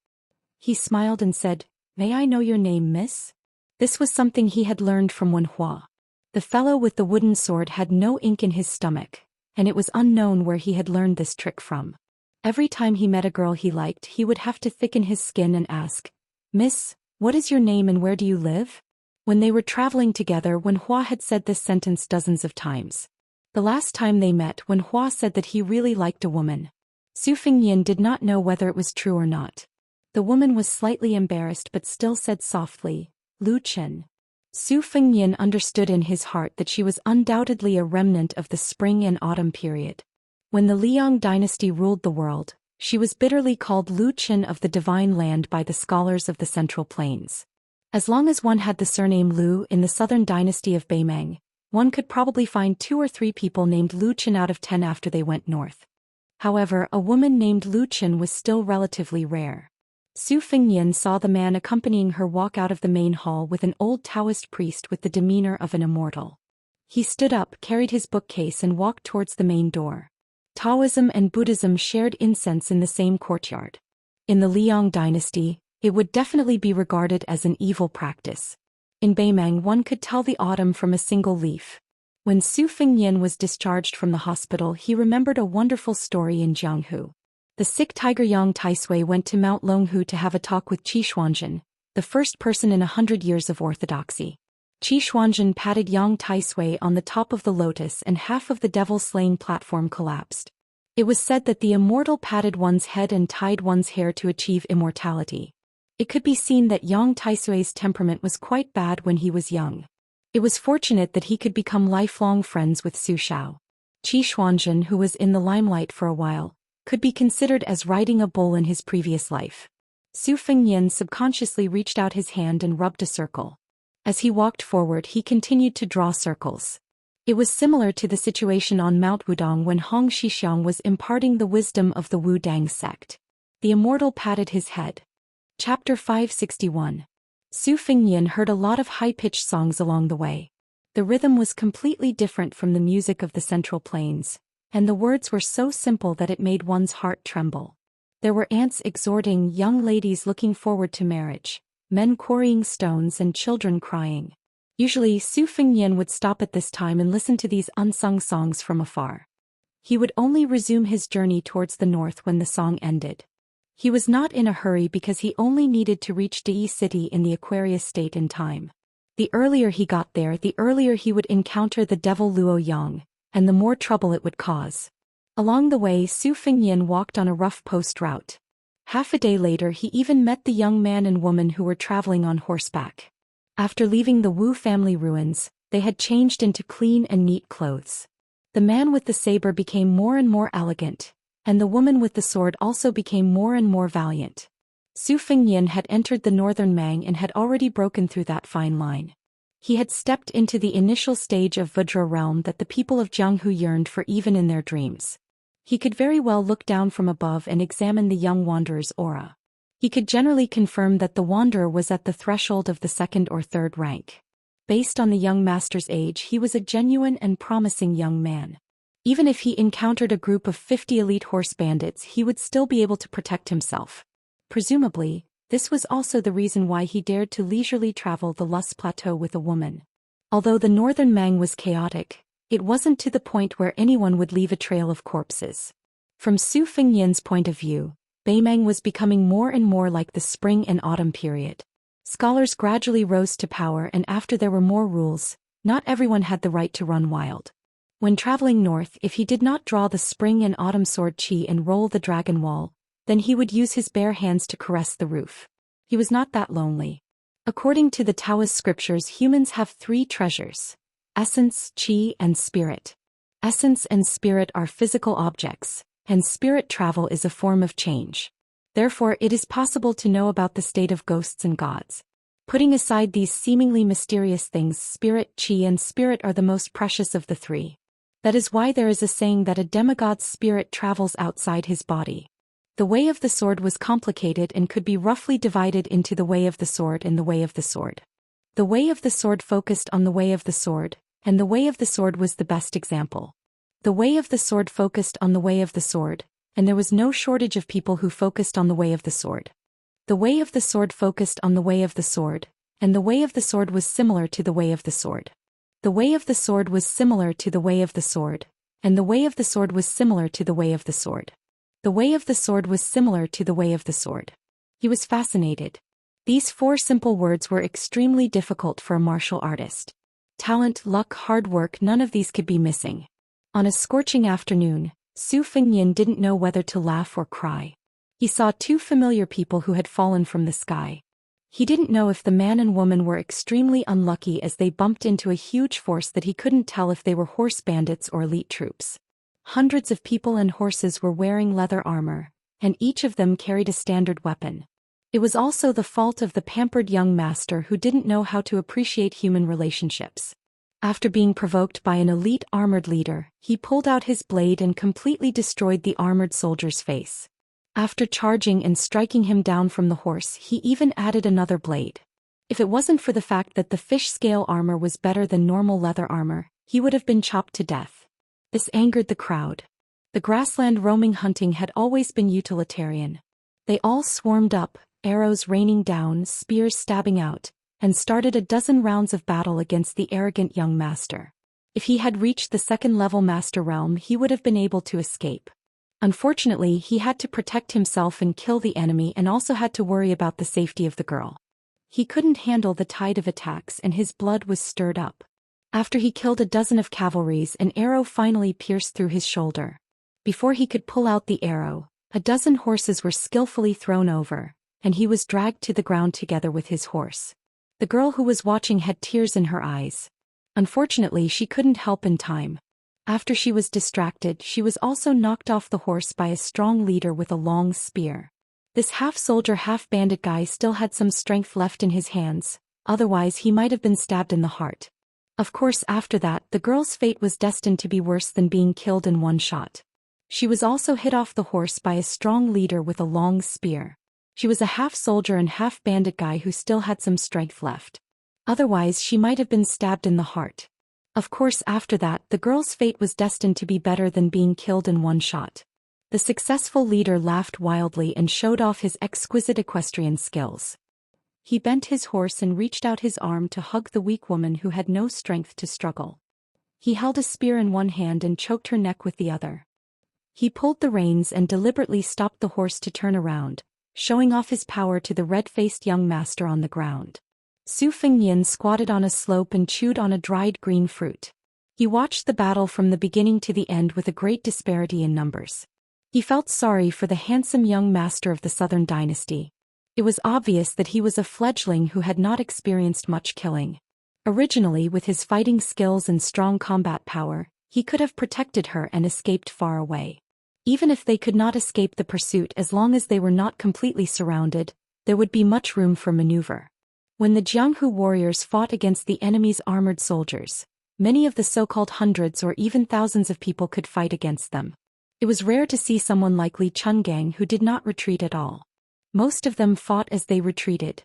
He smiled and said, "May I know your name, miss?" This was something he had learned from Wenhua. The fellow with the wooden sword had no ink in his stomach, and it was unknown where he had learned this trick from. Every time he met a girl he liked, he would have to thicken his skin and ask, "Miss, what is your name and where do you live?" When they were traveling together, Wenhua had said this sentence dozens of times. The last time they met, Wenhua said that he really liked a woman. Su Fengnian did not know whether it was true or not. The woman was slightly embarrassed but still said softly, "Lu Chen." Su Fengnian understood in his heart that she was undoubtedly a remnant of the spring and autumn period. When the Liang dynasty ruled the world, she was bitterly called Lu Chen of the Divine Land by the scholars of the Central Plains. As long as one had the surname Lu in the southern dynasty of Beimeng, one could probably find 2 or 3 people named Lu Chen out of 10 after they went north. However, a woman named Lu Chen was still relatively rare. Su Fengnian saw the man accompanying her walk out of the main hall with an old Taoist priest with the demeanor of an immortal. He stood up, carried his bookcase and walked towards the main door. Taoism and Buddhism shared incense in the same courtyard. In the Liang dynasty, it would definitely be regarded as an evil practice. In Beimeng, one could tell the autumn from a single leaf. When Su Fengnian was discharged from the hospital, he remembered a wonderful story in Jianghu. The sick tiger Yang Taisui went to Mount Longhu to have a talk with Qi Xuanzhen, the first person in 100 years of orthodoxy. Qi Xuanzhen patted Yang Taisui on the top of the lotus and half of the devil-slaying platform collapsed. It was said that the immortal patted one's head and tied one's hair to achieve immortality. It could be seen that Yang Taisui's temperament was quite bad when he was young. It was fortunate that he could become lifelong friends with Su Shao. Qi Xuanzhen, who was in the limelight for a while, could be considered as riding a bull in his previous life. Su Fengnian subconsciously reached out his hand and rubbed a circle. As he walked forward, he continued to draw circles. It was similar to the situation on Mount Wudong when Hong Xixiang was imparting the wisdom of the Wu Dang sect. The immortal patted his head. Chapter 561. Su Fengnian heard a lot of high-pitched songs along the way. The rhythm was completely different from the music of the Central Plains, and the words were so simple that it made one's heart tremble. There were aunts exhorting, young ladies looking forward to marriage, men quarrying stones and children crying. Usually, Su Fengnian would stop at this time and listen to these unsung songs from afar. He would only resume his journey towards the north when the song ended. He was not in a hurry because he only needed to reach Dei City in the Aquarius state in time. The earlier he got there, the earlier he would encounter the devil Luo Yang, and the more trouble it would cause. Along the way, Su Fengnian walked on a rough post route. Half a day later he even met the young man and woman who were traveling on horseback. After leaving the Wu family ruins, they had changed into clean and neat clothes. The man with the saber became more and more elegant, and the woman with the sword also became more and more valiant. Su Fengnian had entered the northern Mang and had already broken through that fine line. He had stepped into the initial stage of Vajra realm that the people of Jianghu yearned for even in their dreams. He could very well look down from above and examine the young wanderer's aura. He could generally confirm that the wanderer was at the threshold of the second or third rank. Based on the young master's age, he was a genuine and promising young man. Even if he encountered a group of 50 elite horse bandits, he would still be able to protect himself. Presumably, this was also the reason why he dared to leisurely travel the Lust Plateau with a woman. Although the northern Mang was chaotic, it wasn't to the point where anyone would leave a trail of corpses. From Su Fengnian's point of view, Beimang was becoming more and more like the spring and autumn period. Scholars gradually rose to power, and after there were more rules, not everyone had the right to run wild. When traveling north, if he did not draw the spring and autumn sword qi and roll the dragon wall, then he would use his bare hands to caress the roof. He was not that lonely. According to the Taoist scriptures, humans have 3 treasures: essence, qi, and spirit. Essence and spirit are physical objects, and spirit travel is a form of change. Therefore, it is possible to know about the state of ghosts and gods. Putting aside these seemingly mysterious things, spirit, qi, and spirit are the most precious of the 3. That is why there is a saying that a demigod's spirit travels outside his body. The way of the sword was complicated and could be roughly divided into the way of the sword and the way of the sword. The way of the sword focused on the way of the sword, and the way of the sword was the best example. The way of the sword focused on the way of the sword, and there was no shortage of people who focused on the way of the sword. The way of the sword focused on the way of the sword, and the way of the sword was similar to the way of the sword. The way of the sword was similar to the way of the sword, and the way of the sword was similar to the way of the sword. The way of the sword was similar to the way of the sword. He was fascinated. These 4 simple words were extremely difficult for a martial artist. Talent, luck, hard work, none of these could be missing. On a scorching afternoon, Su Fengnian didn't know whether to laugh or cry. He saw 2 familiar people who had fallen from the sky. He didn't know if the man and woman were extremely unlucky as they bumped into a huge force that he couldn't tell if they were horse bandits or elite troops. Hundreds of people and horses were wearing leather armor, and each of them carried a standard weapon. It was also the fault of the pampered young master who didn't know how to appreciate human relationships. After being provoked by an elite armored leader, he pulled out his blade and completely destroyed the armored soldier's face. After charging and striking him down from the horse, he even added another blade. If it wasn't for the fact that the fish scale armor was better than normal leather armor, he would have been chopped to death. This angered the crowd. The grassland roaming hunting had always been utilitarian. They all swarmed up, arrows raining down, spears stabbing out, and started a dozen rounds of battle against the arrogant young master. If he had reached the second-level master realm, he would have been able to escape. Unfortunately, he had to protect himself and kill the enemy, and also had to worry about the safety of the girl. He couldn't handle the tide of attacks, and his blood was stirred up. After he killed a dozen of cavalries, an arrow finally pierced through his shoulder. Before he could pull out the arrow, a dozen horses were skillfully thrown over, and he was dragged to the ground together with his horse. The girl who was watching had tears in her eyes. Unfortunately, she couldn't help in time. After she was distracted, she was also knocked off the horse by a strong leader with a long spear. This half-soldier, half-bandit guy still had some strength left in his hands, otherwise he might have been stabbed in the heart. Of course, after that, the girl's fate was destined to be worse than being killed in one shot. She was also hit off the horse by a strong leader with a long spear. She was a half-soldier and half-bandit guy who still had some strength left. Otherwise, she might have been stabbed in the heart. Of course, after that, the girl's fate was destined to be better than being killed in one shot. The successful leader laughed wildly and showed off his exquisite equestrian skills. He bent his horse and reached out his arm to hug the weak woman who had no strength to struggle. He held a spear in one hand and choked her neck with the other. He pulled the reins and deliberately stopped the horse to turn around, showing off his power to the red-faced young master on the ground. Su Fengnian squatted on a slope and chewed on a dried green fruit. He watched the battle from the beginning to the end with a great disparity in numbers. He felt sorry for the handsome young master of the Southern Dynasty. It was obvious that he was a fledgling who had not experienced much killing. Originally, with his fighting skills and strong combat power, he could have protected her and escaped far away. Even if they could not escape the pursuit, as long as they were not completely surrounded, there would be much room for maneuver. When the Jianghu warriors fought against the enemy's armored soldiers, many of the so-called hundreds or even thousands of people could fight against them. It was rare to see someone like Li Chungang who did not retreat at all. Most of them fought as they retreated.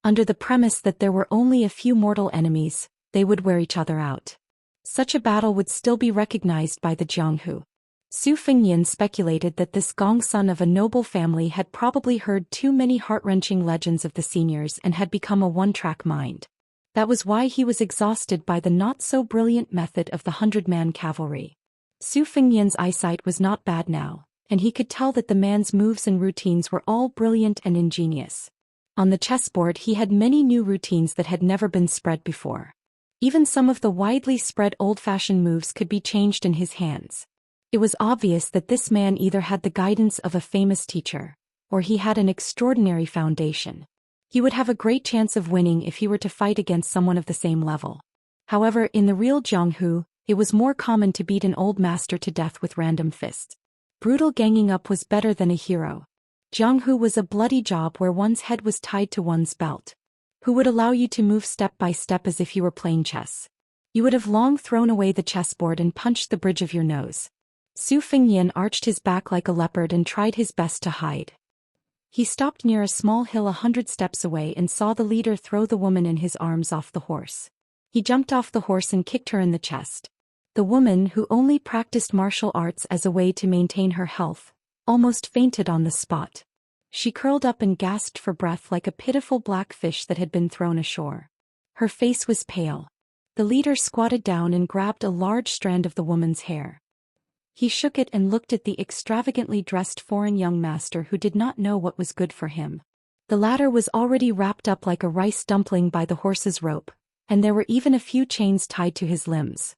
Under the premise that there were only a few mortal enemies, they would wear each other out. Such a battle would still be recognized by the Jianghu. Su Fengnian speculated that this Gong son of a noble family had probably heard too many heart-wrenching legends of the seniors and had become a one-track mind. That was why he was exhausted by the not-so-brilliant method of the 100-man cavalry. Su Fengnian's eyesight was not bad now, and he could tell that the man's moves and routines were all brilliant and ingenious. On the chessboard he had many new routines that had never been spread before. Even some of the widely spread old-fashioned moves could be changed in his hands. It was obvious that this man either had the guidance of a famous teacher, or he had an extraordinary foundation. He would have a great chance of winning if he were to fight against someone of the same level. However, in the real Jianghu, it was more common to beat an old master to death with random fists. Brutal ganging up was better than a hero. Jianghu was a bloody job where one's head was tied to one's belt. Who would allow you to move step by step as if you were playing chess? You would have long thrown away the chessboard and punched the bridge of your nose. Su Fengnian arched his back like a leopard and tried his best to hide. He stopped near a small hill 100 steps away and saw the leader throw the woman in his arms off the horse. He jumped off the horse and kicked her in the chest. The woman, who only practiced martial arts as a way to maintain her health, almost fainted on the spot. She curled up and gasped for breath like a pitiful black fish that had been thrown ashore. Her face was pale. The leader squatted down and grabbed a large strand of the woman's hair. He shook it and looked at the extravagantly dressed foreign young master who did not know what was good for him. The latter was already wrapped up like a rice dumpling by the horse's rope, and there were even a few chains tied to his limbs.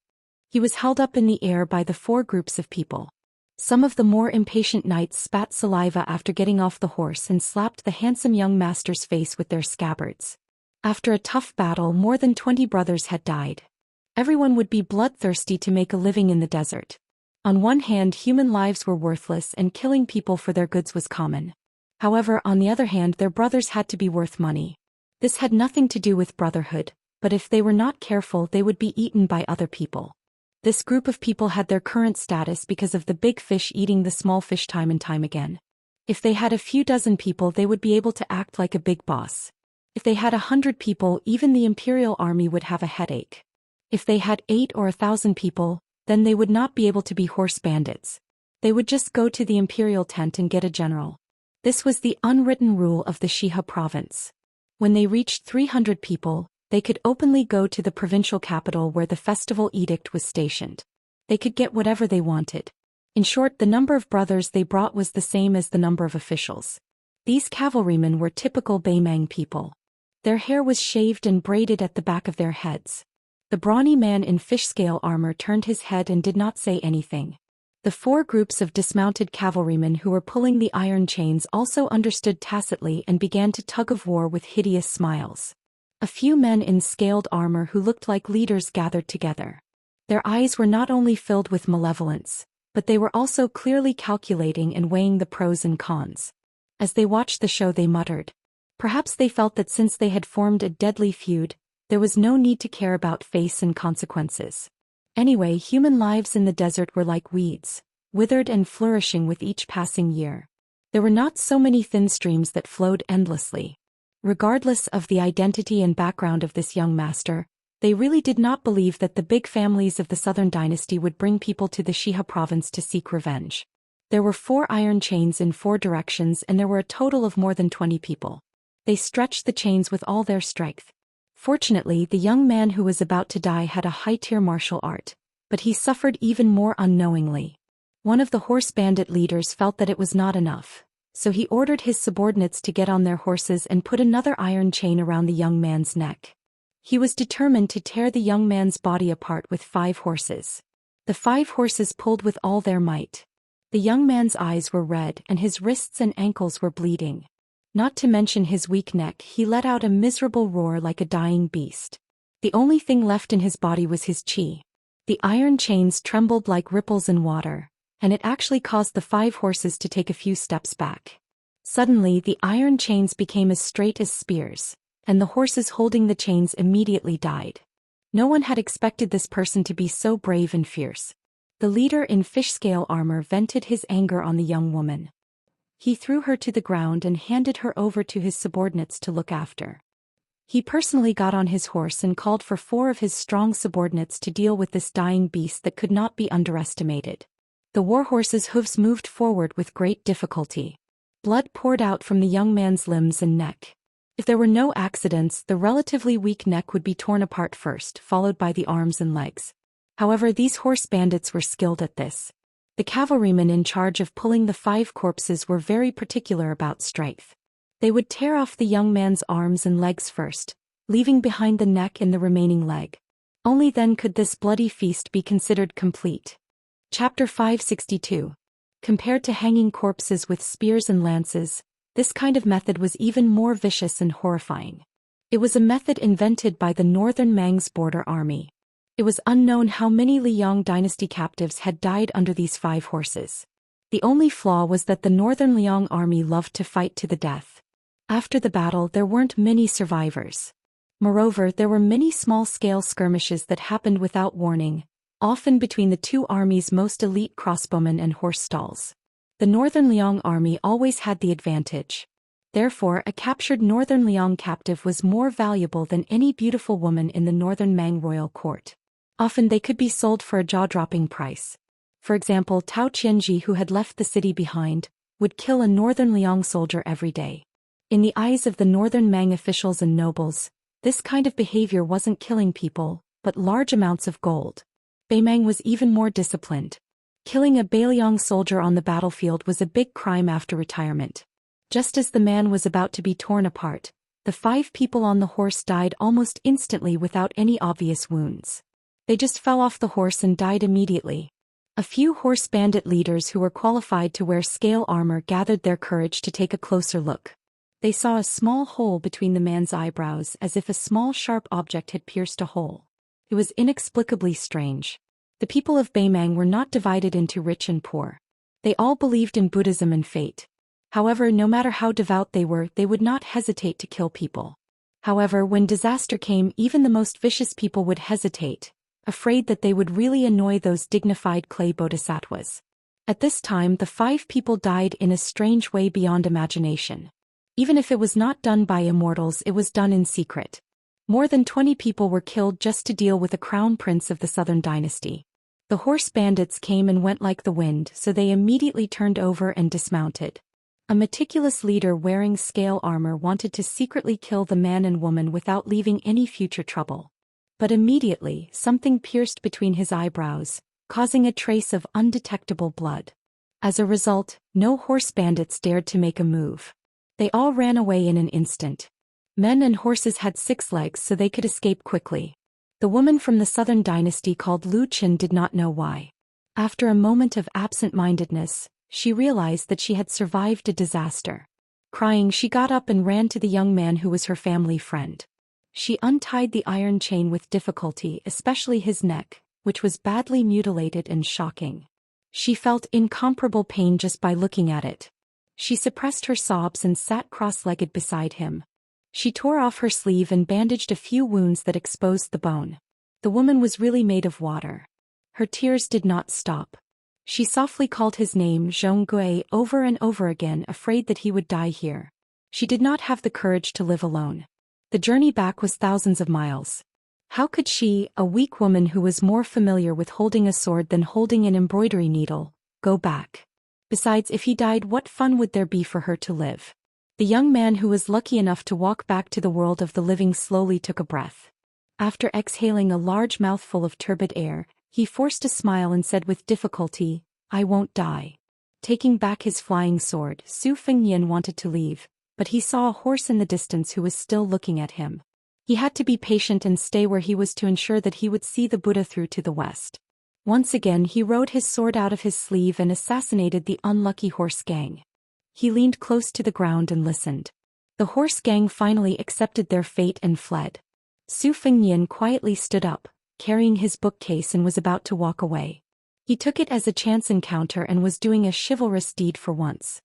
He was held up in the air by the 4 groups of people. Some of the more impatient knights spat saliva after getting off the horse and slapped the handsome young master's face with their scabbards. After a tough battle, more than 20 brothers had died. Everyone would be bloodthirsty to make a living in the desert. On one hand, human lives were worthless and killing people for their goods was common. However, on the other hand, their brothers had to be worth money. This had nothing to do with brotherhood, but if they were not careful, they would be eaten by other people. This group of people had their current status because of the big fish eating the small fish time and time again. If they had a few dozen people, they would be able to act like a big boss. If they had 100 people, even the imperial army would have a headache. If they had 8 or 1,000 people, then they would not be able to be horse bandits. They would just go to the imperial tent and get a general. This was the unwritten rule of the Shiha province. When they reached 300 people, they could openly go to the provincial capital where the festival edict was stationed. They could get whatever they wanted. In short, the number of brothers they brought was the same as the number of officials. These cavalrymen were typical Baimang people. Their hair was shaved and braided at the back of their heads. The brawny man in fish-scale armor turned his head and did not say anything. The 4 groups of dismounted cavalrymen who were pulling the iron chains also understood tacitly and began to tug of war with hideous smiles. A few men in scaled armor who looked like leaders gathered together. Their eyes were not only filled with malevolence, but they were also clearly calculating and weighing the pros and cons. As they watched the show, they muttered. Perhaps they felt that since they had formed a deadly feud, there was no need to care about face and consequences. Anyway, human lives in the desert were like weeds, withered and flourishing with each passing year. There were not so many thin streams that flowed endlessly. Regardless of the identity and background of this young master, they really did not believe that the big families of the Southern Dynasty would bring people to the Shiha province to seek revenge. There were 4 iron chains in 4 directions and there were a total of more than 20 people. They stretched the chains with all their strength. Fortunately, the young man who was about to die had a high-tier martial art, but he suffered even more unknowingly. One of the horse bandit leaders felt that it was not enough, so he ordered his subordinates to get on their horses and put another iron chain around the young man's neck. He was determined to tear the young man's body apart with 5 horses. The 5 horses pulled with all their might. The young man's eyes were red and his wrists and ankles were bleeding. Not to mention his weak neck, he let out a miserable roar like a dying beast. The only thing left in his body was his chi. The iron chains trembled like ripples in water, and it actually caused the 5 horses to take a few steps back. Suddenly the iron chains became as straight as spears, and the horses holding the chains immediately died. No one had expected this person to be so brave and fierce. The leader in fish scale armor vented his anger on the young woman. He threw her to the ground and handed her over to his subordinates to look after. He personally got on his horse and called for 4 of his strong subordinates to deal with this dying beast that could not be underestimated. The warhorse's hooves moved forward with great difficulty. Blood poured out from the young man's limbs and neck. If there were no accidents, the relatively weak neck would be torn apart first, followed by the arms and legs. However, these horse bandits were skilled at this. The cavalrymen in charge of pulling the 5 corpses were very particular about strength. They would tear off the young man's arms and legs first, leaving behind the neck and the remaining leg. Only then could this bloody feast be considered complete. Chapter 562. Compared to hanging corpses with spears and lances, this kind of method was even more vicious and horrifying. It was a method invented by the Northern Mang's border army. It was unknown how many Liang dynasty captives had died under these 5 horses. The only flaw was that the Northern Liang army loved to fight to the death. After the battle, there weren't many survivors. Moreover, there were many small-scale skirmishes that happened without warning, often between the 2 armies' most elite crossbowmen and horse stalls. The Northern Liang army always had the advantage. Therefore, a captured Northern Liang captive was more valuable than any beautiful woman in the Northern Mang royal court. Often they could be sold for a jaw-dropping price. For example, Tao Qianji, who had left the city behind, would kill a Northern Liang soldier every day. In the eyes of the Northern Mang officials and nobles, this kind of behavior wasn't killing people, but large amounts of gold. Beimang was even more disciplined. Killing a Beiliang soldier on the battlefield was a big crime after retirement. Just as the man was about to be torn apart, the 5 people on the horse died almost instantly without any obvious wounds. They just fell off the horse and died immediately. A few horse bandit leaders who were qualified to wear scale armor gathered their courage to take a closer look. They saw a small hole between the man's eyebrows, as if a small sharp object had pierced a hole. It was inexplicably strange. The people of Beimang were not divided into rich and poor. They all believed in Buddhism and fate. However, no matter how devout they were, they would not hesitate to kill people. However, when disaster came, even the most vicious people would hesitate, afraid that they would really annoy those dignified clay bodhisattvas. At this time, the 5 people died in a strange way beyond imagination. Even if it was not done by immortals, it was done in secret. More than 20 people were killed just to deal with a crown prince of the southern dynasty. The horse bandits came and went like the wind, so they immediately turned over and dismounted. A meticulous leader wearing scale armor wanted to secretly kill the man and woman without leaving any future trouble. But immediately, something pierced between his eyebrows, causing a trace of undetectable blood. As a result, no horse bandits dared to make a move. They all ran away in an instant. Men and horses had 6 legs, so they could escape quickly. The woman from the southern dynasty called Lu Chen did not know why. After a moment of absent-mindedness, she realized that she had survived a disaster. Crying, she got up and ran to the young man who was her family friend. She untied the iron chain with difficulty, especially his neck, which was badly mutilated and shocking. She felt incomparable pain just by looking at it. She suppressed her sobs and sat cross-legged beside him. She tore off her sleeve and bandaged a few wounds that exposed the bone. The woman was really made of water. Her tears did not stop. She softly called his name, Zhonggui, over and over again, afraid that he would die here. She did not have the courage to live alone. The journey back was thousands of miles. How could she, a weak woman who was more familiar with holding a sword than holding an embroidery needle, go back? Besides, if he died, what fun would there be for her to live? The young man who was lucky enough to walk back to the world of the living slowly took a breath. After exhaling a large mouthful of turbid air, he forced a smile and said with difficulty, "I won't die." Taking back his flying sword, Su Fengnian wanted to leave, but he saw a horse in the distance who was still looking at him. He had to be patient and stay where he was to ensure that he would see the Buddha through to the west. Once again he rode his sword out of his sleeve and assassinated the unlucky horse gang. He leaned close to the ground and listened. The horse gang finally accepted their fate and fled. Su Fengnian quietly stood up, carrying his bookcase, and was about to walk away. He took it as a chance encounter and was doing a chivalrous deed for once.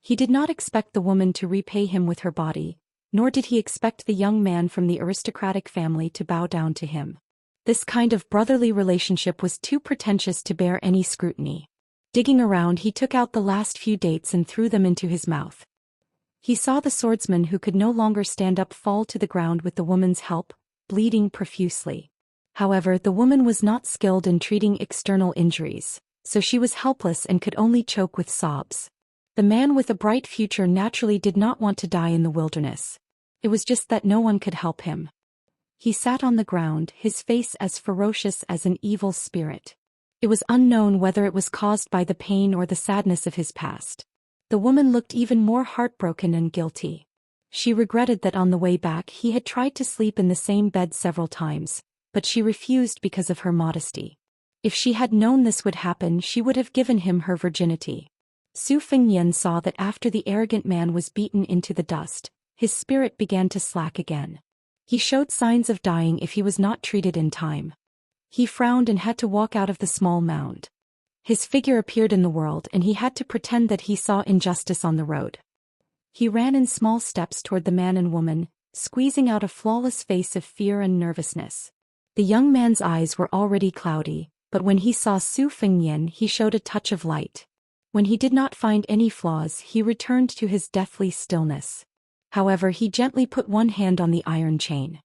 He did not expect the woman to repay him with her body, nor did he expect the young man from the aristocratic family to bow down to him. This kind of brotherly relationship was too pretentious to bear any scrutiny. Digging around, he took out the last few dates and threw them into his mouth. He saw the swordsman who could no longer stand up fall to the ground with the woman's help, bleeding profusely. However, the woman was not skilled in treating external injuries, so she was helpless and could only choke with sobs. The man with a bright future naturally did not want to die in the wilderness. It was just that no one could help him. He sat on the ground, his face as ferocious as an evil spirit. It was unknown whether it was caused by the pain or the sadness of his past. The woman looked even more heartbroken and guilty. She regretted that on the way back he had tried to sleep in the same bed several times, but she refused because of her modesty. If she had known this would happen, she would have given him her virginity. Su Fengnian saw that after the arrogant man was beaten into the dust, his spirit began to slack again. He showed signs of dying if he was not treated in time. He frowned and had to walk out of the small mound. His figure appeared in the world and he had to pretend that he saw injustice on the road. He ran in small steps toward the man and woman, squeezing out a flawless face of fear and nervousness. The young man's eyes were already cloudy, but when he saw Su Fengnian he showed a touch of light. When he did not find any flaws, he returned to his deathly stillness. However, he gently put one hand on the iron chain.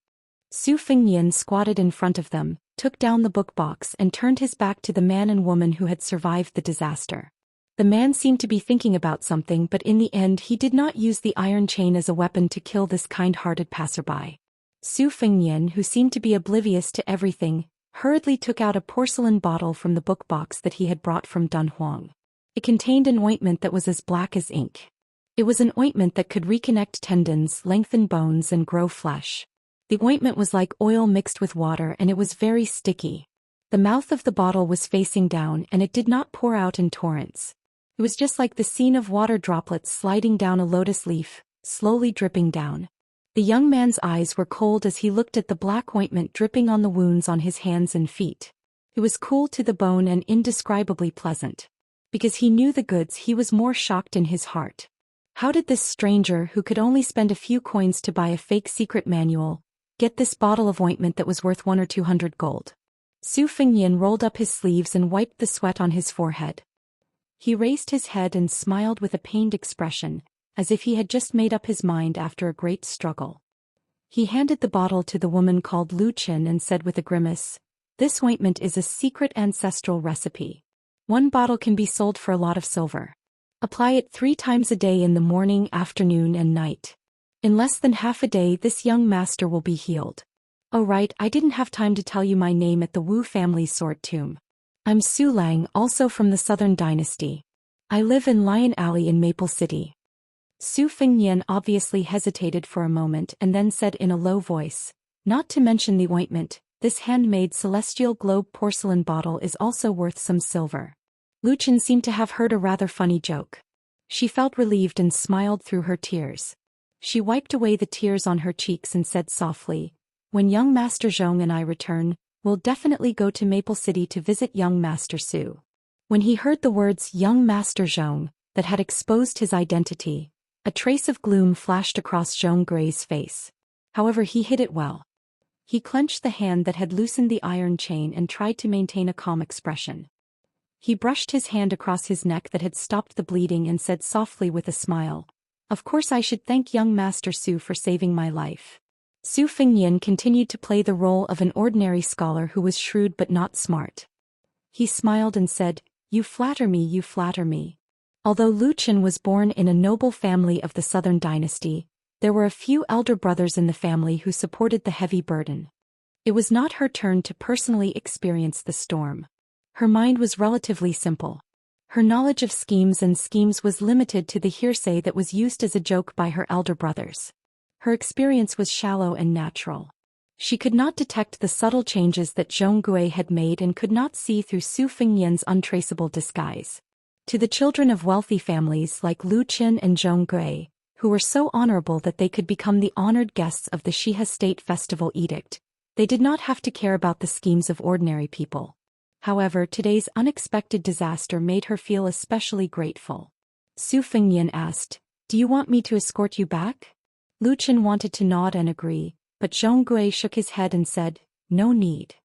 Su Fengnian squatted in front of them, took down the book box and turned his back to the man and woman who had survived the disaster. The man seemed to be thinking about something, but in the end he did not use the iron chain as a weapon to kill this kind-hearted passerby. Su Fengnian, who seemed to be oblivious to everything, hurriedly took out a porcelain bottle from the book box that he had brought from Dunhuang. It contained an ointment that was as black as ink. It was an ointment that could reconnect tendons, lengthen bones, and grow flesh. The ointment was like oil mixed with water, and it was very sticky. The mouth of the bottle was facing down and it did not pour out in torrents. It was just like the scene of water droplets sliding down a lotus leaf, slowly dripping down. The young man's eyes were cold as he looked at the black ointment dripping on the wounds on his hands and feet. It was cool to the bone and indescribably pleasant. Because he knew the goods, he was more shocked in his heart. How did this stranger, who could only spend a few coins to buy a fake secret manual, get this bottle of ointment that was worth 1 or 200 gold? Su Fengnian rolled up his sleeves and wiped the sweat on his forehead. He raised his head and smiled with a pained expression, as if he had just made up his mind after a great struggle. He handed the bottle to the woman called Lu Qin and said with a grimace, "This ointment is a secret ancestral recipe. 1 bottle can be sold for a lot of silver. Apply it 3 times a day in the morning, afternoon, and night. In less than half a day this young master will be healed. Oh right, I didn't have time to tell you my name at the Wu family's sword tomb. I'm Su Lang, also from the Southern Dynasty. I live in Lion Alley in Maple City." Su Fengnian obviously hesitated for a moment and then said in a low voice, "Not to mention the ointment, this handmade celestial globe porcelain bottle is also worth some silver." Lu Qin seemed to have heard a rather funny joke. She felt relieved and smiled through her tears. She wiped away the tears on her cheeks and said softly, "When young Master Zhong and I return, we'll definitely go to Maple City to visit young Master Su." When he heard the words young Master Zhong, that had exposed his identity, a trace of gloom flashed across Zhong Gray's face. However, he hid it well. He clenched the hand that had loosened the iron chain and tried to maintain a calm expression. He brushed his hand across his neck that had stopped the bleeding and said softly with a smile, "Of course I should thank young Master Su for saving my life." Su Fengnian continued to play the role of an ordinary scholar who was shrewd but not smart. He smiled and said, "You flatter me, you flatter me." Although Lu Qin was born in a noble family of the Southern Dynasty, there were a few elder brothers in the family who supported the heavy burden. It was not her turn to personally experience the storm. Her mind was relatively simple. Her knowledge of schemes was limited to the hearsay that was used as a joke by her elder brothers. Her experience was shallow and natural. She could not detect the subtle changes that Zhong Gui had made and could not see through Su Fengnian's untraceable disguise. To the children of wealthy families like Lu Qin and Zhong Gui, who were so honorable that they could become the honored guests of the Shihe State Festival Edict, they did not have to care about the schemes of ordinary people. However, today's unexpected disaster made her feel especially grateful. Su Fengnian asked, "Do you want me to escort you back?" Lu Qin wanted to nod and agree, but Zhong Gui shook his head and said, "No need."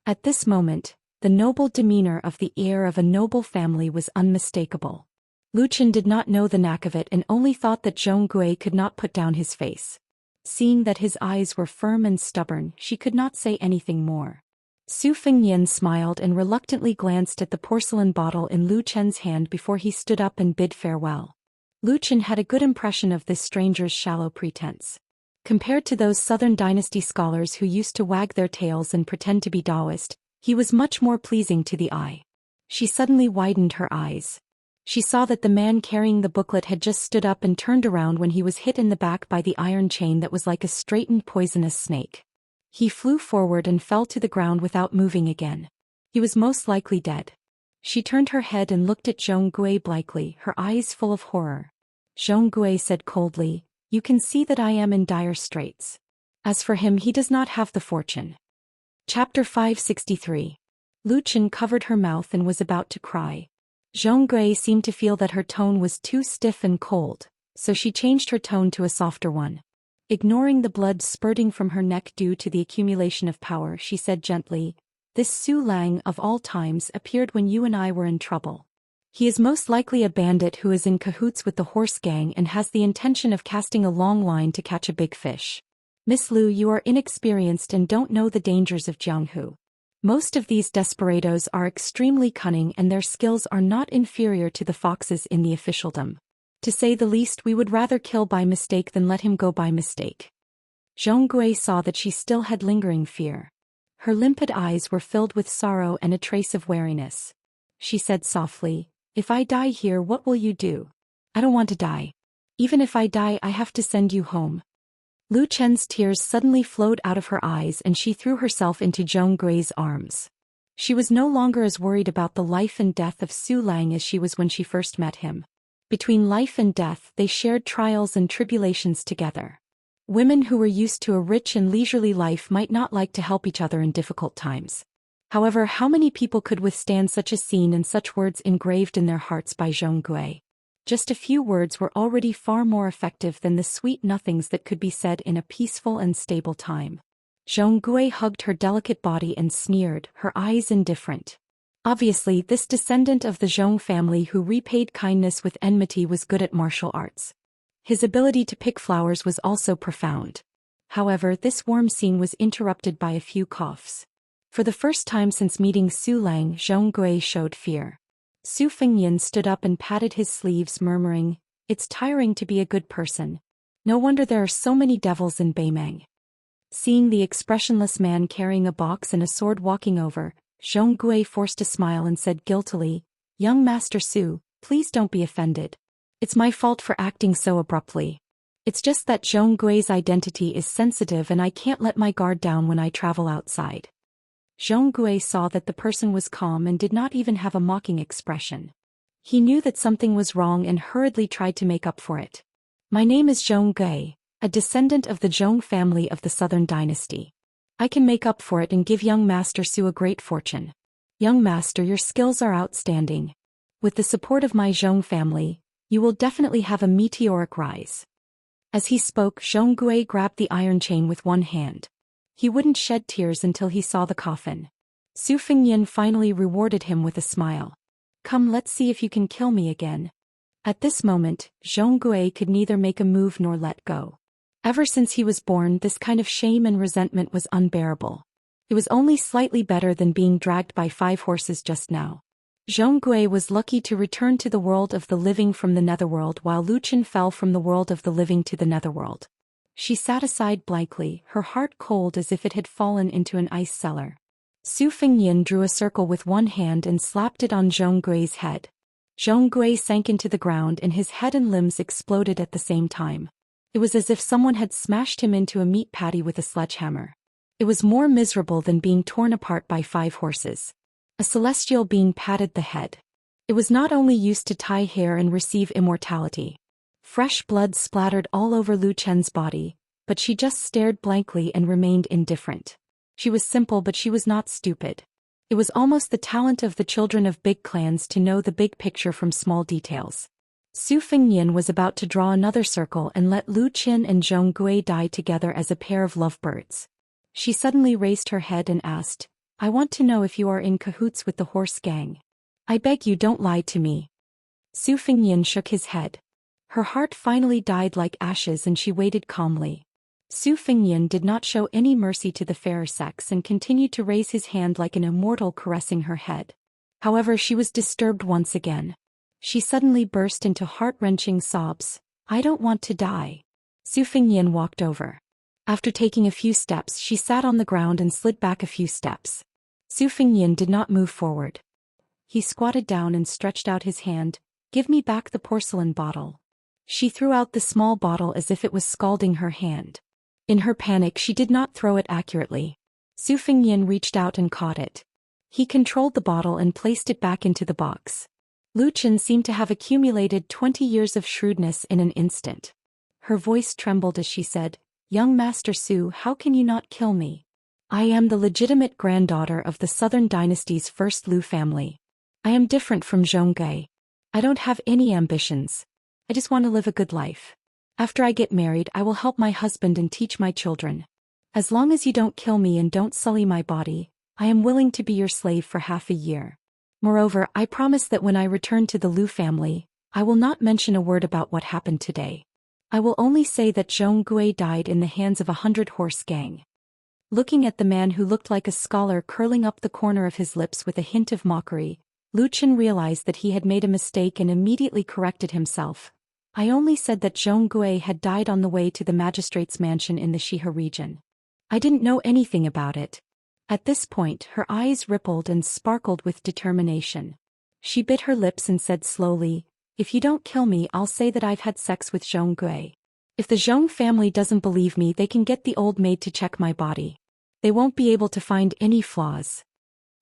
At this moment, the noble demeanor of the heir of a noble family was unmistakable. Lu Qin did not know the knack of it and only thought that Zhong Gui could not put down his face. Seeing that his eyes were firm and stubborn, she could not say anything more. Su Fengnian smiled and reluctantly glanced at the porcelain bottle in Lu Chen's hand before he stood up and bid farewell. Lu Chen had a good impression of this stranger's shallow pretense. Compared to those Southern Dynasty scholars who used to wag their tails and pretend to be Daoist, he was much more pleasing to the eye. She suddenly widened her eyes. She saw that the man carrying the booklet had just stood up and turned around when he was hit in the back by the iron chain that was like a straightened poisonous snake. He flew forward and fell to the ground without moving again. He was most likely dead. She turned her head and looked at Zhong Gui blankly, her eyes full of horror. Zhong Gui said coldly, "You can see that I am in dire straits. As for him, he does not have the fortune." Chapter 563. Lu Qin covered her mouth and was about to cry. Zhong Gui seemed to feel that her tone was too stiff and cold, so she changed her tone to a softer one. Ignoring the blood spurting from her neck due to the accumulation of power, she said gently, "This Su Lang of all times appeared when you and I were in trouble. He is most likely a bandit who is in cahoots with the horse gang and has the intention of casting a long line to catch a big fish. Miss Lu, you are inexperienced and don't know the dangers of Jianghu. Most of these desperados are extremely cunning and their skills are not inferior to the foxes in the officialdom. To say the least, we would rather kill by mistake than let him go by mistake." Zhong Gui saw that she still had lingering fear. Her limpid eyes were filled with sorrow and a trace of wariness. She said softly, "If I die here, what will you do?" "I don't want to die. Even if I die, I have to send you home." Lu Chen's tears suddenly flowed out of her eyes and she threw herself into Zhong Gui's arms. She was no longer as worried about the life and death of Su Lang as she was when she first met him. Between life and death, they shared trials and tribulations together. Women who were used to a rich and leisurely life might not like to help each other in difficult times. However, how many people could withstand such a scene and such words engraved in their hearts by Zhong Gui? Just a few words were already far more effective than the sweet nothings that could be said in a peaceful and stable time. Zhong Gui hugged her delicate body and sneered, her eyes indifferent. Obviously, this descendant of the Zhong family who repaid kindness with enmity was good at martial arts. His ability to pick flowers was also profound. However, this warm scene was interrupted by a few coughs. For the first time since meeting Su Lang, Zhong Gui showed fear. Su Fengnian stood up and patted his sleeves, murmuring, "It's tiring to be a good person. No wonder there are so many devils in Beimang." Seeing the expressionless man carrying a box and a sword walking over, Zhong Gui forced a smile and said guiltily, "Young Master Su, please don't be offended. It's my fault for acting so abruptly. It's just that Zhong Gui's identity is sensitive and I can't let my guard down when I travel outside." Zhong Gui saw that the person was calm and did not even have a mocking expression. He knew that something was wrong and hurriedly tried to make up for it. "My name is Zhong Gui, a descendant of the Zhong family of the Southern Dynasty. I can make up for it and give young Master Su a great fortune. Young Master, your skills are outstanding. With the support of my Zhong family, you will definitely have a meteoric rise." As he spoke, Zhong Gui grabbed the iron chain with one hand. He wouldn't shed tears until he saw the coffin. Su Fengnian finally rewarded him with a smile. "Come, let's see if you can kill me again." At this moment, Zhong Gui could neither make a move nor let go. Ever since he was born, this kind of shame and resentment was unbearable. It was only slightly better than being dragged by 5 horses just now. Zhong Gui was lucky to return to the world of the living from the netherworld while Lu Qin fell from the world of the living to the netherworld. She sat aside blankly, her heart cold as if it had fallen into an ice cellar. Su Fengnian drew a circle with one hand and slapped it on Zhong Gui's head. Zhong Gui sank into the ground and his head and limbs exploded at the same time. It was as if someone had smashed him into a meat patty with a sledgehammer. It was more miserable than being torn apart by 5 horses. A celestial being patted the head. It was not only used to tie hair and receive immortality. Fresh blood splattered all over Lu Chen's body, but she just stared blankly and remained indifferent. She was simple, but she was not stupid. It was almost the talent of the children of big clans to know the big picture from small details. Su Fengnian was about to draw another circle and let Lu Qin and Zhong Gui die together as a pair of lovebirds. She suddenly raised her head and asked, "I want to know if you are in cahoots with the horse gang. I beg you, don't lie to me." Su Fengnian shook his head. Her heart finally died like ashes and she waited calmly. Su Fengnian did not show any mercy to the fairer sex and continued to raise his hand like an immortal caressing her head. However, she was disturbed once again. She suddenly burst into heart-wrenching sobs. "I don't want to die." Su Fengnian walked over. After taking a few steps, she sat on the ground and slid back a few steps. Su Fengnian did not move forward. He squatted down and stretched out his hand. "Give me back the porcelain bottle." She threw out the small bottle as if it was scalding her hand. In her panic, she did not throw it accurately. Su Fengnian reached out and caught it. He controlled the bottle and placed it back into the box. Lu Chen seemed to have accumulated 20 years of shrewdness in an instant. Her voice trembled as she said, "Young Master Su, how can you not kill me? I am the legitimate granddaughter of the Southern Dynasty's first Lu family. I am different from Zhonggai. I don't have any ambitions. I just want to live a good life. After I get married, I will help my husband and teach my children. As long as you don't kill me and don't sully my body, I am willing to be your slave for half a year. Moreover, I promise that when I return to the Lu family, I will not mention a word about what happened today. I will only say that Zhong Gui died in the hands of 100 horse gang." Looking at the man who looked like a scholar curling up the corner of his lips with a hint of mockery, Lu Chen realized that he had made a mistake and immediately corrected himself. "I only said that Zhong Gui had died on the way to the magistrate's mansion in the Shihe region. I didn't know anything about it." At this point, her eyes rippled and sparkled with determination. She bit her lips and said slowly, "If you don't kill me, I'll say that I've had sex with Zhong Gui. If the Zhong family doesn't believe me, they can get the old maid to check my body. They won't be able to find any flaws."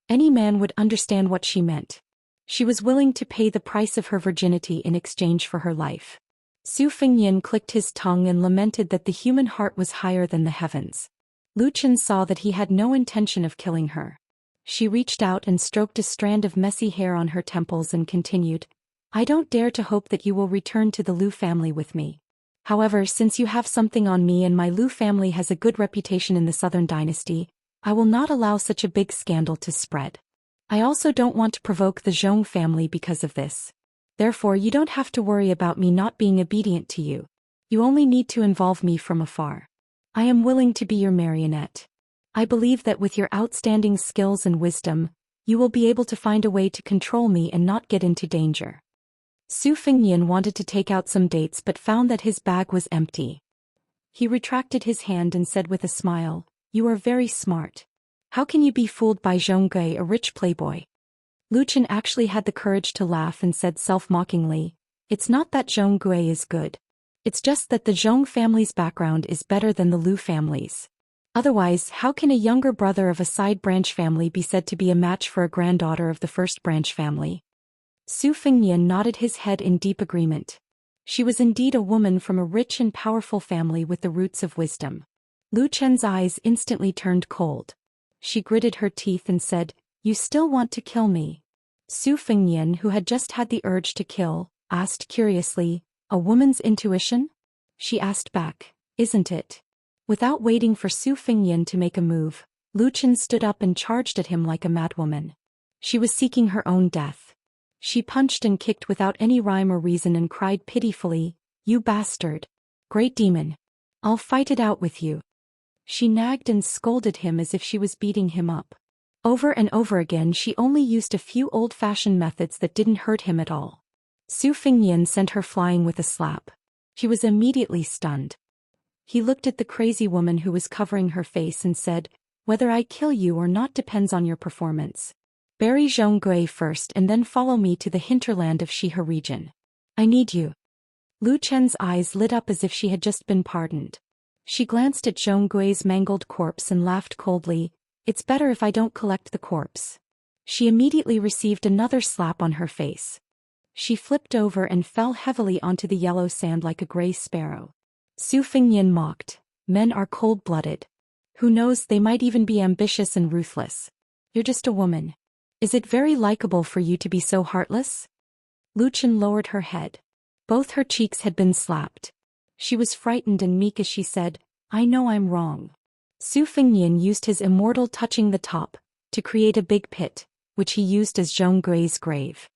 Any man would understand what she meant. She was willing to pay the price of her virginity in exchange for her life. Su Fengnian clicked his tongue and lamented that the human heart was higher than the heavens. Lu Chen saw that he had no intention of killing her. She reached out and stroked a strand of messy hair on her temples and continued, "I don't dare to hope that you will return to the Lu family with me. However, since you have something on me and my Lu family has a good reputation in the Southern Dynasty, I will not allow such a big scandal to spread. I also don't want to provoke the Zhong family because of this. Therefore, you don't have to worry about me not being obedient to you. You only need to involve me from afar. I am willing to be your marionette. I believe that with your outstanding skills and wisdom, you will be able to find a way to control me and not get into danger." Su Fengnian wanted to take out some dates but found that his bag was empty. He retracted his hand and said with a smile, "You are very smart. How can you be fooled by Zhonggai, a rich playboy?" Lu Chen actually had the courage to laugh and said self-mockingly, "It's not that Zhonggai is good. It's just that the Zhong family's background is better than the Lu family's. Otherwise, how can a younger brother of a side branch family be said to be a match for a granddaughter of the first branch family?" Su Fengnian nodded his head in deep agreement. She was indeed a woman from a rich and powerful family with the roots of wisdom. Lu Chen's eyes instantly turned cold. She gritted her teeth and said, "You still want to kill me?" Su Fengnian, who had just had the urge to kill, asked curiously, "A woman's intuition?" She asked back, "Isn't it?" Without waiting for Su Fengnian to make a move, Lu Chen stood up and charged at him like a madwoman. She was seeking her own death. She punched and kicked without any rhyme or reason and cried pitifully, "You bastard! Great demon! I'll fight it out with you." She nagged and scolded him as if she was beating him up. Over and over again she only used a few old-fashioned methods that didn't hurt him at all. Su Fengnian sent her flying with a slap. She was immediately stunned. He looked at the crazy woman who was covering her face and said, "Whether I kill you or not depends on your performance. Bury Zhonggui first and then follow me to the hinterland of Shihe region. I need you." Lu Chen's eyes lit up as if she had just been pardoned. She glanced at Zhong Gui's mangled corpse and laughed coldly. It's better if I don't collect the corpse. She immediately received another slap on her face. She flipped over and fell heavily onto the yellow sand like a gray sparrow. Su Fengnian mocked. Men are cold-blooded. Who knows, they might even be ambitious and ruthless. You're just a woman. Is it very likable for you to be so heartless? Lu Chen lowered her head. Both her cheeks had been slapped. She was frightened and meek as she said, I know I'm wrong. Su Fengnian used his Immortal touching the top to create a big pit, which he used as Zhong Gui's grave.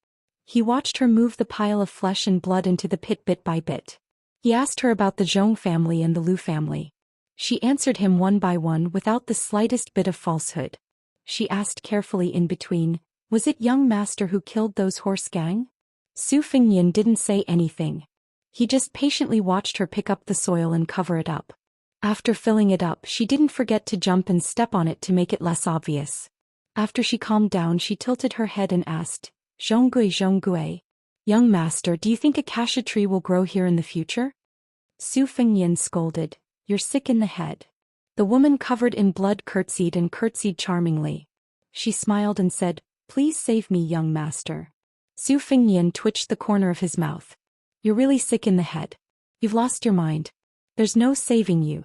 He watched her move the pile of flesh and blood into the pit bit by bit. He asked her about the Zhong family and the Lu family. She answered him one by one without the slightest bit of falsehood. She asked carefully in between, was it young master who killed those horse gang? Su Fengnian didn't say anything. He just patiently watched her pick up the soil and cover it up. After filling it up, she didn't forget to jump and step on it to make it less obvious. After she calmed down, she tilted her head and asked, Zhong Gui, young master, do you think a cassia tree will grow here in the future? Su Fengnian scolded, you're sick in the head. The woman covered in blood curtsied and curtsied charmingly. She smiled and said, please save me, young master. Su Fengnian twitched the corner of his mouth. You're really sick in the head. You've lost your mind. There's no saving you.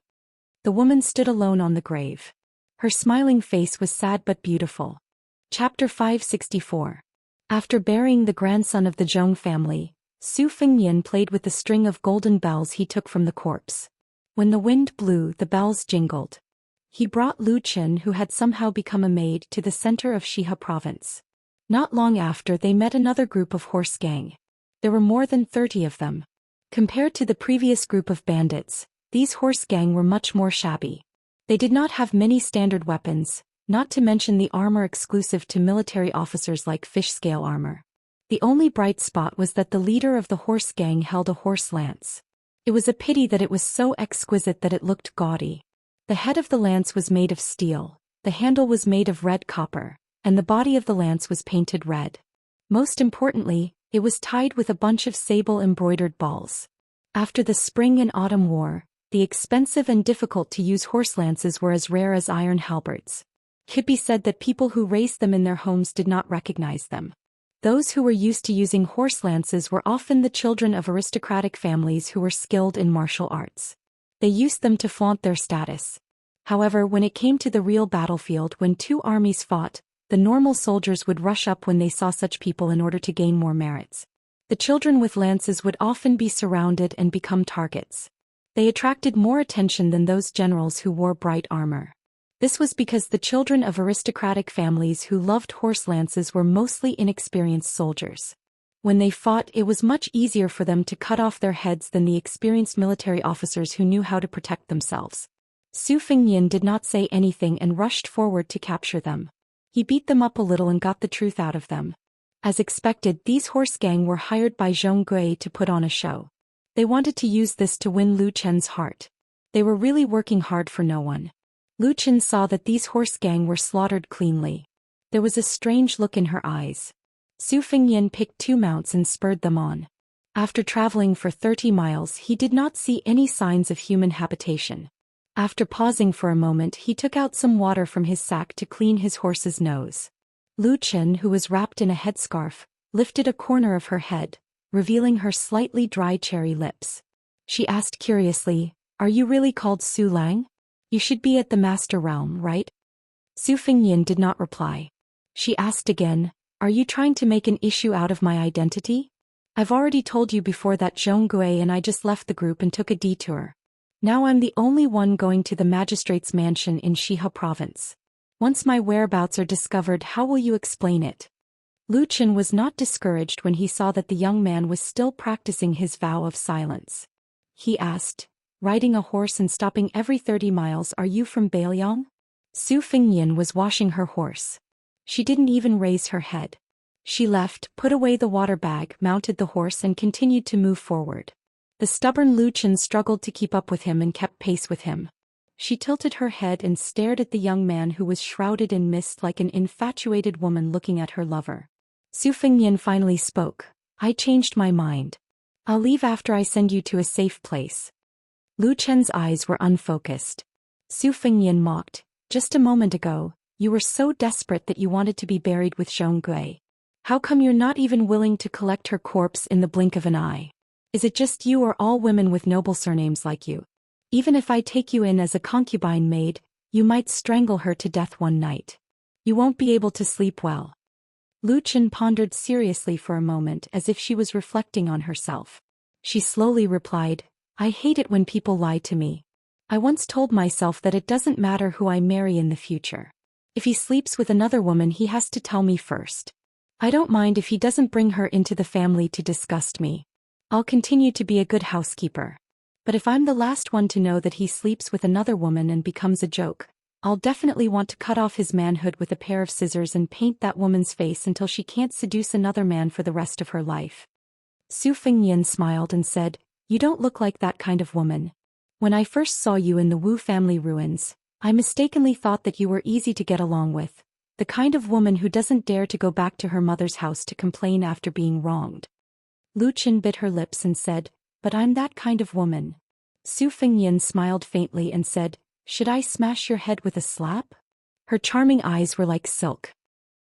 The woman stood alone on the grave. Her smiling face was sad but beautiful. Chapter 564. After burying the grandson of the Zhong family, Su Fengnian played with the string of golden bells he took from the corpse. When the wind blew, the bells jingled. He brought Lu Chen, who had somehow become a maid, to the center of Xia province. Not long after, they met another group of horse gang. There were more than 30 of them. Compared to the previous group of bandits, these horse gang were much more shabby. They did not have many standard weapons, not to mention the armor exclusive to military officers like fish-scale armor. The only bright spot was that the leader of the horse gang held a horse lance. It was a pity that it was so exquisite that it looked gaudy. The head of the lance was made of steel, the handle was made of red copper, and the body of the lance was painted red. Most importantly, it was tied with a bunch of sable-embroidered balls. After the spring and autumn war, the expensive and difficult-to-use horse lances were as rare as iron halberds. It could be said that people who raced them in their homes did not recognize them. Those who were used to using horse lances were often the children of aristocratic families who were skilled in martial arts. They used them to flaunt their status. However, when it came to the real battlefield, when two armies fought, the normal soldiers would rush up when they saw such people in order to gain more merits. The children with lances would often be surrounded and become targets. They attracted more attention than those generals who wore bright armor. This was because the children of aristocratic families who loved horse lances were mostly inexperienced soldiers. When they fought, it was much easier for them to cut off their heads than the experienced military officers who knew how to protect themselves. Su Fengnian did not say anything and rushed forward to capture them. He beat them up a little and got the truth out of them. As expected, these horse gang were hired by Zhong Gui to put on a show. They wanted to use this to win Lu Chen's heart. They were really working hard for no one. Lu Chen saw that these horse gang were slaughtered cleanly. There was a strange look in her eyes. Su Fengnian picked 2 mounts and spurred them on. After traveling for 30 miles, he did not see any signs of human habitation. After pausing for a moment, he took out some water from his sack to clean his horse's nose. Lu Chen, who was wrapped in a headscarf, lifted a corner of her head, revealing her slightly dry cherry lips. She asked curiously, "Are you really called Su Lang? You should be at the Master Realm, right?" Su Fengnian did not reply. She asked again, "Are you trying to make an issue out of my identity? I've already told you before that Zhong Gui and I just left the group and took a detour. Now I'm the only one going to the magistrate's mansion in Xia province. Once my whereabouts are discovered, how will you explain it?" Lu Chen was not discouraged when he saw that the young man was still practicing his vow of silence. He asked, "Riding a horse and stopping every 30 miles, are you from Beiliang?" Su Fengnian was washing her horse. She didn't even raise her head. She left, put away the water bag, mounted the horse and continued to move forward. The stubborn Lu Chen struggled to keep up with him and kept pace with him. She tilted her head and stared at the young man who was shrouded in mist like an infatuated woman looking at her lover. Su Fengnian finally spoke. "I changed my mind. I'll leave after I send you to a safe place." Lu Chen's eyes were unfocused. Su Fengyan mocked. Just a moment ago, you were so desperate that you wanted to be buried with Zhong. How come you're not even willing to collect her corpse in the blink of an eye? Is it just you or all women with noble surnames like you? Even if I take you in as a concubine maid, you might strangle her to death one night. You won't be able to sleep well. Lu Chen pondered seriously for a moment as if she was reflecting on herself. She slowly replied, I hate it when people lie to me. I once told myself that it doesn't matter who I marry in the future. If he sleeps with another woman, he has to tell me first. I don't mind if he doesn't bring her into the family to disgust me. I'll continue to be a good housekeeper. But if I'm the last one to know that he sleeps with another woman and becomes a joke, I'll definitely want to cut off his manhood with a pair of scissors and paint that woman's face until she can't seduce another man for the rest of her life. Su Fengyan smiled and said, You don't look like that kind of woman. When I first saw you in the Wu family ruins, I mistakenly thought that you were easy to get along with, the kind of woman who doesn't dare to go back to her mother's house to complain after being wronged. Lu Chen bit her lips and said, But I'm that kind of woman. Su Fengyan smiled faintly and said, Should I smash your head with a slap? Her charming eyes were like silk.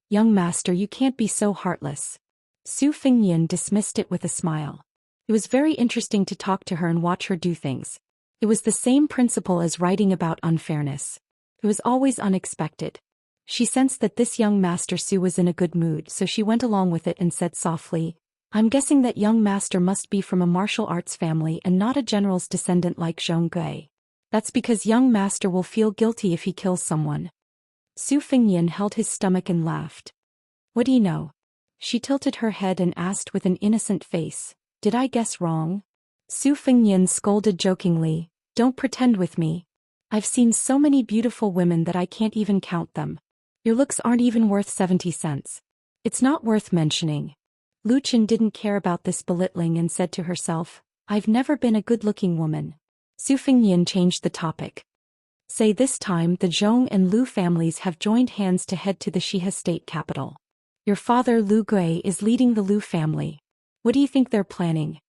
Young master, you can't be so heartless. Su Fengyan dismissed it with a smile. It was very interesting to talk to her and watch her do things. It was the same principle as writing about unfairness. It was always unexpected. She sensed that this young master Su was in a good mood, so she went along with it and said softly, I'm guessing that young master must be from a martial arts family and not a general's descendant like Zhong. That's because young master will feel guilty if he kills someone. Su Fengyan held his stomach and laughed. What do you know? She tilted her head and asked with an innocent face, Did I guess wrong? Su Fengyan scolded jokingly, Don't pretend with me. I've seen so many beautiful women that I can't even count them. Your looks aren't even worth 70 cents. It's not worth mentioning. Lu Chen didn't care about this belittling and said to herself, I've never been a good-looking woman. Su Fengyan changed the topic. Say this time the Zhong and Lu families have joined hands to head to the Xia state capital. Your father Lu Gui is leading the Lu family. What do you think they're planning?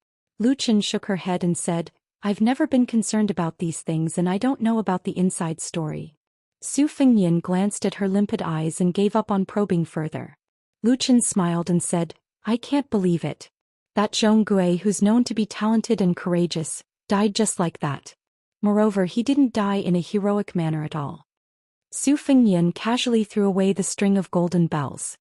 Lu Chen shook her head and said, I've never been concerned about these things and I don't know about the inside story. Su Fengyan glanced at her limpid eyes and gave up on probing further. Lu Chen smiled and said, I can't believe it. That Zhong Gui, who's known to be talented and courageous, died just like that. Moreover, he didn't die in a heroic manner at all. Su Fengyan casually threw away the string of golden bells.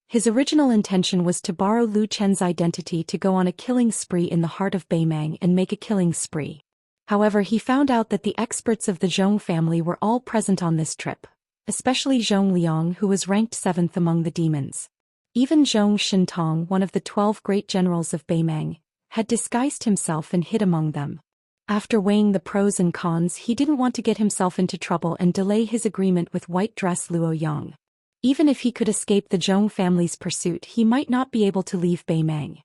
His original intention was to borrow Lu Chen's identity to go on a killing spree in the heart of Beimang and make a killing spree. However, he found out that the experts of the Zhong family were all present on this trip, especially Zhong Liang, who was ranked 7th among the demons. Even Zhong Shintong, one of the 12 great generals of Beimang, had disguised himself and hid among them. After weighing the pros and cons, he didn't want to get himself into trouble and delay his agreement with white dress Luo Yang. Even if he could escape the Zhong family's pursuit, he might not be able to leave Beimang.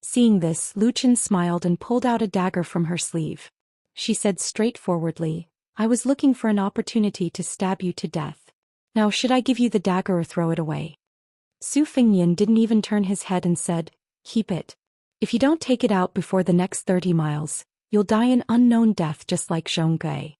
Seeing this, Lu Chen smiled and pulled out a dagger from her sleeve. She said straightforwardly, I was looking for an opportunity to stab you to death. Now should I give you the dagger or throw it away? Su Fengyan didn't even turn his head and said, Keep it. If you don't take it out before the next 30 miles, you'll die an unknown death just like Zhong.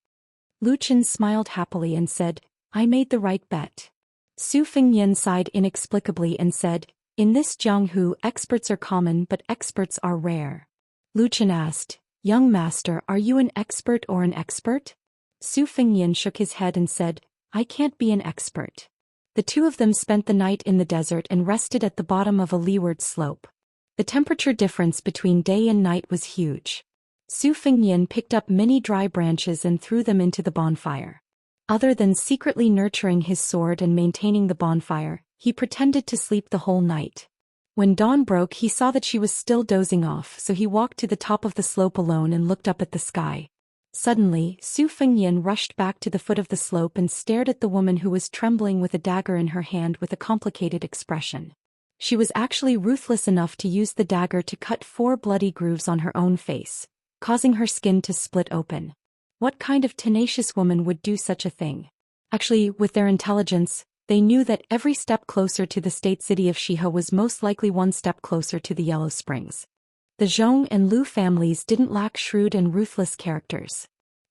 Lu Chen smiled happily and said, I made the right bet. Su Fengyan sighed inexplicably and said, In this Jianghu, experts are common but experts are rare. Lu Chen asked, Young master, are you an expert or an expert? Su Fengyan shook his head and said, I can't be an expert. The two of them spent the night in the desert and rested at the bottom of a leeward slope. The temperature difference between day and night was huge. Su Fengyan picked up many dry branches and threw them into the bonfire. Other than secretly nurturing his sword and maintaining the bonfire, he pretended to sleep the whole night. When dawn broke, he saw that she was still dozing off, so he walked to the top of the slope alone and looked up at the sky. Suddenly, Su Fengyan rushed back to the foot of the slope and stared at the woman who was trembling with a dagger in her hand with a complicated expression. She was actually ruthless enough to use the dagger to cut 4 bloody grooves on her own face, causing her skin to split open. What kind of tenacious woman would do such a thing? Actually, with their intelligence, they knew that every step closer to the state city of Xia was most likely one step closer to the Yellow Springs. The Zhong and Lu families didn't lack shrewd and ruthless characters.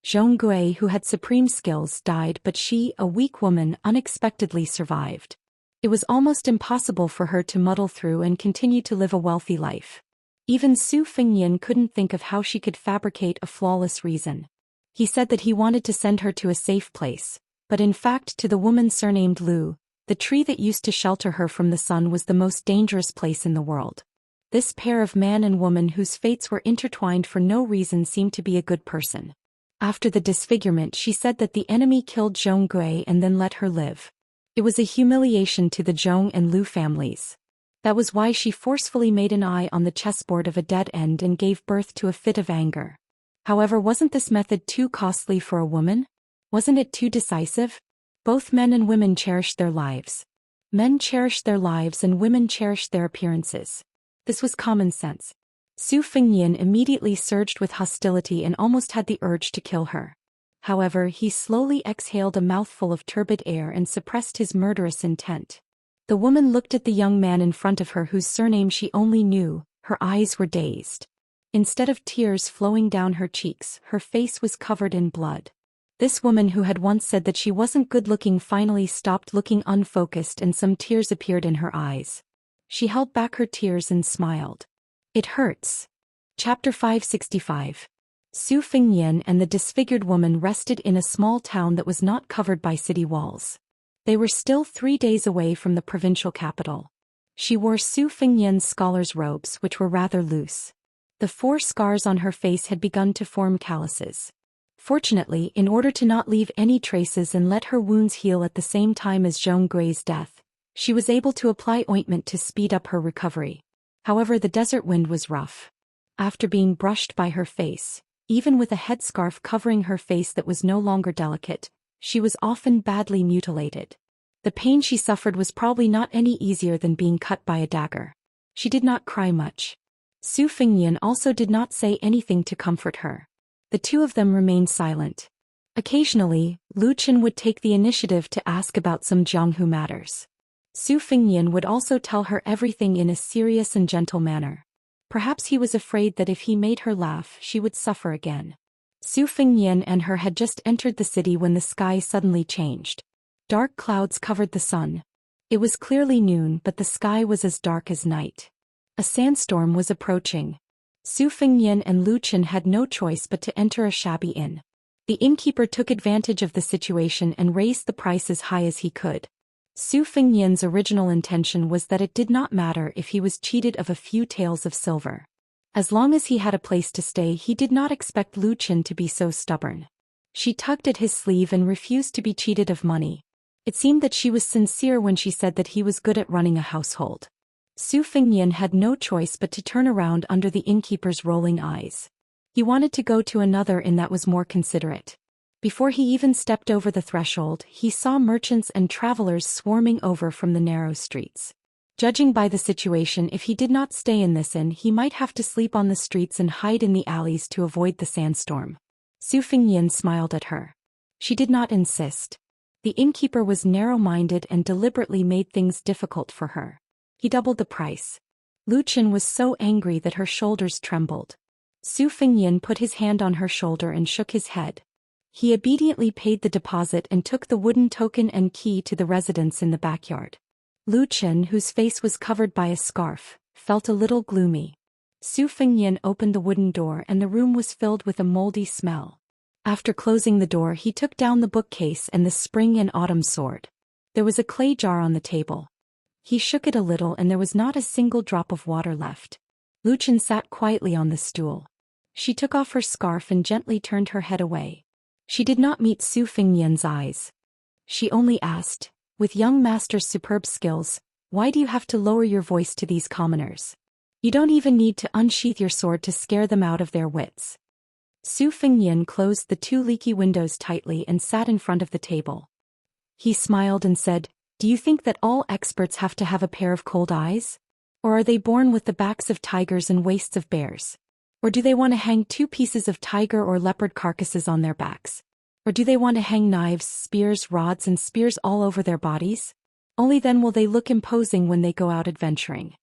Zhou, who had supreme skills, died, but she, a weak woman, unexpectedly survived. It was almost impossible for her to muddle through and continue to live a wealthy life. Even Su Fengyan couldn't think of how she could fabricate a flawless reason. He said that he wanted to send her to a safe place, but in fact to the woman surnamed Lu, the tree that used to shelter her from the sun was the most dangerous place in the world. This pair of man and woman whose fates were intertwined for no reason seemed to be a good person. After the disfigurement, she said that the enemy killed Zhou and then let her live. It was a humiliation to the Zhou and Lu families. That was why she forcefully made an eye on the chessboard of a dead end and gave birth to a fit of anger. However, wasn't this method too costly for a woman? Wasn't it too decisive? Both men and women cherished their lives. Men cherished their lives and women cherished their appearances. This was common sense. Su Fengyan immediately surged with hostility and almost had the urge to kill her. However, he slowly exhaled a mouthful of turbid air and suppressed his murderous intent. The woman looked at the young man in front of her whose surname she only knew. Her eyes were dazed. Instead of tears flowing down her cheeks, her face was covered in blood. This woman who had once said that she wasn't good-looking finally stopped looking unfocused and some tears appeared in her eyes. She held back her tears and smiled. It hurts. Chapter 565. Su Fengyan and the disfigured woman rested in a small town that was not covered by city walls. They were still 3 days away from the provincial capital. She wore Su Fengyan's scholar's robes, which were rather loose. The 4 scars on her face had begun to form calluses. Fortunately, in order to not leave any traces and let her wounds heal at the same time as Zhou's death, she was able to apply ointment to speed up her recovery. However, the desert wind was rough. After being brushed by her face, even with a headscarf covering her face that was no longer delicate, she was often badly mutilated. The pain she suffered was probably not any easier than being cut by a dagger. She did not cry much. Su Fengyan also did not say anything to comfort her. The two of them remained silent. Occasionally, Lu Chen would take the initiative to ask about some Jianghu matters. Su Fengyan would also tell her everything in a serious and gentle manner. Perhaps he was afraid that if he made her laugh, she would suffer again. Su Fengyan and her had just entered the city when the sky suddenly changed. Dark clouds covered the sun. It was clearly noon, but the sky was as dark as night. A sandstorm was approaching. Su Fengyan and Lu Chen had no choice but to enter a shabby inn. The innkeeper took advantage of the situation and raised the price as high as he could. Su Fengyan's original intention was that it did not matter if he was cheated of a few taels of silver. As long as he had a place to stay, he did not expect Lu Chen to be so stubborn. She tugged at his sleeve and refused to be cheated of money. It seemed that she was sincere when she said that he was good at running a household. Su Fengyan had no choice but to turn around under the innkeeper's rolling eyes. He wanted to go to another inn that was more considerate. Before he even stepped over the threshold, he saw merchants and travelers swarming over from the narrow streets. Judging by the situation, if he did not stay in this inn, he might have to sleep on the streets and hide in the alleys to avoid the sandstorm. Su Fengyan smiled at her. She did not insist. The innkeeper was narrow-minded and deliberately made things difficult for her. He doubled the price. Lu Chen was so angry that her shoulders trembled. Su Fengyan put his hand on her shoulder and shook his head. He obediently paid the deposit and took the wooden token and key to the residence in the backyard. Lu Chen, whose face was covered by a scarf, felt a little gloomy. Su Fengyan opened the wooden door and the room was filled with a moldy smell. After closing the door, he took down the bookcase and the spring and autumn sword. There was a clay jar on the table. He shook it a little and there was not a single drop of water left. Lu Chen sat quietly on the stool. She took off her scarf and gently turned her head away. She did not meet Su Fengyan's eyes. She only asked, with young master's superb skills, why do you have to lower your voice to these commoners? You don't even need to unsheath your sword to scare them out of their wits. Su Fengyan closed the 2 leaky windows tightly and sat in front of the table. He smiled and said, "Do you think that all experts have to have a pair of cold eyes? Or are they born with the backs of tigers and waists of bears? Or do they want to hang 2 pieces of tiger or leopard carcasses on their backs? Or do they want to hang knives, spears, rods and spears all over their bodies? Only then will they look imposing when they go out adventuring."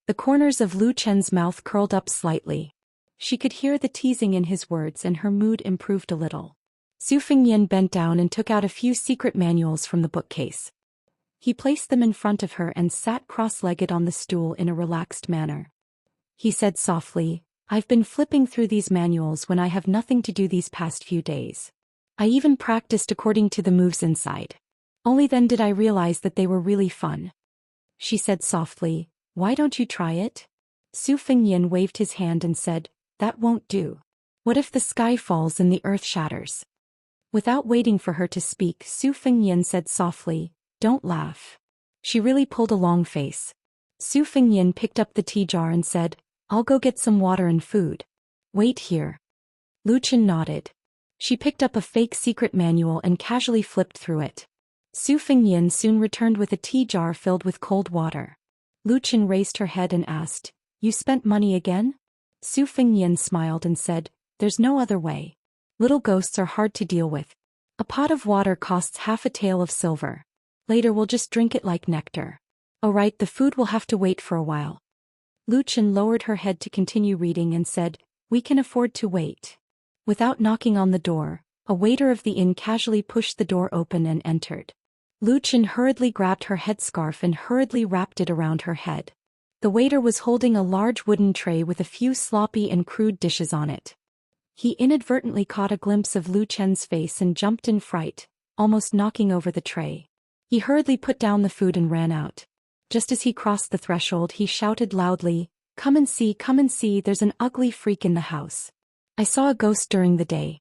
The corners of Lu Chen's mouth curled up slightly. She could hear the teasing in his words and her mood improved a little. Su Fengyan bent down and took out a few secret manuals from the bookcase. He placed them in front of her and sat cross-legged on the stool in a relaxed manner. He said softly, "I've been flipping through these manuals when I have nothing to do these past few days. I even practiced according to the moves inside. Only then did I realize that they were really fun." She said softly, "Why don't you try it?" Su Fengyan waved his hand and said, "That won't do. What if the sky falls and the earth shatters?" Without waiting for her to speak, Su Fengyan said softly, "Don't laugh." She really pulled a long face. Su Fengyan picked up the tea jar and said, "I'll go get some water and food. Wait here." Lu Chen nodded. She picked up a fake secret manual and casually flipped through it. Su Fengyan soon returned with a tea jar filled with cold water. Lu Chen raised her head and asked, "You spent money again?" Su Fengyan smiled and said, "There's no other way. Little ghosts are hard to deal with. A pot of water costs half a tael of silver. Later we'll just drink it like nectar. Oh right, the food will have to wait for a while." Lu Chen lowered her head to continue reading and said, "We can afford to wait." Without knocking on the door, a waiter of the inn casually pushed the door open and entered. Lu Chen hurriedly grabbed her headscarf and hurriedly wrapped it around her head. The waiter was holding a large wooden tray with a few sloppy and crude dishes on it. He inadvertently caught a glimpse of Lu Chen's face and jumped in fright, almost knocking over the tray. He hurriedly put down the food and ran out. Just as he crossed the threshold, he shouted loudly, come and see, there's an ugly freak in the house. I saw a ghost during the day."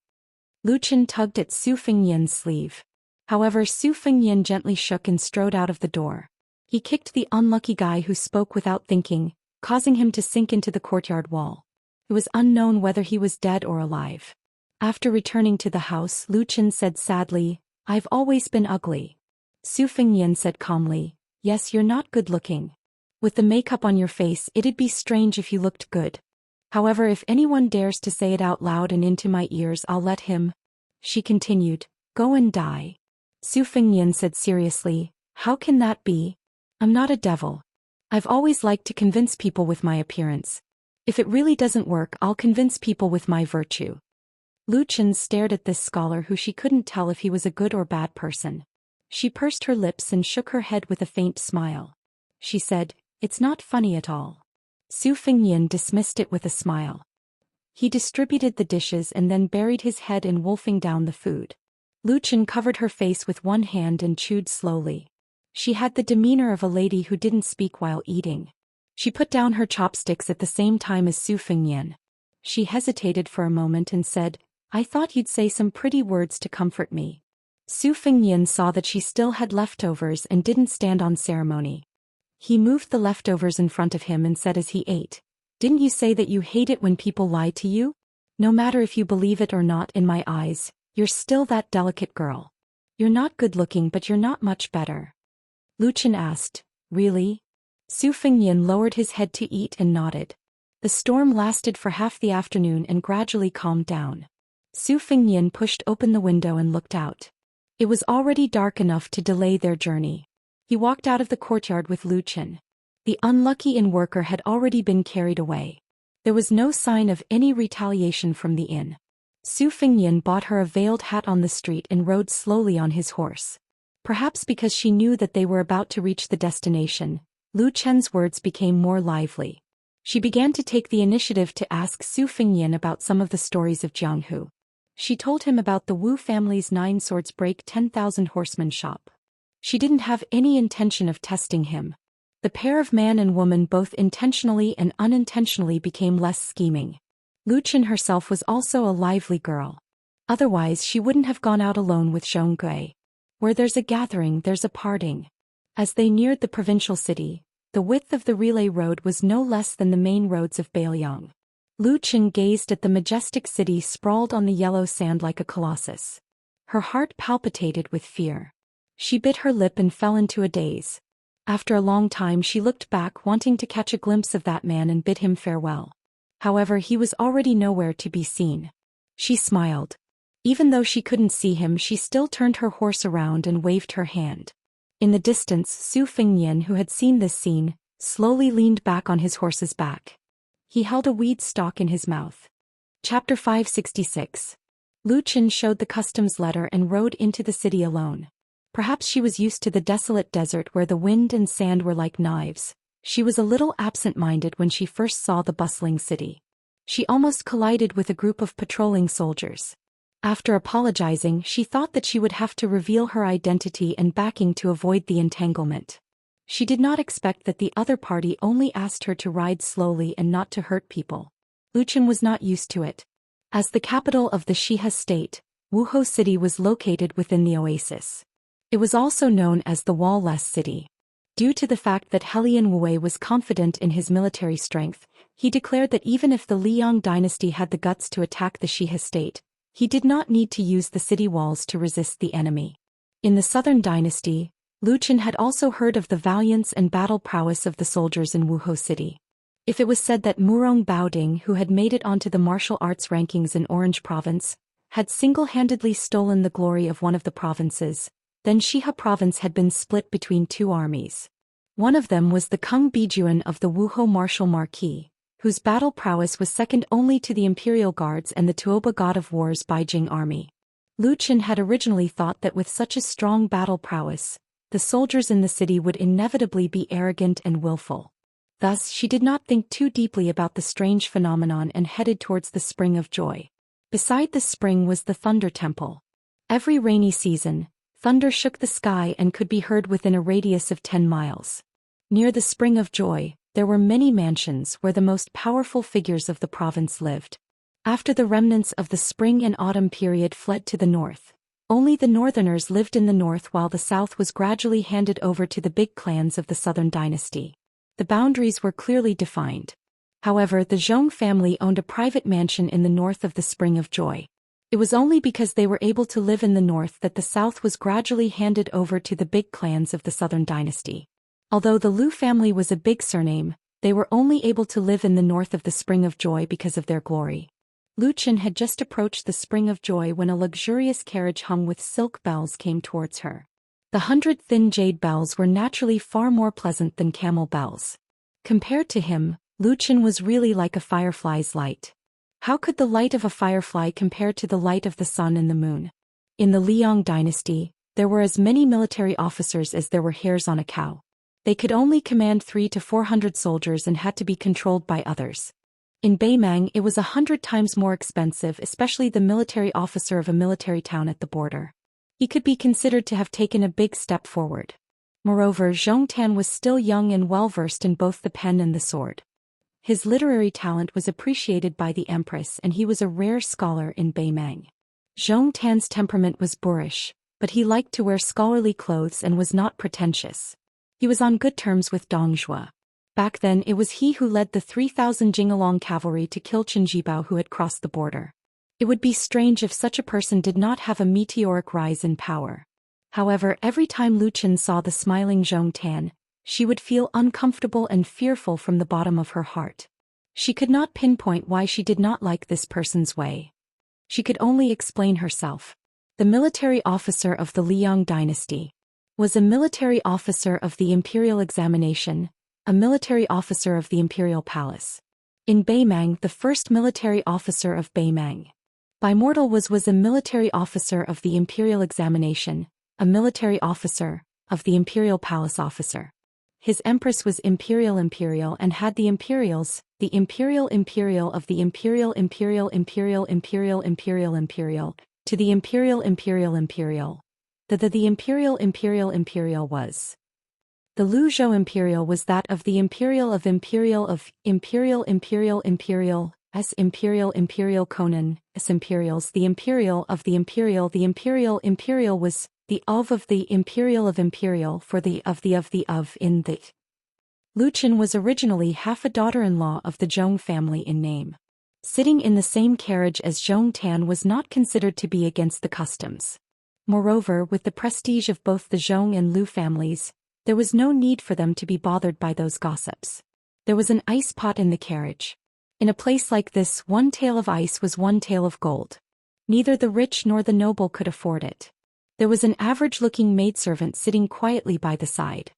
Lu Chen tugged at Su Fengyan's sleeve. However, Su Fengyan gently shook and strode out of the door. He kicked the unlucky guy who spoke without thinking, causing him to sink into the courtyard wall. It was unknown whether he was dead or alive. After returning to the house, Lu Chen said sadly, "I've always been ugly." Su Fengyan said calmly, "Yes, you're not good looking. With the makeup on your face, it'd be strange if you looked good. However, if anyone dares to say it out loud and into my ears, I'll let him," she continued, "go and die." Su Fengyan said seriously, "How can that be? I'm not a devil. I've always liked to convince people with my appearance. If it really doesn't work, I'll convince people with my virtue." Lu Chen stared at this scholar who she couldn't tell if he was a good or bad person. She pursed her lips and shook her head with a faint smile. She said, "It's not funny at all." Su Fengyan dismissed it with a smile. He distributed the dishes and then buried his head in wolfing down the food. Lu Chen covered her face with one hand and chewed slowly. She had the demeanor of a lady who didn't speak while eating. She put down her chopsticks at the same time as Su Fengyan. She hesitated for a moment and said, "I thought you'd say some pretty words to comfort me." Su Fengyan saw that she still had leftovers and didn't stand on ceremony. He moved the leftovers in front of him and said as he ate, "Didn't you say that you hate it when people lie to you? No matter if you believe it or not, in my eyes, you're still that delicate girl. You're not good looking, but you're not much better." Lu Chen asked, "Really?" Su Fengyan lowered his head to eat and nodded. The storm lasted for half the afternoon and gradually calmed down. Su Fengyan pushed open the window and looked out. It was already dark enough to delay their journey. He walked out of the courtyard with Lu Chen. The unlucky inn worker had already been carried away. There was no sign of any retaliation from the inn. Su Fengyan bought her a veiled hat on the street and rode slowly on his horse. Perhaps because she knew that they were about to reach the destination, Lu Chen's words became more lively. She began to take the initiative to ask Su Fengyan about some of the stories of Jianghu. She told him about the Wu family's 9 swords break 10,000 horsemen shop. She didn't have any intention of testing him. The pair of man and woman both intentionally and unintentionally became less scheming. Lu Chen herself was also a lively girl. Otherwise she wouldn't have gone out alone with Zhong. Where there's a gathering, there's a parting. As they neared the provincial city, the width of the relay road was no less than the main roads of Beiyang. Lu Chen gazed at the majestic city sprawled on the yellow sand like a colossus. Her heart palpitated with fear. She bit her lip and fell into a daze. After a long time she looked back, wanting to catch a glimpse of that man and bid him farewell. However, he was already nowhere to be seen. She smiled. Even though she couldn't see him, she still turned her horse around and waved her hand. In the distance, Su Fengyan, who had seen this scene, slowly leaned back on his horse's back. He held a weed stalk in his mouth. Chapter 566. Lu Qin showed the customs letter and rode into the city alone. Perhaps she was used to the desolate desert where the wind and sand were like knives. She was a little absent-minded when she first saw the bustling city. She almost collided with a group of patrolling soldiers. After apologizing, she thought that she would have to reveal her identity and backing to avoid the entanglement. She did not expect that the other party only asked her to ride slowly and not to hurt people. Lu Qin was not used to it. As the capital of the Xia state, Wuhou City was located within the oasis. It was also known as the Wall-less City. Due to the fact that Helian Wei was confident in his military strength, he declared that even if the Liang dynasty had the guts to attack the Xia state, he did not need to use the city walls to resist the enemy. In the southern dynasty, Lu Qin had also heard of the valiance and battle prowess of the soldiers in Wuhou City. If it was said that Murong Baoding, who had made it onto the martial arts rankings in Orange Province, had single-handedly stolen the glory of one of the provinces, then Xia Province had been split between two armies. One of them was the Kung Bijuan of the Wuhou Martial Marquis, whose battle prowess was second only to the Imperial Guards and the Tuoba God of War's Beijing army. Lu Qin had originally thought that with such a strong battle prowess, the soldiers in the city would inevitably be arrogant and willful. Thus, she did not think too deeply about the strange phenomenon and headed towards the Spring of Joy. Beside the spring was the Thunder Temple. Every rainy season, thunder shook the sky and could be heard within a radius of 10 miles. Near the Spring of Joy, there were many mansions where the most powerful figures of the province lived. After the remnants of the spring and autumn period fled to the north, only the northerners lived in the north while the south was gradually handed over to the big clans of the southern dynasty. The boundaries were clearly defined. However, the Zhong family owned a private mansion in the north of the Spring of Joy. It was only because they were able to live in the north that the south was gradually handed over to the big clans of the southern dynasty. Although the Lu family was a big surname, they were only able to live in the north of the Spring of Joy because of their glory. Lu Qin had just approached the Spring of Joy when a luxurious carriage hung with silk bells came towards her. The 100 thin jade bells were naturally far more pleasant than camel bells. Compared to him, Lu Qin was really like a firefly's light. How could the light of a firefly compare to the light of the sun and the moon? In the Liang dynasty, there were as many military officers as there were hairs on a cow. They could only command 300 to 400 soldiers and had to be controlled by others. In Beimang, it was 100 times more expensive, especially the military officer of a military town at the border. He could be considered to have taken a big step forward. Moreover, Zhong Tan was still young and well-versed in both the pen and the sword. His literary talent was appreciated by the Empress and he was a rare scholar in Beimang. Zhong Tan's temperament was boorish, but he liked to wear scholarly clothes and was not pretentious. He was on good terms with Dong Zhuo. Back then it was he who led the 3,000 Jingalong cavalry to kill Chen Jibao who had crossed the border. It would be strange if such a person did not have a meteoric rise in power. However, every time Lu Qin saw the smiling Zhong Tan, she would feel uncomfortable and fearful from the bottom of her heart. She could not pinpoint why she did not like this person's way. She could only explain herself. The military officer of the Liang dynasty was a military officer of the Imperial Examination, a military officer of the Imperial Palace. In Beimang, the first military officer of Beimang. Immortal was a military officer of the Imperial Examination, a military officer of the Imperial Palace officer. His Empress was Imperial and had the Imperials, the Imperial of the Imperial to the Imperial. The Imperial was. The Lu Zhou Imperial was that of the Imperial S Imperial Conan, S Imperials the Imperial of the Imperial was the of the Imperial for the of in the. Lu Qin was originally half a daughter-in-law of the Zhong family in name. Sitting in the same carriage as Zhong Tan was not considered to be against the customs. Moreover, with the prestige of both the Zhong and Lu families, there was no need for them to be bothered by those gossips. There was an ice pot in the carriage. In a place like this, one tael of ice was one tael of gold. Neither the rich nor the noble could afford it. There was an average-looking maidservant sitting quietly by the side.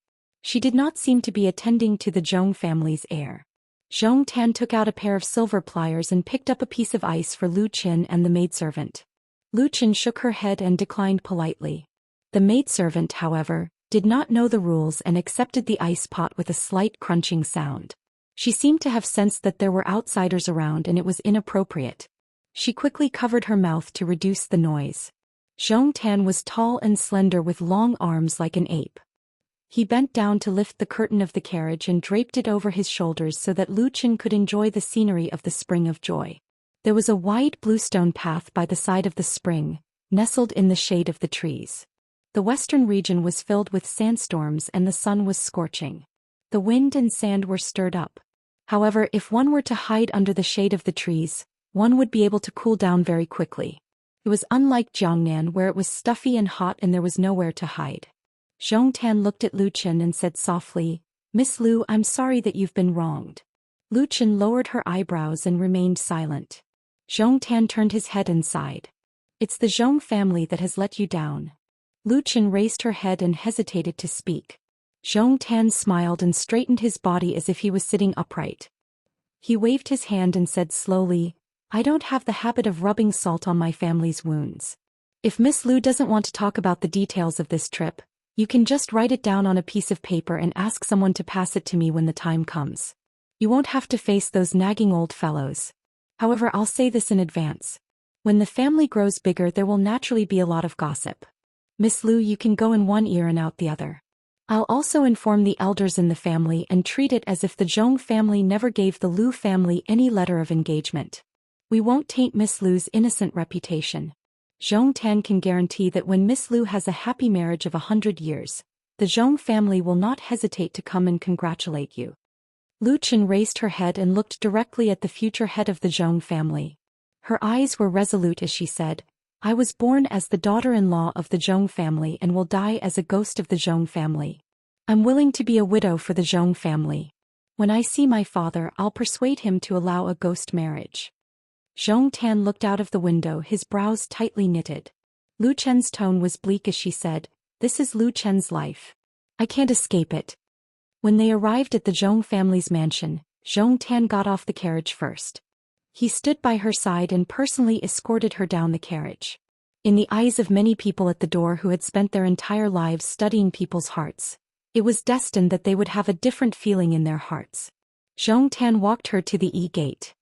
She did not seem to be attending to the Zhong family's heir. Zhong Tan took out a pair of silver pliers and picked up a piece of ice for Lu Qin and the maidservant. Lu Chen shook her head and declined politely. The maidservant, however, did not know the rules and accepted the ice pot with a slight crunching sound. She seemed to have sensed that there were outsiders around and it was inappropriate. She quickly covered her mouth to reduce the noise. Zhou Xian was tall and slender with long arms like an ape. He bent down to lift the curtain of the carriage and draped it over his shoulders so that Lu Chen could enjoy the scenery of the Spring of Joy. There was a wide bluestone path by the side of the spring, nestled in the shade of the trees. The western region was filled with sandstorms and the sun was scorching. The wind and sand were stirred up. However, if one were to hide under the shade of the trees, one would be able to cool down very quickly. It was unlike Jiangnan where it was stuffy and hot and there was nowhere to hide. Zhou Xian looked at Lu Chen and said softly, "Miss Lu, I'm sorry that you've been wronged." Lu Chen lowered her eyebrows and remained silent. Zhou Xian turned his head and sighed. "It's the Zhou family that has let you down." Lu Chen raised her head and hesitated to speak. Zhou Xian smiled and straightened his body as if he was sitting upright. He waved his hand and said slowly, "I don't have the habit of rubbing salt on my family's wounds. If Miss Lu doesn't want to talk about the details of this trip, you can just write it down on a piece of paper and ask someone to pass it to me when the time comes. You won't have to face those nagging old fellows. However, I'll say this in advance. When the family grows bigger, there will naturally be a lot of gossip. Miss Lu, you can go in one ear and out the other. I'll also inform the elders in the family and treat it as if the Zhou family never gave the Lu family any letter of engagement. We won't taint Miss Lu's innocent reputation. Zhou Xian can guarantee that when Miss Lu has a happy marriage of 100 years, the Zhou family will not hesitate to come and congratulate you." Lu Chen raised her head and looked directly at the future head of the Zhou family. Her eyes were resolute as she said, "I was born as the daughter-in-law of the Zhou family and will die as a ghost of the Zhou family. I'm willing to be a widow for the Zhou family. When I see my father, I'll persuade him to allow a ghost marriage." Zhou Xian looked out of the window, his brows tightly knitted. Lu Chen's tone was bleak as she said, "This is Lu Chen's life. I can't escape it." When they arrived at the Zhou family's mansion, Zhou Xian got off the carriage first. He stood by her side and personally escorted her down the carriage. In the eyes of many people at the door who had spent their entire lives studying people's hearts, it was destined that they would have a different feeling in their hearts. Zhou Xian walked her to the E-gate.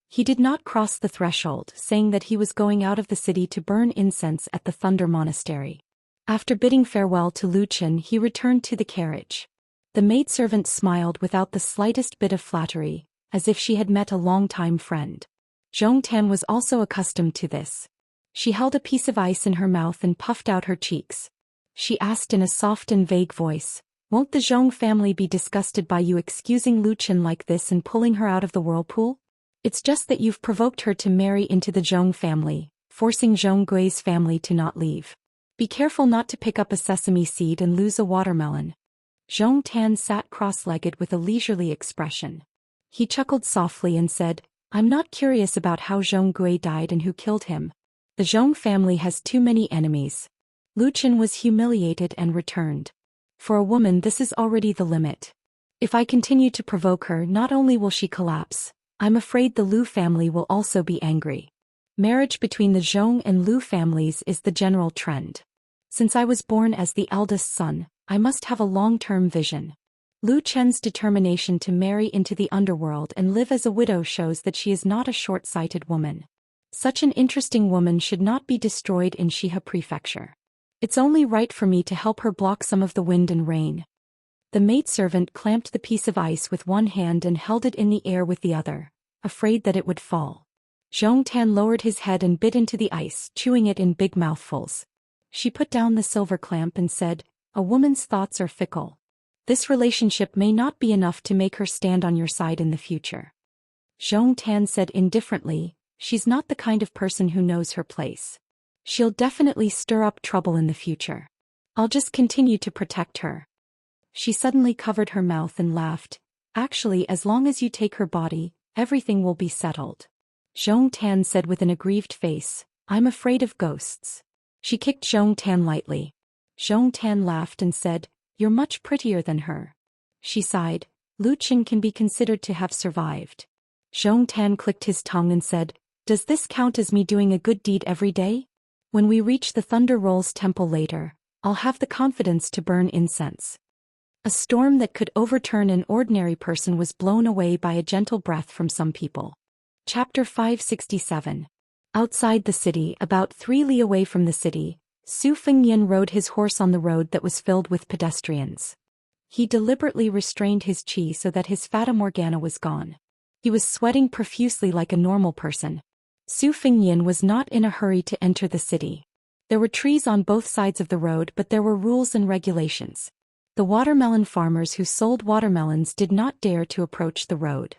He did not cross the threshold, saying that he was going out of the city to burn incense at the Thunder Monastery. After bidding farewell to Lu Chen, he returned to the carriage. The maidservant smiled without the slightest bit of flattery, as if she had met a long-time friend. Zhou Xian was also accustomed to this. She held a piece of ice in her mouth and puffed out her cheeks. She asked in a soft and vague voice, "Won't the Zhou family be disgusted by you excusing Lu Chen like this and pulling her out of the whirlpool? It's just that you've provoked her to marry into the Zhou family, forcing Zhou Gui's family to not leave. Be careful not to pick up a sesame seed and lose a watermelon." Zhou Xian sat cross-legged with a leisurely expression. He chuckled softly and said, "I'm not curious about how Zhou Gui died and who killed him. The Zhou family has too many enemies." Lu Chen was humiliated and returned. "For a woman, this is already the limit. If I continue to provoke her, not only will she collapse, I'm afraid the Lu family will also be angry. Marriage between the Zhou and Lu families is the general trend. Since I was born as the eldest son, I must have a long-term vision." Lu Chen's determination to marry into the underworld and live as a widow shows that she is not a short-sighted woman. Such an interesting woman should not be destroyed in Shihe Prefecture. It's only right for me to help her block some of the wind and rain. The maidservant clamped the piece of ice with one hand and held it in the air with the other, afraid that it would fall. Zhou Xian lowered his head and bit into the ice, chewing it in big mouthfuls. She put down the silver clamp and said, "A woman's thoughts are fickle. This relationship may not be enough to make her stand on your side in the future." Zhou Xian said indifferently, "She's not the kind of person who knows her place. She'll definitely stir up trouble in the future. I'll just continue to protect her." She suddenly covered her mouth and laughed. "Actually, as long as you take her body, everything will be settled." Zhou Xian said with an aggrieved face, "I'm afraid of ghosts." She kicked Zhou Xian lightly. Zhou Xian laughed and said, "You're much prettier than her." She sighed. "Lu Chen can be considered to have survived." Zhou Xian clicked his tongue and said, "Does this count as me doing a good deed every day?" When we reach the Thunder Rolls temple later, I'll have the confidence to burn incense. A storm that could overturn an ordinary person was blown away by a gentle breath from some people. Chapter 567. Outside the city, about 3 li away from the city, Su Fengyan rode his horse on the road that was filled with pedestrians. He deliberately restrained his chi so that his fata morgana was gone. He was sweating profusely like a normal person. Su Fengyan was not in a hurry to enter the city. There were trees on both sides of the road, but there were rules and regulations. The watermelon farmers who sold watermelons did not dare to approach the road.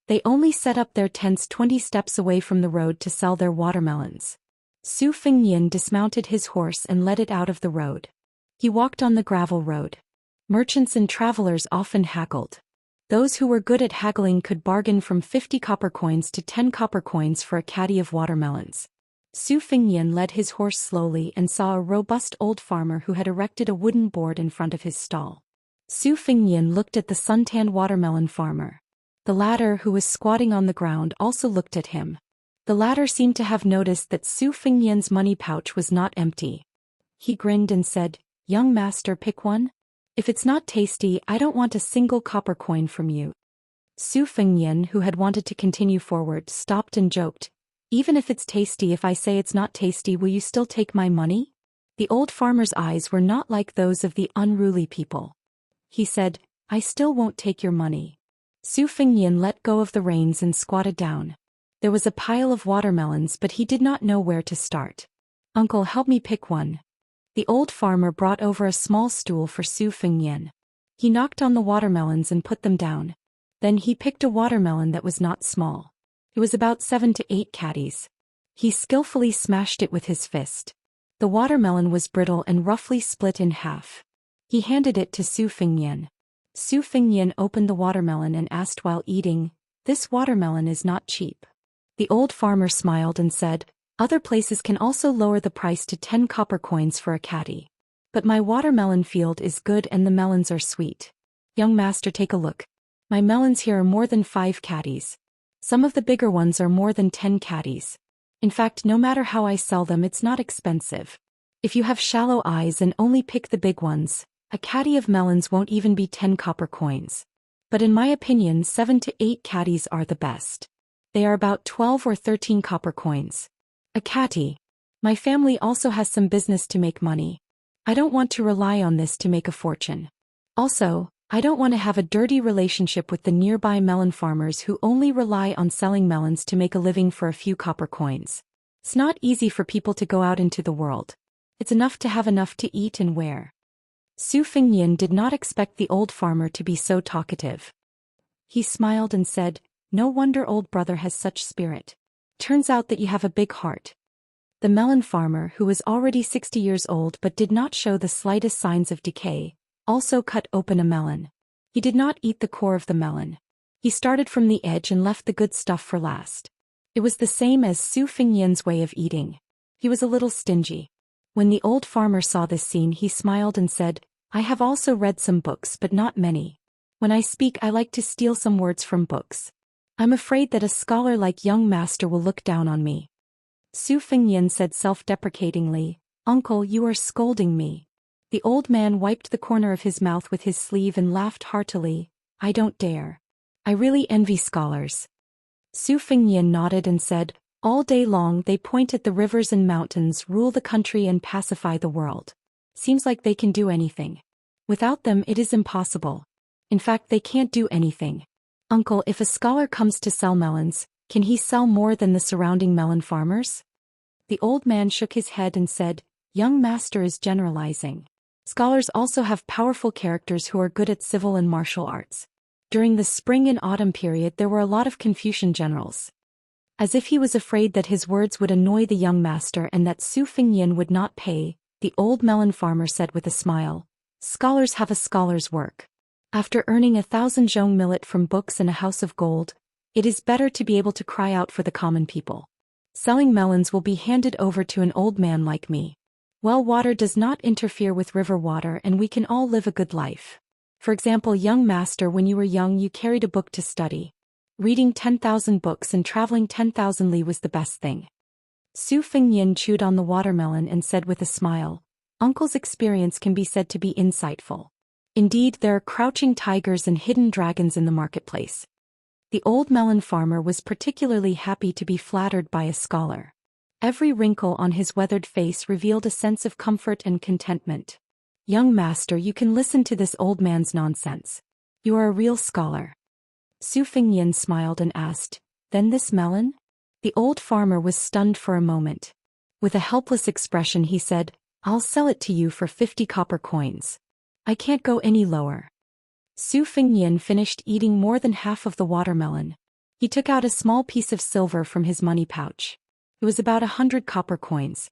They only set up their tents 20 steps away from the road to sell their watermelons. Su Fengyan dismounted his horse and led it out of the road. He walked on the gravel road. Merchants and travelers often haggled. Those who were good at haggling could bargain from 50 copper coins to 10 copper coins for a caddy of watermelons. Su Fengyan led his horse slowly and saw a robust old farmer who had erected a wooden board in front of his stall. Su Fengyan looked at the suntanned watermelon farmer. The latter, who was squatting on the ground, also looked at him. The latter seemed to have noticed that Su Fengyan's money pouch was not empty. He grinned and said, "Young master, pick one? If it's not tasty, I don't want a single copper coin from you." Su Fengyan, who had wanted to continue forward, stopped and joked, "Even if it's tasty, if I say it's not tasty, will you still take my money?" The old farmer's eyes were not like those of the unruly people. He said, "I still won't take your money." Su Fengyan let go of the reins and squatted down. There was a pile of watermelons, but he did not know where to start. "Uncle, help me pick one." The old farmer brought over a small stool for Su Fengyan. He knocked on the watermelons and put them down. Then he picked a watermelon that was not small. It was about 7 to 8 caddies. He skillfully smashed it with his fist. The watermelon was brittle and roughly split in half. He handed it to Su Fengyan. Su Fengyan opened the watermelon and asked while eating, "This watermelon is not cheap." The old farmer smiled and said, "Other places can also lower the price to 10 copper coins for a caddy. But my watermelon field is good and the melons are sweet. Young master, take a look. My melons here are more than 5 caddies. Some of the bigger ones are more than 10 caddies. In fact, no matter how I sell them, it's not expensive. If you have shallow eyes and only pick the big ones, a caddy of melons won't even be 10 copper coins. But in my opinion, 7 to 8 caddies are the best. They are about 12 or 13 copper coins. A caddy. My family also has some business to make money. I don't want to rely on this to make a fortune. Also, I don't want to have a dirty relationship with the nearby melon farmers who only rely on selling melons to make a living for a few copper coins. It's not easy for people to go out into the world. It's enough to have enough to eat and wear." Su Fengyan did not expect the old farmer to be so talkative. He smiled and said, "No wonder old brother has such spirit. Turns out that you have a big heart." The melon farmer, who was already 60 years old but did not show the slightest signs of decay, also cut open a melon. He did not eat the core of the melon. He started from the edge and left the good stuff for last. It was the same as Su Fengyan's way of eating. He was a little stingy. When the old farmer saw this scene, he smiled and said, "I have also read some books, but not many. When I speak, I like to steal some words from books. I'm afraid that a scholar like young master will look down on me." Su Fengyan said self-deprecatingly, "Uncle, you are scolding me." The old man wiped the corner of his mouth with his sleeve and laughed heartily. "I don't dare. I really envy scholars." Su Fengyan nodded and said, "All day long they point at the rivers and mountains, rule the country and pacify the world. Seems like they can do anything. Without them it is impossible. In fact, they can't do anything. Uncle, if a scholar comes to sell melons, can he sell more than the surrounding melon farmers?" The old man shook his head and said, "Young master is generalizing. Scholars also have powerful characters who are good at civil and martial arts. During the spring and autumn period there were a lot of Confucian generals." As if he was afraid that his words would annoy the young master and that Su Fengyan would not pay, the old melon farmer said with a smile, "Scholars have a scholar's work. After earning 1,000 zhong millet from books and a house of gold, it is better to be able to cry out for the common people. Selling melons will be handed over to an old man like me. Well water does not interfere with river water and we can all live a good life. For example, young master, when you were young you carried a book to study. Reading 10,000 books and traveling 10,000 li was the best thing. Su Fengyan chewed on the watermelon and said with a smile, "Uncle's experience can be said to be insightful. Indeed, there are crouching tigers and hidden dragons in the marketplace." The old melon farmer was particularly happy to be flattered by a scholar. Every wrinkle on his weathered face revealed a sense of comfort and contentment. "Young master, you can listen to this old man's nonsense. You are a real scholar." Su Fengyan smiled and asked, "Then this melon?" The old farmer was stunned for a moment. With a helpless expression he said, "I'll sell it to you for 50 copper coins. I can't go any lower." Su Fengyan finished eating more than half of the watermelon. He took out a small piece of silver from his money pouch. It was about 100 copper coins.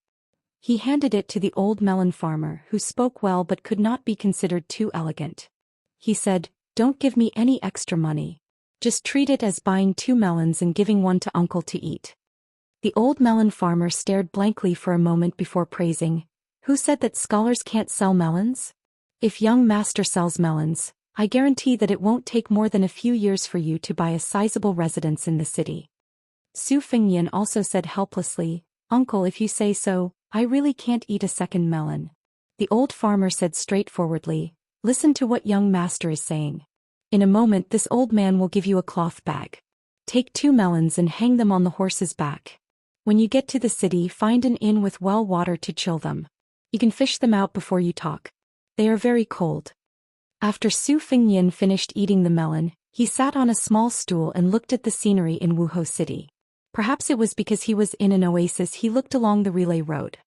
He handed it to the old melon farmer, who spoke well but could not be considered too elegant. He said, "Don't give me any extra money. Just treat it as buying 2 melons and giving one to uncle to eat." The old melon farmer stared blankly for a moment before praising, "Who said that scholars can't sell melons? If young master sells melons, I guarantee that it won't take more than a few years for you to buy a sizable residence in the city." Su Fengyan also said helplessly, "Uncle, if you say so, I really can't eat a second melon." The old farmer said straightforwardly, "Listen to what young master is saying. In a moment this old man will give you a cloth bag. Take 2 melons and hang them on the horse's back. When you get to the city, find an inn with well water to chill them. You can fish them out before you talk. They are very cold." After Su Fengyan finished eating the melon, he sat on a small stool and looked at the scenery in Wuhou City. Perhaps it was because he was in an oasis he looked along the relay road.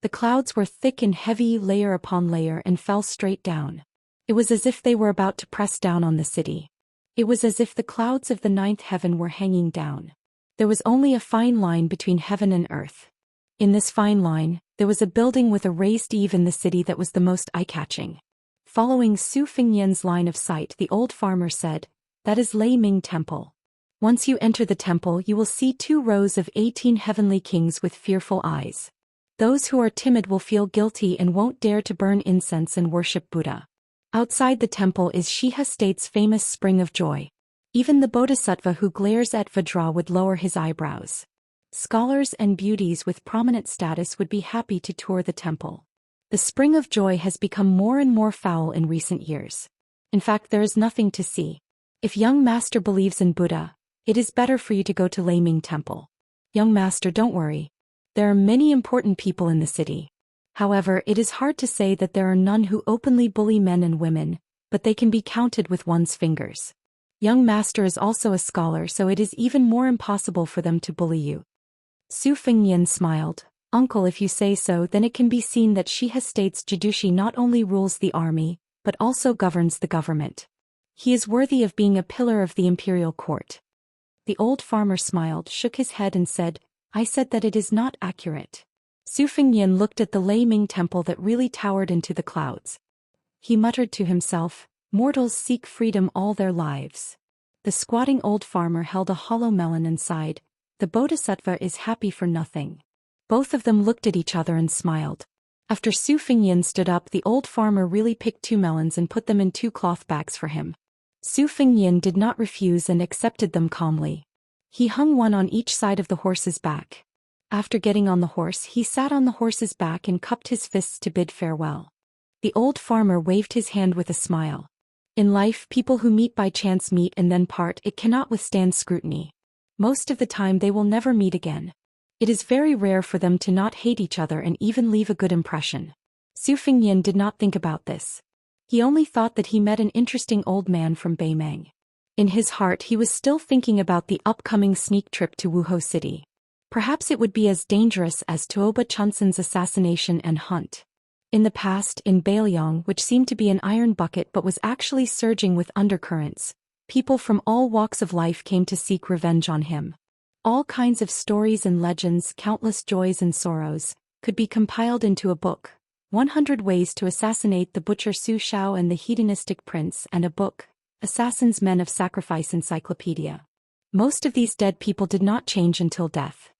The clouds were thick and heavy, layer upon layer, and fell straight down. It was as if they were about to press down on the city. It was as if the clouds of the 9th heaven were hanging down. There was only a fine line between heaven and earth. In this fine line, there was a building with a raised eave in the city that was the most eye-catching. Following Su Fengyan's line of sight, the old farmer said, "That is Lei Ming Temple. Once you enter the temple, you will see 2 rows of 18 heavenly kings with fearful eyes. Those who are timid will feel guilty and won't dare to burn incense and worship Buddha. Outside the temple is Shiha State's famous Spring of Joy. Even the bodhisattva who glares at Vajra would lower his eyebrows. Scholars and beauties with prominent status would be happy to tour the temple. The Spring of Joy has become more and more foul in recent years. In fact, there is nothing to see. If young master believes in Buddha, it is better for you to go to Lei Ming Temple. Young master, don't worry. There are many important people in the city. However, it is hard to say that there are none who openly bully men and women, but they can be counted with one's fingers. Young master is also a scholar, so it is even more impossible for them to bully you." Su Fengyan smiled. "Uncle, if you say so, then it can be seen that Shiha State's Jidushi not only rules the army, but also governs the government. He is worthy of being a pillar of the imperial court." The old farmer smiled, shook his head and said, "I said that it is not accurate." Su Fengyan looked at the Lei Ming Temple that really towered into the clouds. He muttered to himself, "Mortals seek freedom all their lives." The squatting old farmer held a hollow melon and sighed, "The bodhisattva is happy for nothing." Both of them looked at each other and smiled. After Su Fengyan stood up, the old farmer really picked 2 melons and put them in 2 cloth bags for him. Su Fengyan did not refuse and accepted them calmly. He hung one on each side of the horse's back. After getting on the horse, he sat on the horse's back and cupped his fists to bid farewell. The old farmer waved his hand with a smile. In life, people who meet by chance meet and then part. It cannot withstand scrutiny. Most of the time they will never meet again. It is very rare for them to not hate each other and even leave a good impression. Su Fengyan did not think about this. He only thought that he met an interesting old man from Beimang. In his heart he was still thinking about the upcoming sneak trip to Wuhou City. Perhaps it would be as dangerous as Tuoba Chunsen's assassination and hunt. In the past, in Bailiang, which seemed to be an iron bucket but was actually surging with undercurrents, people from all walks of life came to seek revenge on him. All kinds of stories and legends, countless joys and sorrows, could be compiled into a book. 100 Ways to Assassinate the Butcher Su Shao and the Hedonistic Prince, and a book, Assassin's Men of Sacrifice Encyclopedia. Most of these dead people did not change until death.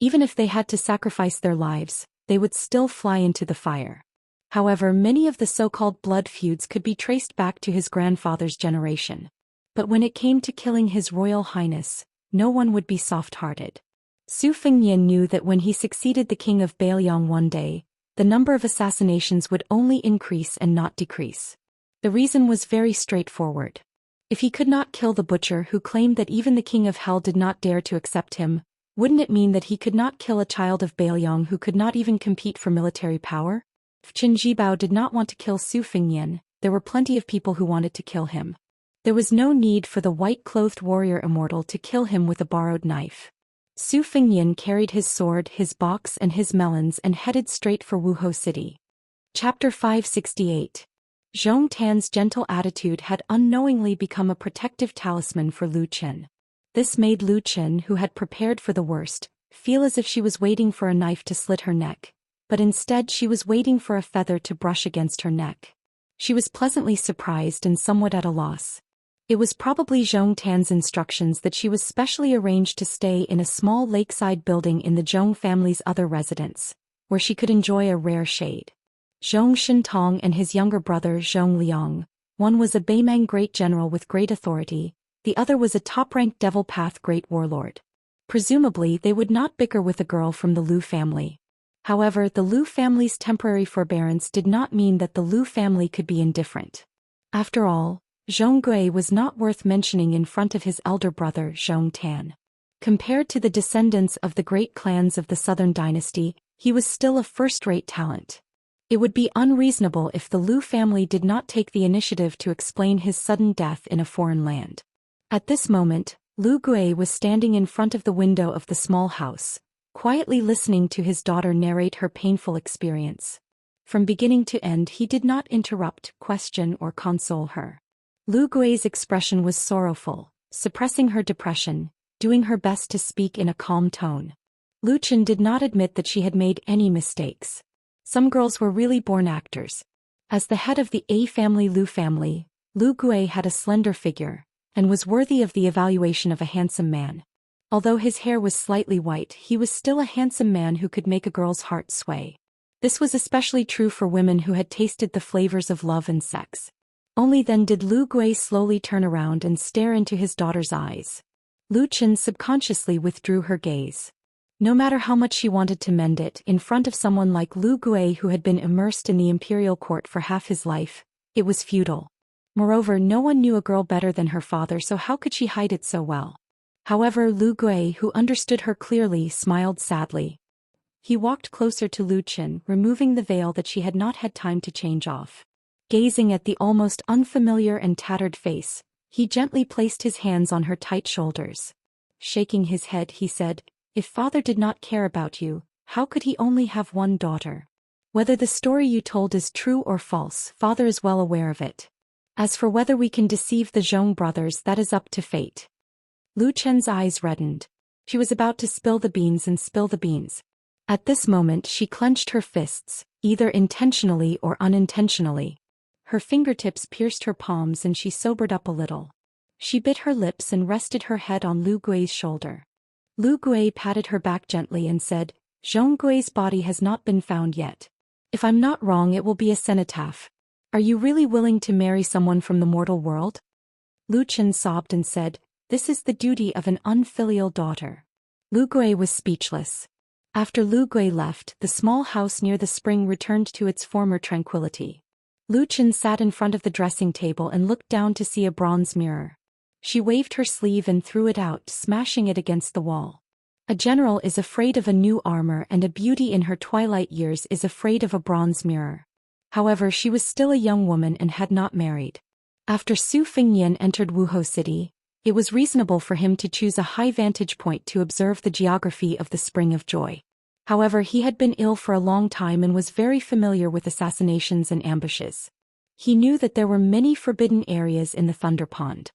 Even if they had to sacrifice their lives, they would still fly into the fire. However, many of the so-called blood feuds could be traced back to his grandfather's generation. But when it came to killing His Royal Highness, no one would be soft-hearted. Su Fengnian knew that when he succeeded the king of Bailiang one day, the number of assassinations would only increase and not decrease. The reason was very straightforward. If he could not kill the butcher who claimed that even the king of hell did not dare to accept him, wouldn't it mean that he could not kill a child of Bailiang who could not even compete for military power? If Qin Jibao did not want to kill Su Fengnian, there were plenty of people who wanted to kill him. There was no need for the white-clothed warrior Immortal to kill him with a borrowed knife. Su Fengnian carried his sword, his box and his melons and headed straight for Wuhou City. Chapter 568. Zhou Tan's gentle attitude had unknowingly become a protective talisman for Lu Chen. This made Lu Chen, who had prepared for the worst, feel as if she was waiting for a knife to slit her neck, but instead she was waiting for a feather to brush against her neck. She was pleasantly surprised and somewhat at a loss. It was probably Zhou Tan's instructions that she was specially arranged to stay in a small lakeside building in the Zhou family's other residence, where she could enjoy a rare shade. Zhou Shintong and his younger brother Zhou Liang, one was a Beimang great general with great authority, the other was a top-ranked Devil Path great warlord. Presumably they would not bicker with a girl from the Lu family. However, the Lu family's temporary forbearance did not mean that the Lu family could be indifferent. After all, Zhong Gui was not worth mentioning in front of his elder brother Zhou Tan. Compared to the descendants of the great clans of the Southern Dynasty, he was still a first-rate talent. It would be unreasonable if the Lu family did not take the initiative to explain his sudden death in a foreign land. At this moment, Lu Gui was standing in front of the window of the small house, quietly listening to his daughter narrate her painful experience. From beginning to end he did not interrupt, question or console her. Lu Gui's expression was sorrowful, suppressing her depression, doing her best to speak in a calm tone. Lu Chen did not admit that she had made any mistakes. Some girls were really born actors. As the head of the A family, Lu Gui had a slender figure, and was worthy of the evaluation of a handsome man. Although his hair was slightly white, he was still a handsome man who could make a girl's heart sway. This was especially true for women who had tasted the flavors of love and sex. Only then did Lu Gui slowly turn around and stare into his daughter's eyes. Lu Chen subconsciously withdrew her gaze. No matter how much she wanted to mend it, in front of someone like Lu Gui who had been immersed in the imperial court for half his life, it was futile. Moreover, no one knew a girl better than her father, so how could she hide it so well? However, Lu Gui, who understood her clearly, smiled sadly. He walked closer to Lu Chen, removing the veil that she had not had time to change off. Gazing at the almost unfamiliar and tattered face, he gently placed his hands on her tight shoulders. Shaking his head, he said, "If father did not care about you, how could he only have one daughter? Whether the story you told is true or false, father is well aware of it. As for whether we can deceive the Zhong brothers, that is up to fate." Lu Chen's eyes reddened. She was about to spill the beans and spill the beans. At this moment she clenched her fists, either intentionally or unintentionally. Her fingertips pierced her palms and she sobered up a little. She bit her lips and rested her head on Lu Gui's shoulder. Lu Gui patted her back gently and said, "Zhong Gui's body has not been found yet. If I'm not wrong, it will be a cenotaph. Are you really willing to marry someone from the mortal world?" Lu Chen sobbed and said, "This is the duty of an unfilial daughter." Lu Gui was speechless. After Lu Gui left, the small house near the spring returned to its former tranquility. Lu Chen sat in front of the dressing table and looked down to see a bronze mirror. She waved her sleeve and threw it out, smashing it against the wall. A general is afraid of a new armor, and a beauty in her twilight years is afraid of a bronze mirror. However, she was still a young woman and had not married. After Su Fengnian entered Wuhou City, it was reasonable for him to choose a high vantage point to observe the geography of the Spring of Joy. However, he had been ill for a long time and was very familiar with assassinations and ambushes. He knew that there were many forbidden areas in the Thunder Pond.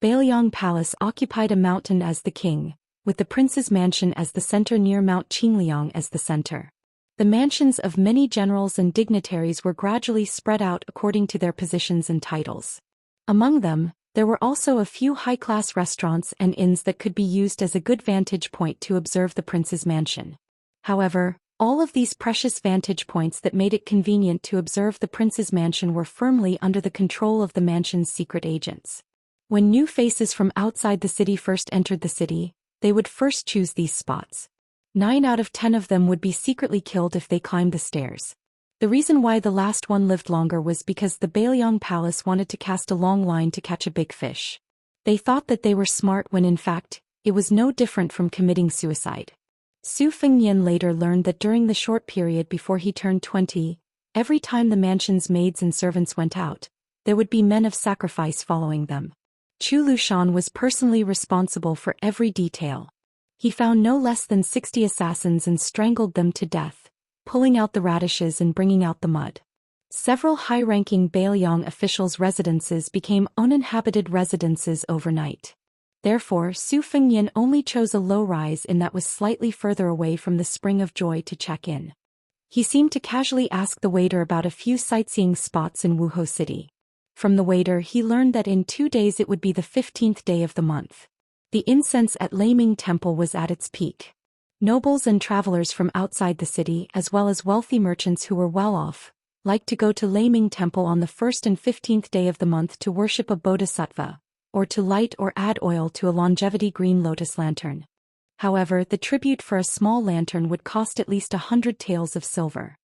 Bailiang Palace occupied a mountain as the king, with the prince's mansion as the center near Mount Qingliang as the center. The mansions of many generals and dignitaries were gradually spread out according to their positions and titles. Among them, there were also a few high-class restaurants and inns that could be used as a good vantage point to observe the prince's mansion. However, all of these precious vantage points that made it convenient to observe the prince's mansion were firmly under the control of the mansion's secret agents. When new faces from outside the city first entered the city, they would first choose these spots. 9 out of 10 of them would be secretly killed if they climbed the stairs. The reason why the last one lived longer was because the Bailiang Palace wanted to cast a long line to catch a big fish. They thought that they were smart when in fact, it was no different from committing suicide. Su Fengnian later learned that during the short period before he turned 20, every time the mansion's maids and servants went out, there would be men of sacrifice following them. Chu Lushan was personally responsible for every detail. He found no less than 60 assassins and strangled them to death, pulling out the radishes and bringing out the mud. Several high-ranking Bailiang officials' residences became uninhabited residences overnight. Therefore, Su Fengnian only chose a low-rise inn that was slightly further away from the Spring of Joy to check in. He seemed to casually ask the waiter about a few sightseeing spots in Wuhou City. From the waiter he learned that in 2 days it would be the 15th day of the month. The incense at Laming Temple was at its peak. Nobles and travelers from outside the city as well as wealthy merchants who were well off, liked to go to Laming Temple on the 1st and 15th day of the month to worship a bodhisattva, or to light or add oil to a longevity green lotus lantern. However, the tribute for a small lantern would cost at least 100 taels of silver.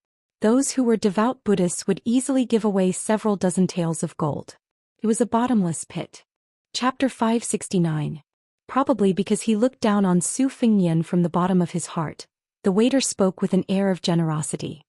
Those who were devout Buddhists would easily give away several dozen taels of gold. It was a bottomless pit. Chapter 569. Probably because he looked down on Su Fengnian from the bottom of his heart, the waiter spoke with an air of generosity.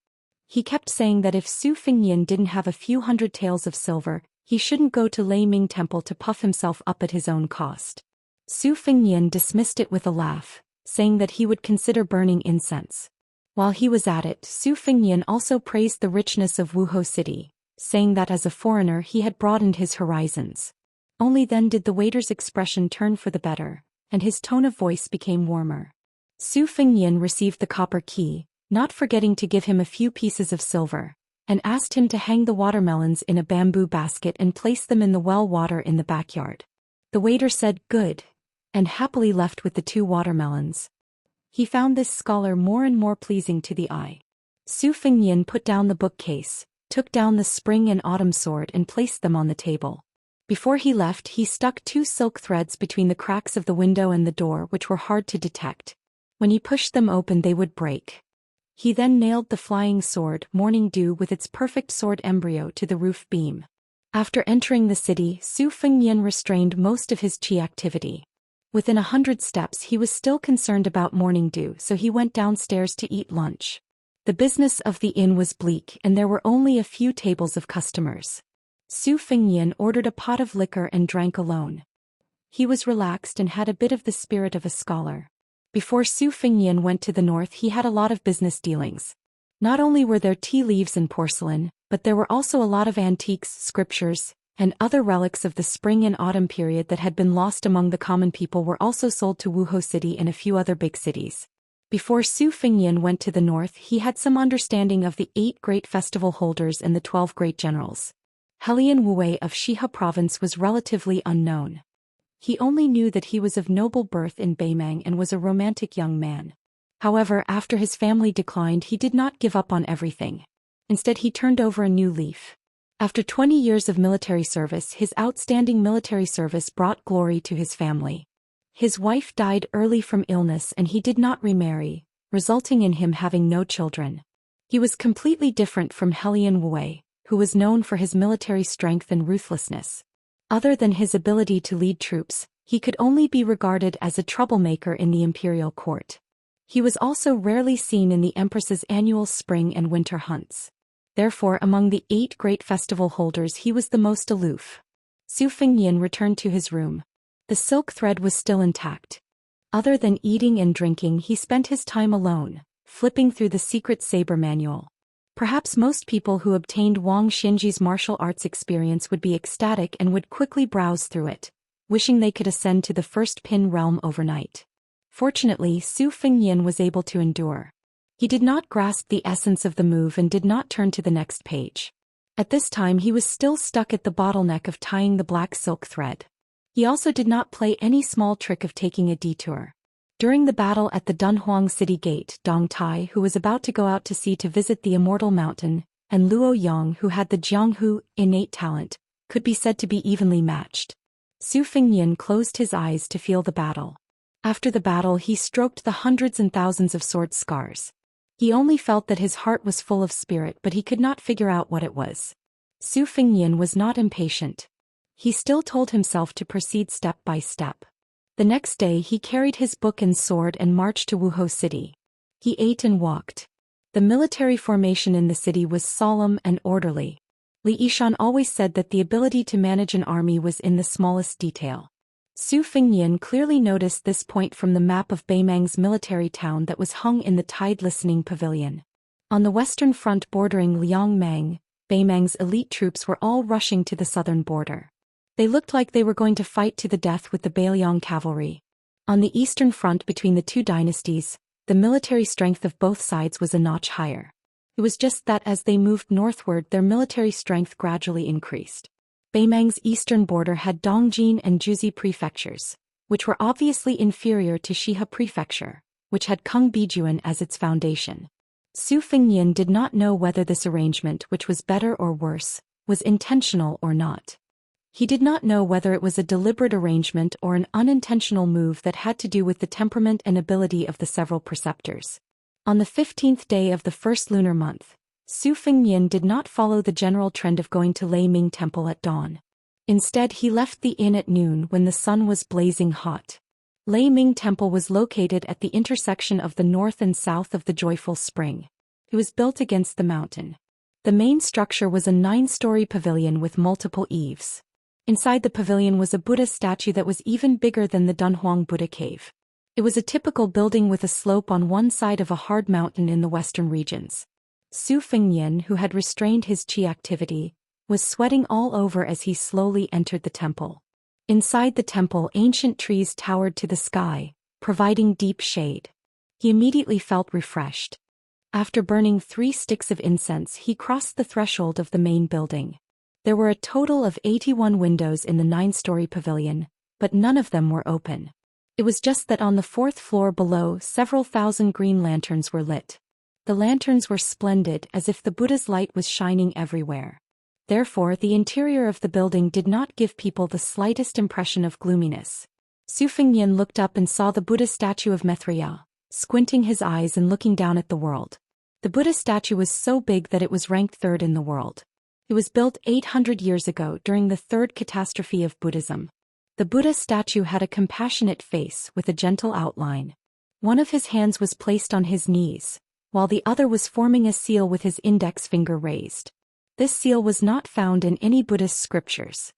He kept saying that if Su Fengnian didn't have a few hundred taels of silver, he shouldn't go to Lei Ming Temple to puff himself up at his own cost. Su Fengnian dismissed it with a laugh, saying that he would consider burning incense. While he was at it, Su Fengnian also praised the richness of Wuhou City, saying that as a foreigner he had broadened his horizons. Only then did the waiter's expression turn for the better, and his tone of voice became warmer. Su Fengnian received the copper key, not forgetting to give him a few pieces of silver, and asked him to hang the watermelons in a bamboo basket and place them in the well water in the backyard. The waiter said, "Good," and happily left with the 2 watermelons. He found this scholar more and more pleasing to the eye. Su Fengnian put down the bookcase, took down the spring and autumn sword and placed them on the table. Before he left, he stuck 2 silk threads between the cracks of the window and the door, which were hard to detect. When he pushed them open they would break. He then nailed the flying sword, Morning Dew, with its perfect sword embryo to the roof beam. After entering the city, Su Fengnian restrained most of his qi activity. Within 100 steps he was still concerned about Morning Dew, so he went downstairs to eat lunch. The business of the inn was bleak and there were only a few tables of customers. Su Fengnian ordered a pot of liquor and drank alone. He was relaxed and had a bit of the spirit of a scholar. Before Su Fengnian went to the north he had a lot of business dealings. Not only were there tea leaves and porcelain, but there were also a lot of antiques, scriptures, and other relics of the spring and autumn period that had been lost among the common people were also sold to Wuhou City and a few other big cities. Before Su Fengnian went to the north he had some understanding of the 8 great festival holders and the 12 great generals. Helian Wu of Shihe province was relatively unknown. He only knew that he was of noble birth in Beimang and was a romantic young man. However, after his family declined he did not give up on everything. Instead he turned over a new leaf. After 20 years of military service, his outstanding military service brought glory to his family. His wife died early from illness and he did not remarry, resulting in him having no children. He was completely different from Helian Wu, who was known for his military strength and ruthlessness. Other than his ability to lead troops, he could only be regarded as a troublemaker in the imperial court. He was also rarely seen in the Empress's annual spring and winter hunts. Therefore, among the 8 great festival holders he was the most aloof. Su Fengnian returned to his room. The silk thread was still intact. Other than eating and drinking he spent his time alone, flipping through the secret saber manual. Perhaps most people who obtained Wang Xinji's martial arts experience would be ecstatic and would quickly browse through it, wishing they could ascend to the first pin realm overnight. Fortunately, Su Fengnian was able to endure. He did not grasp the essence of the move and did not turn to the next page. At this time he was still stuck at the bottleneck of tying the black silk thread. He also did not play any small trick of taking a detour. During the battle at the Dunhuang city gate, Dong Tai, who was about to go out to sea to visit the Immortal Mountain, and Luo Yang, who had the Jianghu innate talent, could be said to be evenly matched. Su Fengnian closed his eyes to feel the battle. After the battle he stroked the hundreds and thousands of sword scars. He only felt that his heart was full of spirit, but he could not figure out what it was. Su Fengnian was not impatient. He still told himself to proceed step by step. The next day he carried his book and sword and marched to Wuhou City. He ate and walked. The military formation in the city was solemn and orderly. Li Yishan always said that the ability to manage an army was in the smallest detail. Su Fengnian clearly noticed this point from the map of Beimang's military town that was hung in the Tide Listening Pavilion. On the western front bordering Liangmang, Beimang's elite troops were all rushing to the southern border. They looked like they were going to fight to the death with the Beiliang cavalry. On the eastern front between the two dynasties, the military strength of both sides was a notch higher. It was just that as they moved northward their military strength gradually increased. Beimang's eastern border had Dongjin and Juzi prefectures, which were obviously inferior to Shihe Prefecture, which had Kungbijuan as its foundation. Su Fengnian did not know whether this arrangement, which was better or worse, was intentional or not. He did not know whether it was a deliberate arrangement or an unintentional move that had to do with the temperament and ability of the several preceptors. On the 15th day of the first lunar month, Su Fengnian did not follow the general trend of going to Lei Ming Temple at dawn. Instead he left the inn at noon when the sun was blazing hot. Lei Ming Temple was located at the intersection of the north and south of the Joyful Spring. It was built against the mountain. The main structure was a 9-story pavilion with multiple eaves. Inside the pavilion was a Buddha statue that was even bigger than the Dunhuang Buddha cave. It was a typical building with a slope on one side of a hard mountain in the western regions. Su Fengnian, who had restrained his qi activity, was sweating all over as he slowly entered the temple. Inside the temple ancient trees towered to the sky, providing deep shade. He immediately felt refreshed. After burning 3 sticks of incense he crossed the threshold of the main building. There were a total of 81 windows in the 9-story pavilion, but none of them were open. It was just that on the 4th floor below several thousand green lanterns were lit. The lanterns were splendid, as if the Buddha's light was shining everywhere. Therefore the interior of the building did not give people the slightest impression of gloominess. Su Fengnian looked up and saw the Buddha statue of Maitreya, squinting his eyes and looking down at the world. The Buddha statue was so big that it was ranked 3rd in the world. It was built 800 years ago during the 3rd catastrophe of Buddhism. The Buddha statue had a compassionate face with a gentle outline. One of his hands was placed on his knees, while the other was forming a seal with his index finger raised. This seal was not found in any Buddhist scriptures.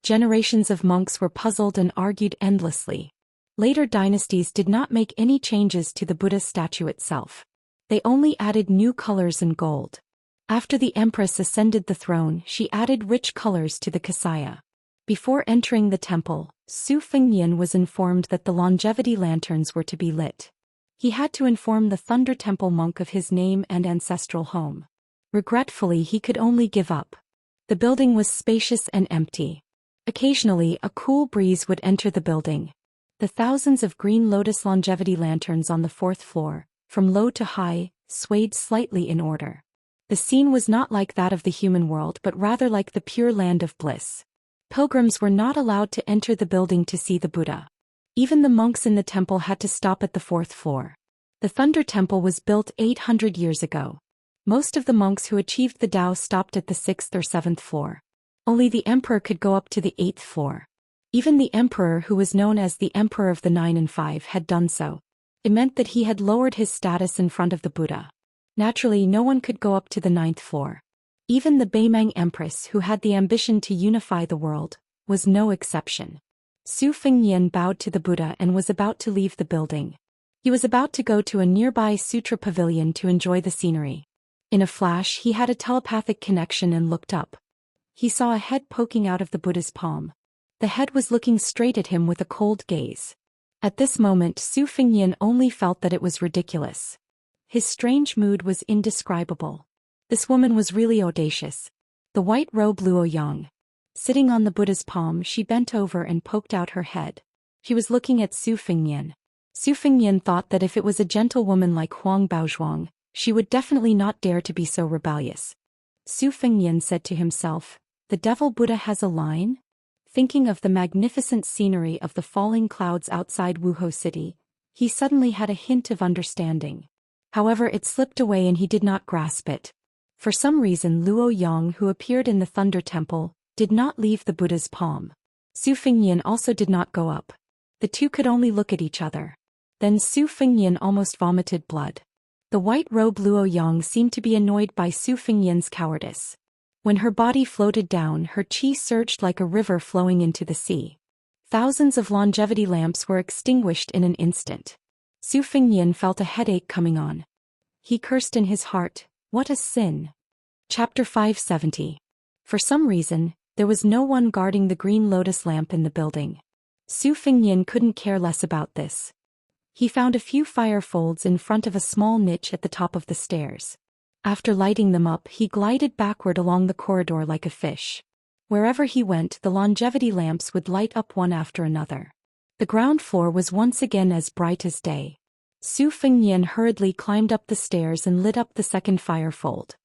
Generations of monks were puzzled and argued endlessly. Later dynasties did not make any changes to the Buddha statue itself. They only added new colors and gold. After the empress ascended the throne, she added rich colors to the kasaya. Before entering the temple, Su Fengnian was informed that the longevity lanterns were to be lit. He had to inform the Thunder Temple monk of his name and ancestral home. Regretfully, he could only give up. The building was spacious and empty. Occasionally, a cool breeze would enter the building. The thousands of green lotus longevity lanterns on the 4th floor, from low to high, swayed slightly in order. The scene was not like that of the human world but rather like the pure land of bliss. Pilgrims were not allowed to enter the building to see the Buddha. Even the monks in the temple had to stop at the 4th floor. The Thunder Temple was built 800 years ago. Most of the monks who achieved the Tao stopped at the 6th or 7th floor. Only the emperor could go up to the 8th floor. Even the emperor, who was known as the Emperor of the 9 and 5, had done so. It meant that he had lowered his status in front of the Buddha. Naturally, no one could go up to the 9th floor. Even the Beimang Empress, who had the ambition to unify the world, was no exception. Su Fengnian bowed to the Buddha and was about to leave the building. He was about to go to a nearby sutra pavilion to enjoy the scenery. In a flash he had a telepathic connection and looked up. He saw a head poking out of the Buddha's palm. The head was looking straight at him with a cold gaze. At this moment Su Fengnian only felt that it was ridiculous. His strange mood was indescribable. This woman was really audacious. The white robe Luo Yang. Sitting on the Buddha's palm, she bent over and poked out her head. She was looking at Su Fengnian. Su Fengnian thought that if it was a gentlewoman like Huang Baozhuang, she would definitely not dare to be so rebellious. Su Fengnian said to himself, "The devil Buddha has a line?" thinking of the magnificent scenery of the falling clouds outside Wuhou City, he suddenly had a hint of understanding. However, it slipped away and he did not grasp it. For some reason, Luo Yang, who appeared in the Thunder Temple, did not leave the Buddha's palm. Su Fengnian also did not go up. The two could only look at each other. Then Su Fengnian almost vomited blood. The white-robed Luo Yang seemed to be annoyed by Su Fengnian's cowardice. When her body floated down, her qi surged like a river flowing into the sea. Thousands of longevity lamps were extinguished in an instant. Su Fengnian felt a headache coming on. He cursed in his heart, "What a sin." Chapter 570. For some reason, there was no one guarding the green lotus lamp in the building. Su Fengnian couldn't care less about this. He found a few fire folds in front of a small niche at the top of the stairs. After lighting them up, he glided backward along the corridor like a fish. Wherever he went, the longevity lamps would light up one after another. The ground floor was once again as bright as day. Su Fengnian hurriedly climbed up the stairs and lit up the second fire fold.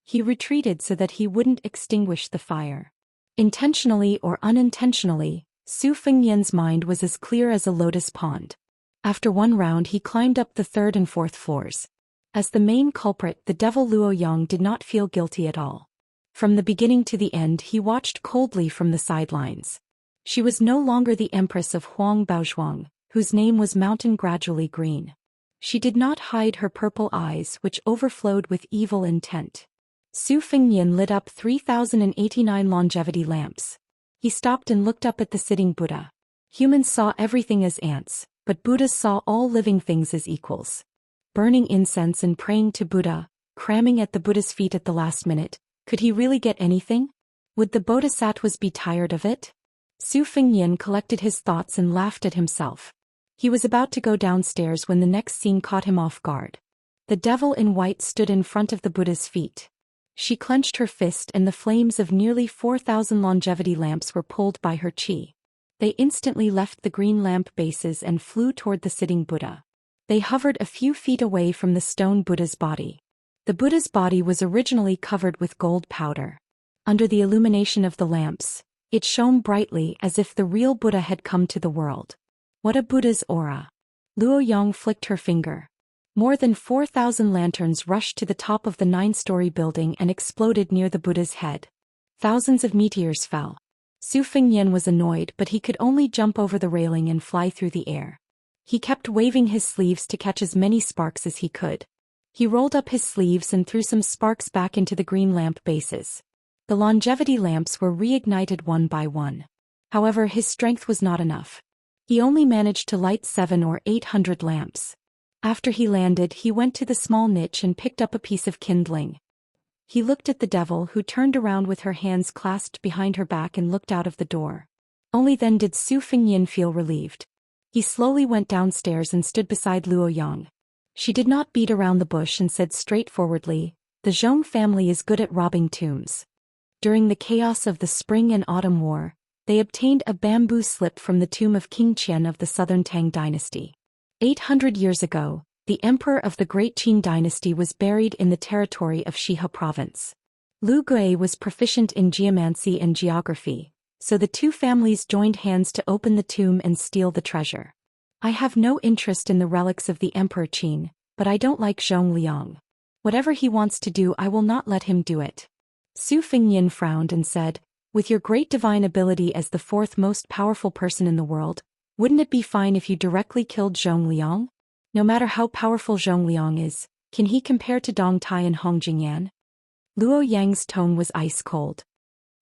He retreated so that he wouldn't extinguish the fire. Intentionally or unintentionally, Su Fengnian's mind was as clear as a lotus pond. After one round, he climbed up the third and fourth floors. As the main culprit, the devil Luo Yang did not feel guilty at all. From the beginning to the end, he watched coldly from the sidelines. She was no longer the empress of Huang Baozhuang, whose name was Mountain Gradually Green. She did not hide her purple eyes, which overflowed with evil intent. Su Fengnian lit up 3,089 longevity lamps. He stopped and looked up at the sitting Buddha. Humans saw everything as ants, but Buddhas saw all living things as equals. Burning incense and praying to Buddha, cramming at the Buddha's feet at the last minute, could he really get anything? Would the bodhisattvas be tired of it? Su Fengnian collected his thoughts and laughed at himself. He was about to go downstairs when the next scene caught him off guard. The devil in white stood in front of the Buddha's feet. She clenched her fist and the flames of nearly 4,000 longevity lamps were pulled by her qi. They instantly left the green lamp bases and flew toward the sitting Buddha. They hovered a few feet away from the stone Buddha's body. The Buddha's body was originally covered with gold powder. Under the illumination of the lamps, it shone brightly as if the real Buddha had come to the world. What a Buddha's aura! Luo Yang flicked her finger. More than 4,000 lanterns rushed to the top of the 9-story building and exploded near the Buddha's head. Thousands of meteors fell. Su Fengnian was annoyed, but he could only jump over the railing and fly through the air. He kept waving his sleeves to catch as many sparks as he could. He rolled up his sleeves and threw some sparks back into the green lamp bases. The longevity lamps were reignited one by one. However, his strength was not enough. He only managed to light 700 or 800 lamps. After he landed, he went to the small niche and picked up a piece of kindling. He looked at the devil, who turned around with her hands clasped behind her back and looked out of the door. Only then did Su Fengnian feel relieved. He slowly went downstairs and stood beside Luo Yang. She did not beat around the bush and said straightforwardly, "The Zhong family is good at robbing tombs." During the chaos of the Spring and Autumn War, they obtained a bamboo slip from the tomb of King Qian of the Southern Tang dynasty. 800 years ago, the emperor of the Great Qing dynasty was buried in the territory of Shihe province. Lu Gui was proficient in geomancy and geography, so the two families joined hands to open the tomb and steal the treasure. I have no interest in the relics of the Emperor Qin, but I don't like Zhong Liang. Whatever he wants to do, I will not let him do it. Su Fengnian frowned and said, "With your great divine ability as the fourth most powerful person in the world, wouldn't it be fine if you directly killed Zhong Liang? No matter how powerful Zhong Liang is, can he compare to Dong Tai and Hong Jingyan?" Luo Yang's tone was ice cold.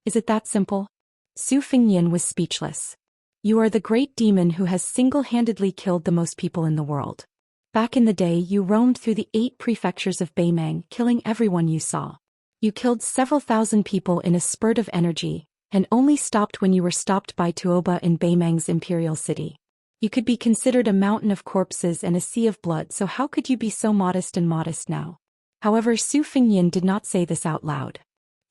"Is it that simple?" Su Fengnian was speechless. "You are the great demon who has single-handedly killed the most people in the world. Back in the day, you roamed through the 8 prefectures of Beimang, killing everyone you saw. You killed several thousand people in a spurt of energy, and only stopped when you were stopped by Tuoba in Beimang's imperial city. You could be considered a mountain of corpses and a sea of blood, so how could you be so modest now?" However, Su Fengnian did not say this out loud.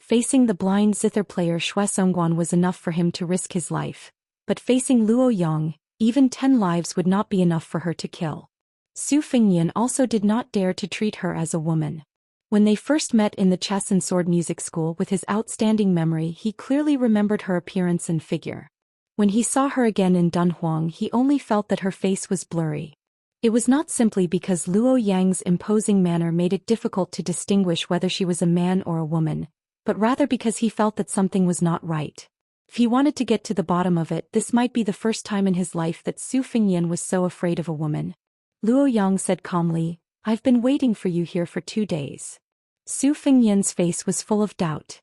Facing the blind zither player Xue Songguan was enough for him to risk his life, but facing Luo Yang, even 10 lives would not be enough for her to kill. Su Fengnian also did not dare to treat her as a woman. When they first met in the chess and sword music school, with his outstanding memory, he clearly remembered her appearance and figure. When he saw her again in Dunhuang, he only felt that her face was blurry. It was not simply because Luo Yang's imposing manner made it difficult to distinguish whether she was a man or a woman, but rather because he felt that something was not right. If he wanted to get to the bottom of it, this might be the first time in his life that Su Fengyan was so afraid of a woman. Luo Yang said calmly, "I've been waiting for you here for 2 days." Su Fengyan's face was full of doubt.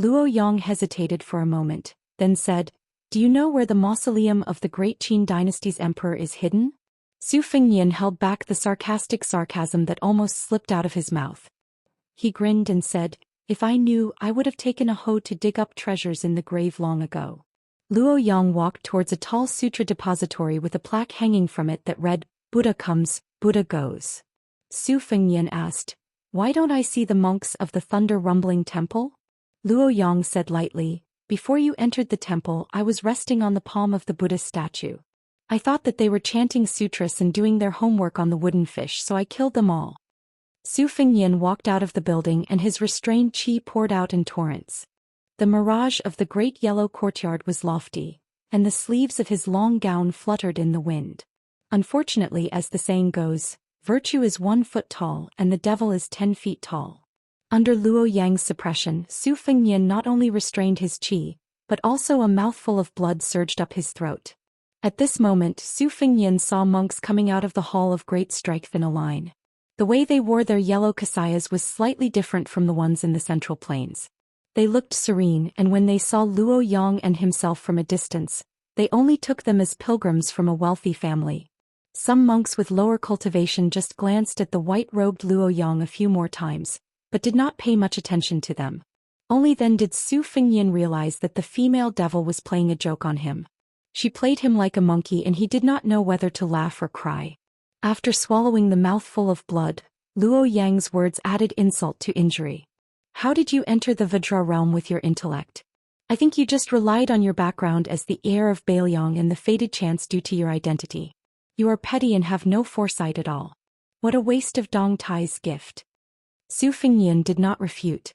Luo Yang hesitated for a moment, then said, "Do you know where the mausoleum of the great Qin dynasty's emperor is hidden?" Su Fengyan held back the sarcastic sarcasm that almost slipped out of his mouth. He grinned and said, "If I knew, I would have taken a hoe to dig up treasures in the grave long ago." Luo Yang walked towards a tall sutra depository with a plaque hanging from it that read, "Buddha comes, Buddha goes." Su Fengyan asked, "Why don't I see the monks of the thunder-rumbling temple?" Luo Yang said lightly, "Before you entered the temple, I was resting on the palm of the Buddha statue. I thought that they were chanting sutras and doing their homework on the wooden fish, so I killed them all." Su Fengyan walked out of the building and his restrained qi poured out in torrents. The mirage of the great yellow courtyard was lofty, and the sleeves of his long gown fluttered in the wind. Unfortunately, as the saying goes, virtue is 1 foot tall and the devil is 10 feet tall. Under Luo Yang's suppression, Su Fengyan not only restrained his qi, but also a mouthful of blood surged up his throat. At this moment, Su Fengyan saw monks coming out of the Hall of Great Strength in a line. The way they wore their yellow kasayas was slightly different from the ones in the Central Plains. They looked serene, and when they saw Luo Yang and himself from a distance, they only took them as pilgrims from a wealthy family. Some monks with lower cultivation just glanced at the white-robed Luo Yang a few more times, but did not pay much attention to them. Only then did Su Fengyan realize that the female devil was playing a joke on him. She played him like a monkey and he did not know whether to laugh or cry. After swallowing the mouthful of blood, Luo Yang's words added insult to injury. "How did you enter the Vajra realm with your intellect? I think you just relied on your background as the heir of Bailiang and the fated chance due to your identity. You are petty and have no foresight at all. What a waste of Dong Tai's gift." Su Fengyan did not refute.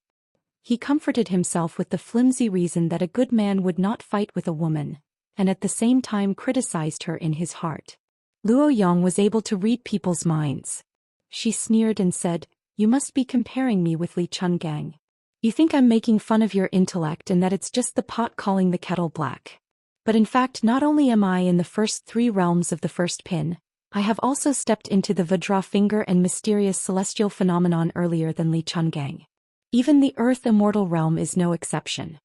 He comforted himself with the flimsy reason that a good man would not fight with a woman, and at the same time criticized her in his heart. Luo Yang was able to read people's minds. She sneered and said, "You must be comparing me with Li Chungang. You think I'm making fun of your intellect and that it's just the pot calling the kettle black. But in fact, not only am I in the first 3 realms of the first pin, I have also stepped into the Vajra finger and mysterious celestial phenomenon earlier than Li Chungang. Even the Earth Immortal realm is no exception."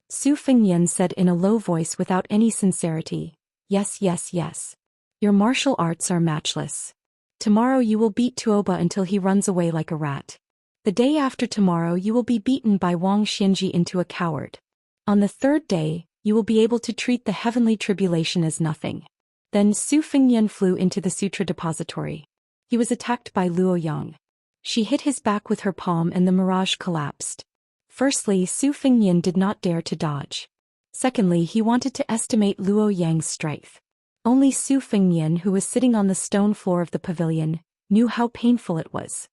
Su Fengyan said in a low voice without any sincerity, "Yes, yes, yes. Your martial arts are matchless. Tomorrow you will beat Tuoba until he runs away like a rat. The day after tomorrow you will be beaten by Wang Xinji into a coward. On the 3rd day, you will be able to treat the heavenly tribulation as nothing." Then Su Fengyan flew into the sutra depository. He was attacked by Luo Yang. She hit his back with her palm and the mirage collapsed. Firstly, Su Fengyan did not dare to dodge. Secondly, he wanted to estimate Luo Yang's strength. Only Su Fengyan, who was sitting on the stone floor of the pavilion, knew how painful it was.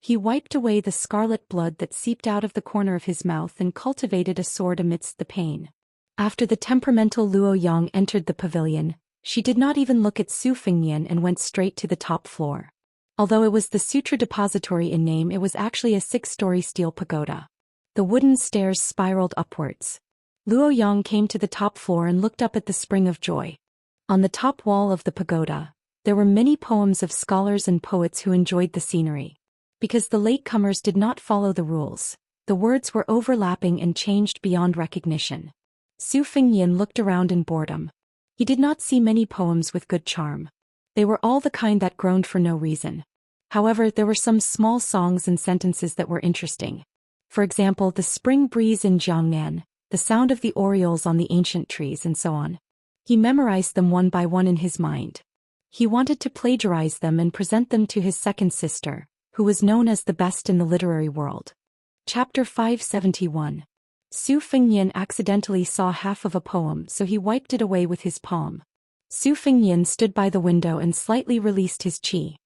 He wiped away the scarlet blood that seeped out of the corner of his mouth and cultivated a sword amidst the pain. After the temperamental Luo Yang entered the pavilion, she did not even look at Su Fengyan and went straight to the top floor. Although it was the Sutra Depository in name, it was actually a 6-story steel pagoda. The wooden stairs spiraled upwards. Luo Yang came to the top floor and looked up at the Spring of Joy. On the top wall of the pagoda, there were many poems of scholars and poets who enjoyed the scenery. Because the latecomers did not follow the rules, the words were overlapping and changed beyond recognition. Su Fengyan looked around in boredom. He did not see many poems with good charm. They were all the kind that groaned for no reason. However, there were some small songs and sentences that were interesting. For example, the spring breeze in Jiangnan, the sound of the orioles on the ancient trees, and so on. He memorized them one by one in his mind. He wanted to plagiarize them and present them to his second sister, who was known as the best in the literary world. Chapter 571. Su Fengyan accidentally saw half of a poem, so he wiped it away with his palm. Su Fengyan stood by the window and slightly released his qi.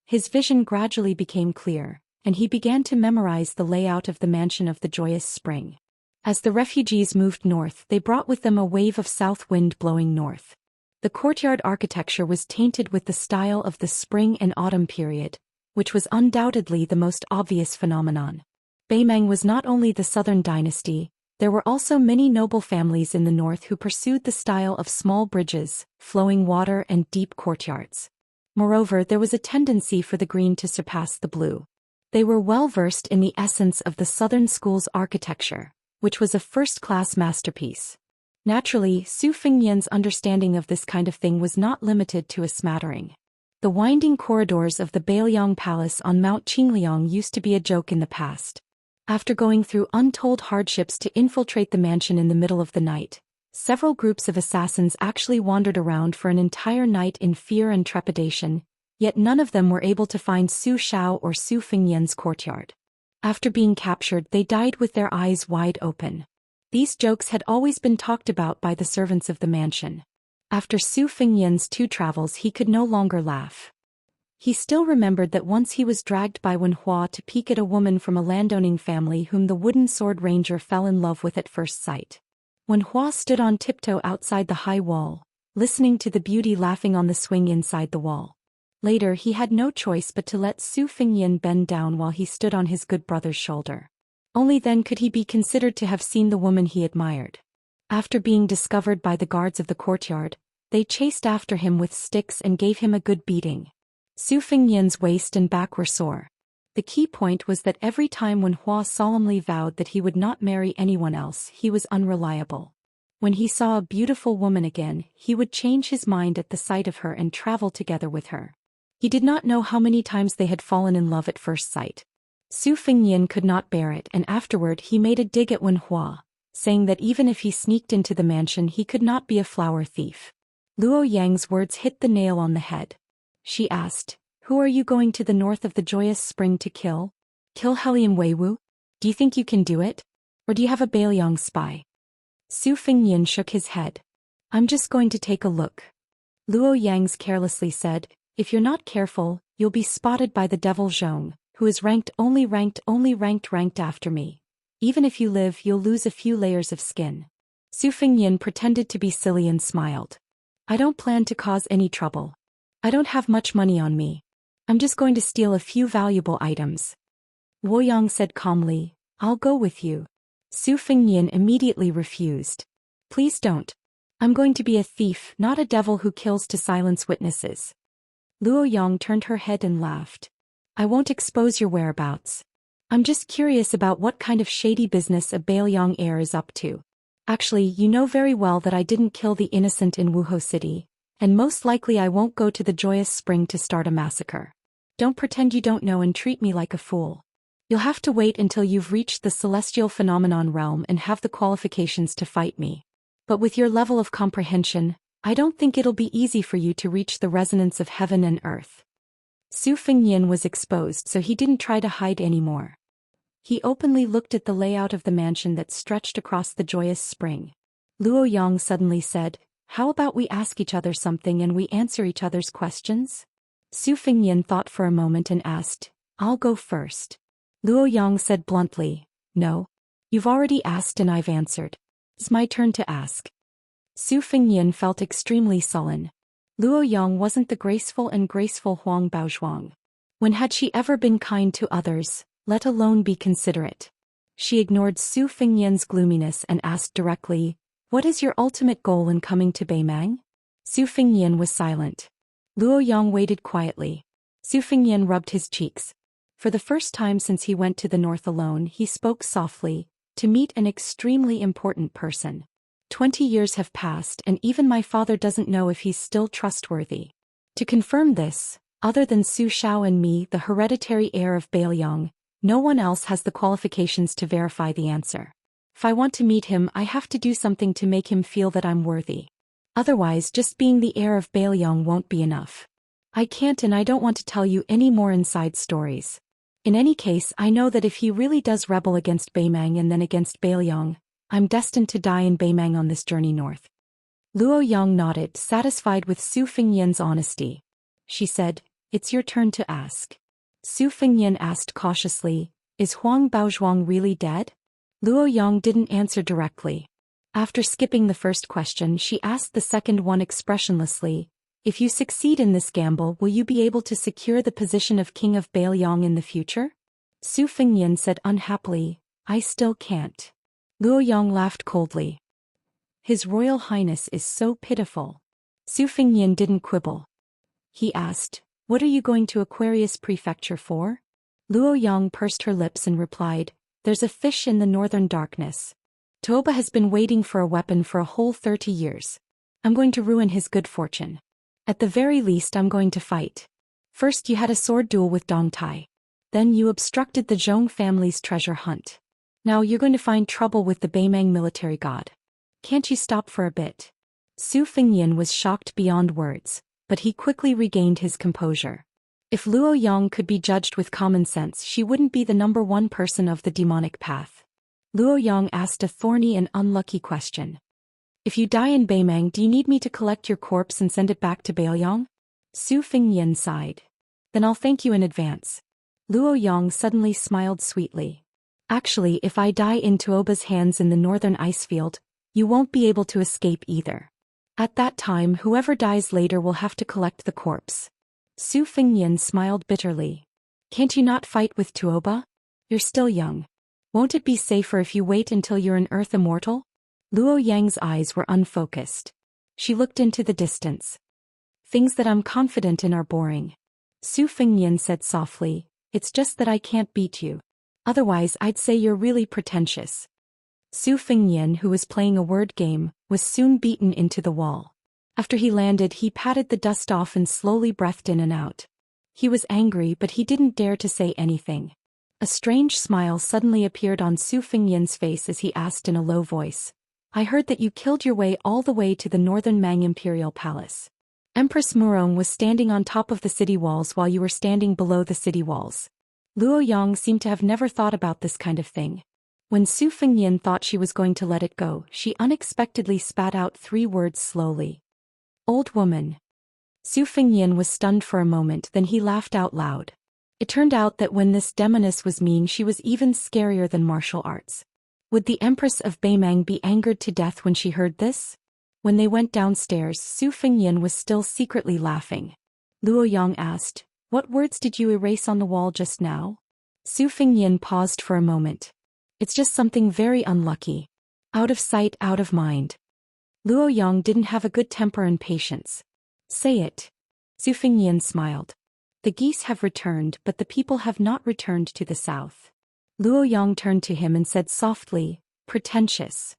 His vision gradually became clear, and he began to memorize the layout of the mansion of the joyous spring. As the refugees moved north, they brought with them a wave of south wind blowing north. The courtyard architecture was tainted with the style of the spring and autumn period, which was undoubtedly the most obvious phenomenon. Beimang was not only the southern dynasty, there were also many noble families in the north who pursued the style of small bridges, flowing water and deep courtyards. Moreover, there was a tendency for the green to surpass the blue. They were well versed in the essence of the southern school's architecture, which was a first-class masterpiece. Naturally, Su Fengnian's understanding of this kind of thing was not limited to a smattering. The winding corridors of the Beiliang Palace on Mount Qingliang used to be a joke in the past. After going through untold hardships to infiltrate the mansion in the middle of the night, several groups of assassins actually wandered around for an entire night in fear and trepidation, yet none of them were able to find Su Xiao or Su Fengnian's courtyard. After being captured, they died with their eyes wide open. These jokes had always been talked about by the servants of the mansion. After Su Fengnian's 2 travels, he could no longer laugh. He still remembered that once he was dragged by Wen Hua to peek at a woman from a landowning family whom the wooden sword ranger fell in love with at first sight. Wen Hua stood on tiptoe outside the high wall, listening to the beauty laughing on the swing inside the wall. Later, he had no choice but to let Su Fengnian bend down while he stood on his good brother's shoulder. Only then could he be considered to have seen the woman he admired. After being discovered by the guards of the courtyard, they chased after him with sticks and gave him a good beating. Su Fengnian's waist and back were sore. The key point was that every time Wen Hua solemnly vowed that he would not marry anyone else, he was unreliable. When he saw a beautiful woman again, he would change his mind at the sight of her and travel together with her. He did not know how many times they had fallen in love at first sight. Su Fengnian could not bear it, and afterward he made a dig at Wen Hua, saying that even if he sneaked into the mansion he could not be a flower thief. Luo Yang's words hit the nail on the head. She asked, "Who are you going to the north of the joyous spring to kill? Kill Helium Weiwu? Do you think you can do it? Or do you have a Beiliang spy?" Su Fengnian shook his head. "I'm just going to take a look." Luo Yang's carelessly said, "If you're not careful, you'll be spotted by the devil Zhong, who is ranked after me. Even if you live, you'll lose a few layers of skin." Su Fengnian pretended to be silly and smiled. "I don't plan to cause any trouble. I don't have much money on me. I'm just going to steal a few valuable items." Luo Yang said calmly, "I'll go with you." Su Fengnian immediately refused. "Please don't. I'm going to be a thief, not a devil who kills to silence witnesses." Luo Yang turned her head and laughed. "I won't expose your whereabouts. I'm just curious about what kind of shady business a Beiliang heir is up to. Actually, you know very well that I didn't kill the innocent in Wuhou City, and most likely I won't go to the joyous spring to start a massacre. Don't pretend you don't know and treat me like a fool. You'll have to wait until you've reached the celestial phenomenon realm and have the qualifications to fight me. But with your level of comprehension, I don't think it'll be easy for you to reach the resonance of heaven and earth." Su Fengnian was exposed, so he didn't try to hide anymore. He openly looked at the layout of the mansion that stretched across the joyous spring. Luo Yang suddenly said, "How about we ask each other something and we answer each other's questions?" Su Fengnian thought for a moment and asked, "I'll go first." Luo Yang said bluntly, "No. You've already asked and I've answered. It's my turn to ask." Su Fengnian felt extremely sullen. Luo Yang wasn't the graceful Huang Baozhuang. When had she ever been kind to others, let alone be considerate? She ignored Su Fengnian's gloominess and asked directly, "What is your ultimate goal in coming to Beimang?" Su Fengnian was silent. Luo Yang waited quietly. Su Fengnian rubbed his cheeks. For the first time since he went to the north alone, he spoke softly, "To meet an extremely important person. 20 years have passed and even my father doesn't know if he's still trustworthy. To confirm this, other than Su Xiao and me, the hereditary heir of Beiliang, no one else has the qualifications to verify the answer. If I want to meet him, I have to do something to make him feel that I'm worthy. Otherwise, just being the heir of Beiliang won't be enough. I can't and I don't want to tell you any more inside stories. In any case, I know that if he really does rebel against Beimang and then against Beiliang, I'm destined to die in Beimang on this journey north." Luo Yang nodded, satisfied with Su Fengnian's honesty. She said, "It's your turn to ask." Su Fengnian asked cautiously, "Is Huang Baozhuang really dead?" Luo Yang didn't answer directly. After skipping the first question, she asked the second one expressionlessly. If you succeed in this gamble, will you be able to secure the position of King of Bailiang in the future? Su Fengyan said unhappily, I still can't. Luo Yang laughed coldly. His Royal Highness is so pitiful. Su Fengyan didn't quibble. He asked, what are you going to Aquarius Prefecture for? Luo Yang pursed her lips and replied, there's a fish in the northern darkness. Toba has been waiting for a weapon for a whole 30 years. I'm going to ruin his good fortune. At the very least, I'm going to fight. First you had a sword duel with Dong Tai. Then you obstructed the Zhong family's treasure hunt. Now you're going to find trouble with the Beimang military god. Can't you stop for a bit? Su Fengyan was shocked beyond words, but he quickly regained his composure. If Luo Yang could be judged with common sense, she wouldn't be the number one person of the demonic path. Luo Yang asked a thorny and unlucky question. If you die in Beimang, do you need me to collect your corpse and send it back to Bailiang? Su Fengyan sighed. Then I'll thank you in advance. Luo Yang suddenly smiled sweetly. Actually, if I die in Tuoba's hands in the northern ice field, you won't be able to escape either. At that time, whoever dies later will have to collect the corpse. Su Fengyan smiled bitterly. Can't you not fight with Tuoba? You're still young. Won't it be safer if you wait until you're an Earth Immortal? Luo Yang's eyes were unfocused. She looked into the distance. Things that I'm confident in are boring. Su Fengyan said softly, it's just that I can't beat you. Otherwise I'd say you're really pretentious. Su Fengyan, who was playing a word game, was soon beaten into the wall. After he landed, he patted the dust off and slowly breathed in and out. He was angry, but he didn't dare to say anything. A strange smile suddenly appeared on Su Fengyan's face as he asked in a low voice, I heard that you killed your way all the way to the northern Mang Imperial Palace. Empress Murong was standing on top of the city walls while you were standing below the city walls. Luo Yang seemed to have never thought about this kind of thing. When Su Fengyan thought she was going to let it go, she unexpectedly spat out 3 words slowly. Old woman. Su Fengyan was stunned for a moment, then he laughed out loud. It turned out that when this demoness was mean, she was even scarier than martial arts. Would the Empress of Beimang be angered to death when she heard this? When they went downstairs, Su Fengyan was still secretly laughing. Luo Yang asked, what words did you erase on the wall just now? Su Fengyan paused for a moment. It's just something very unlucky. Out of sight, out of mind. Luo Yang didn't have a good temper and patience. Say it. Su Fengyan smiled. The geese have returned, but the people have not returned to the south. Luo Yang turned to him and said softly, pretentious.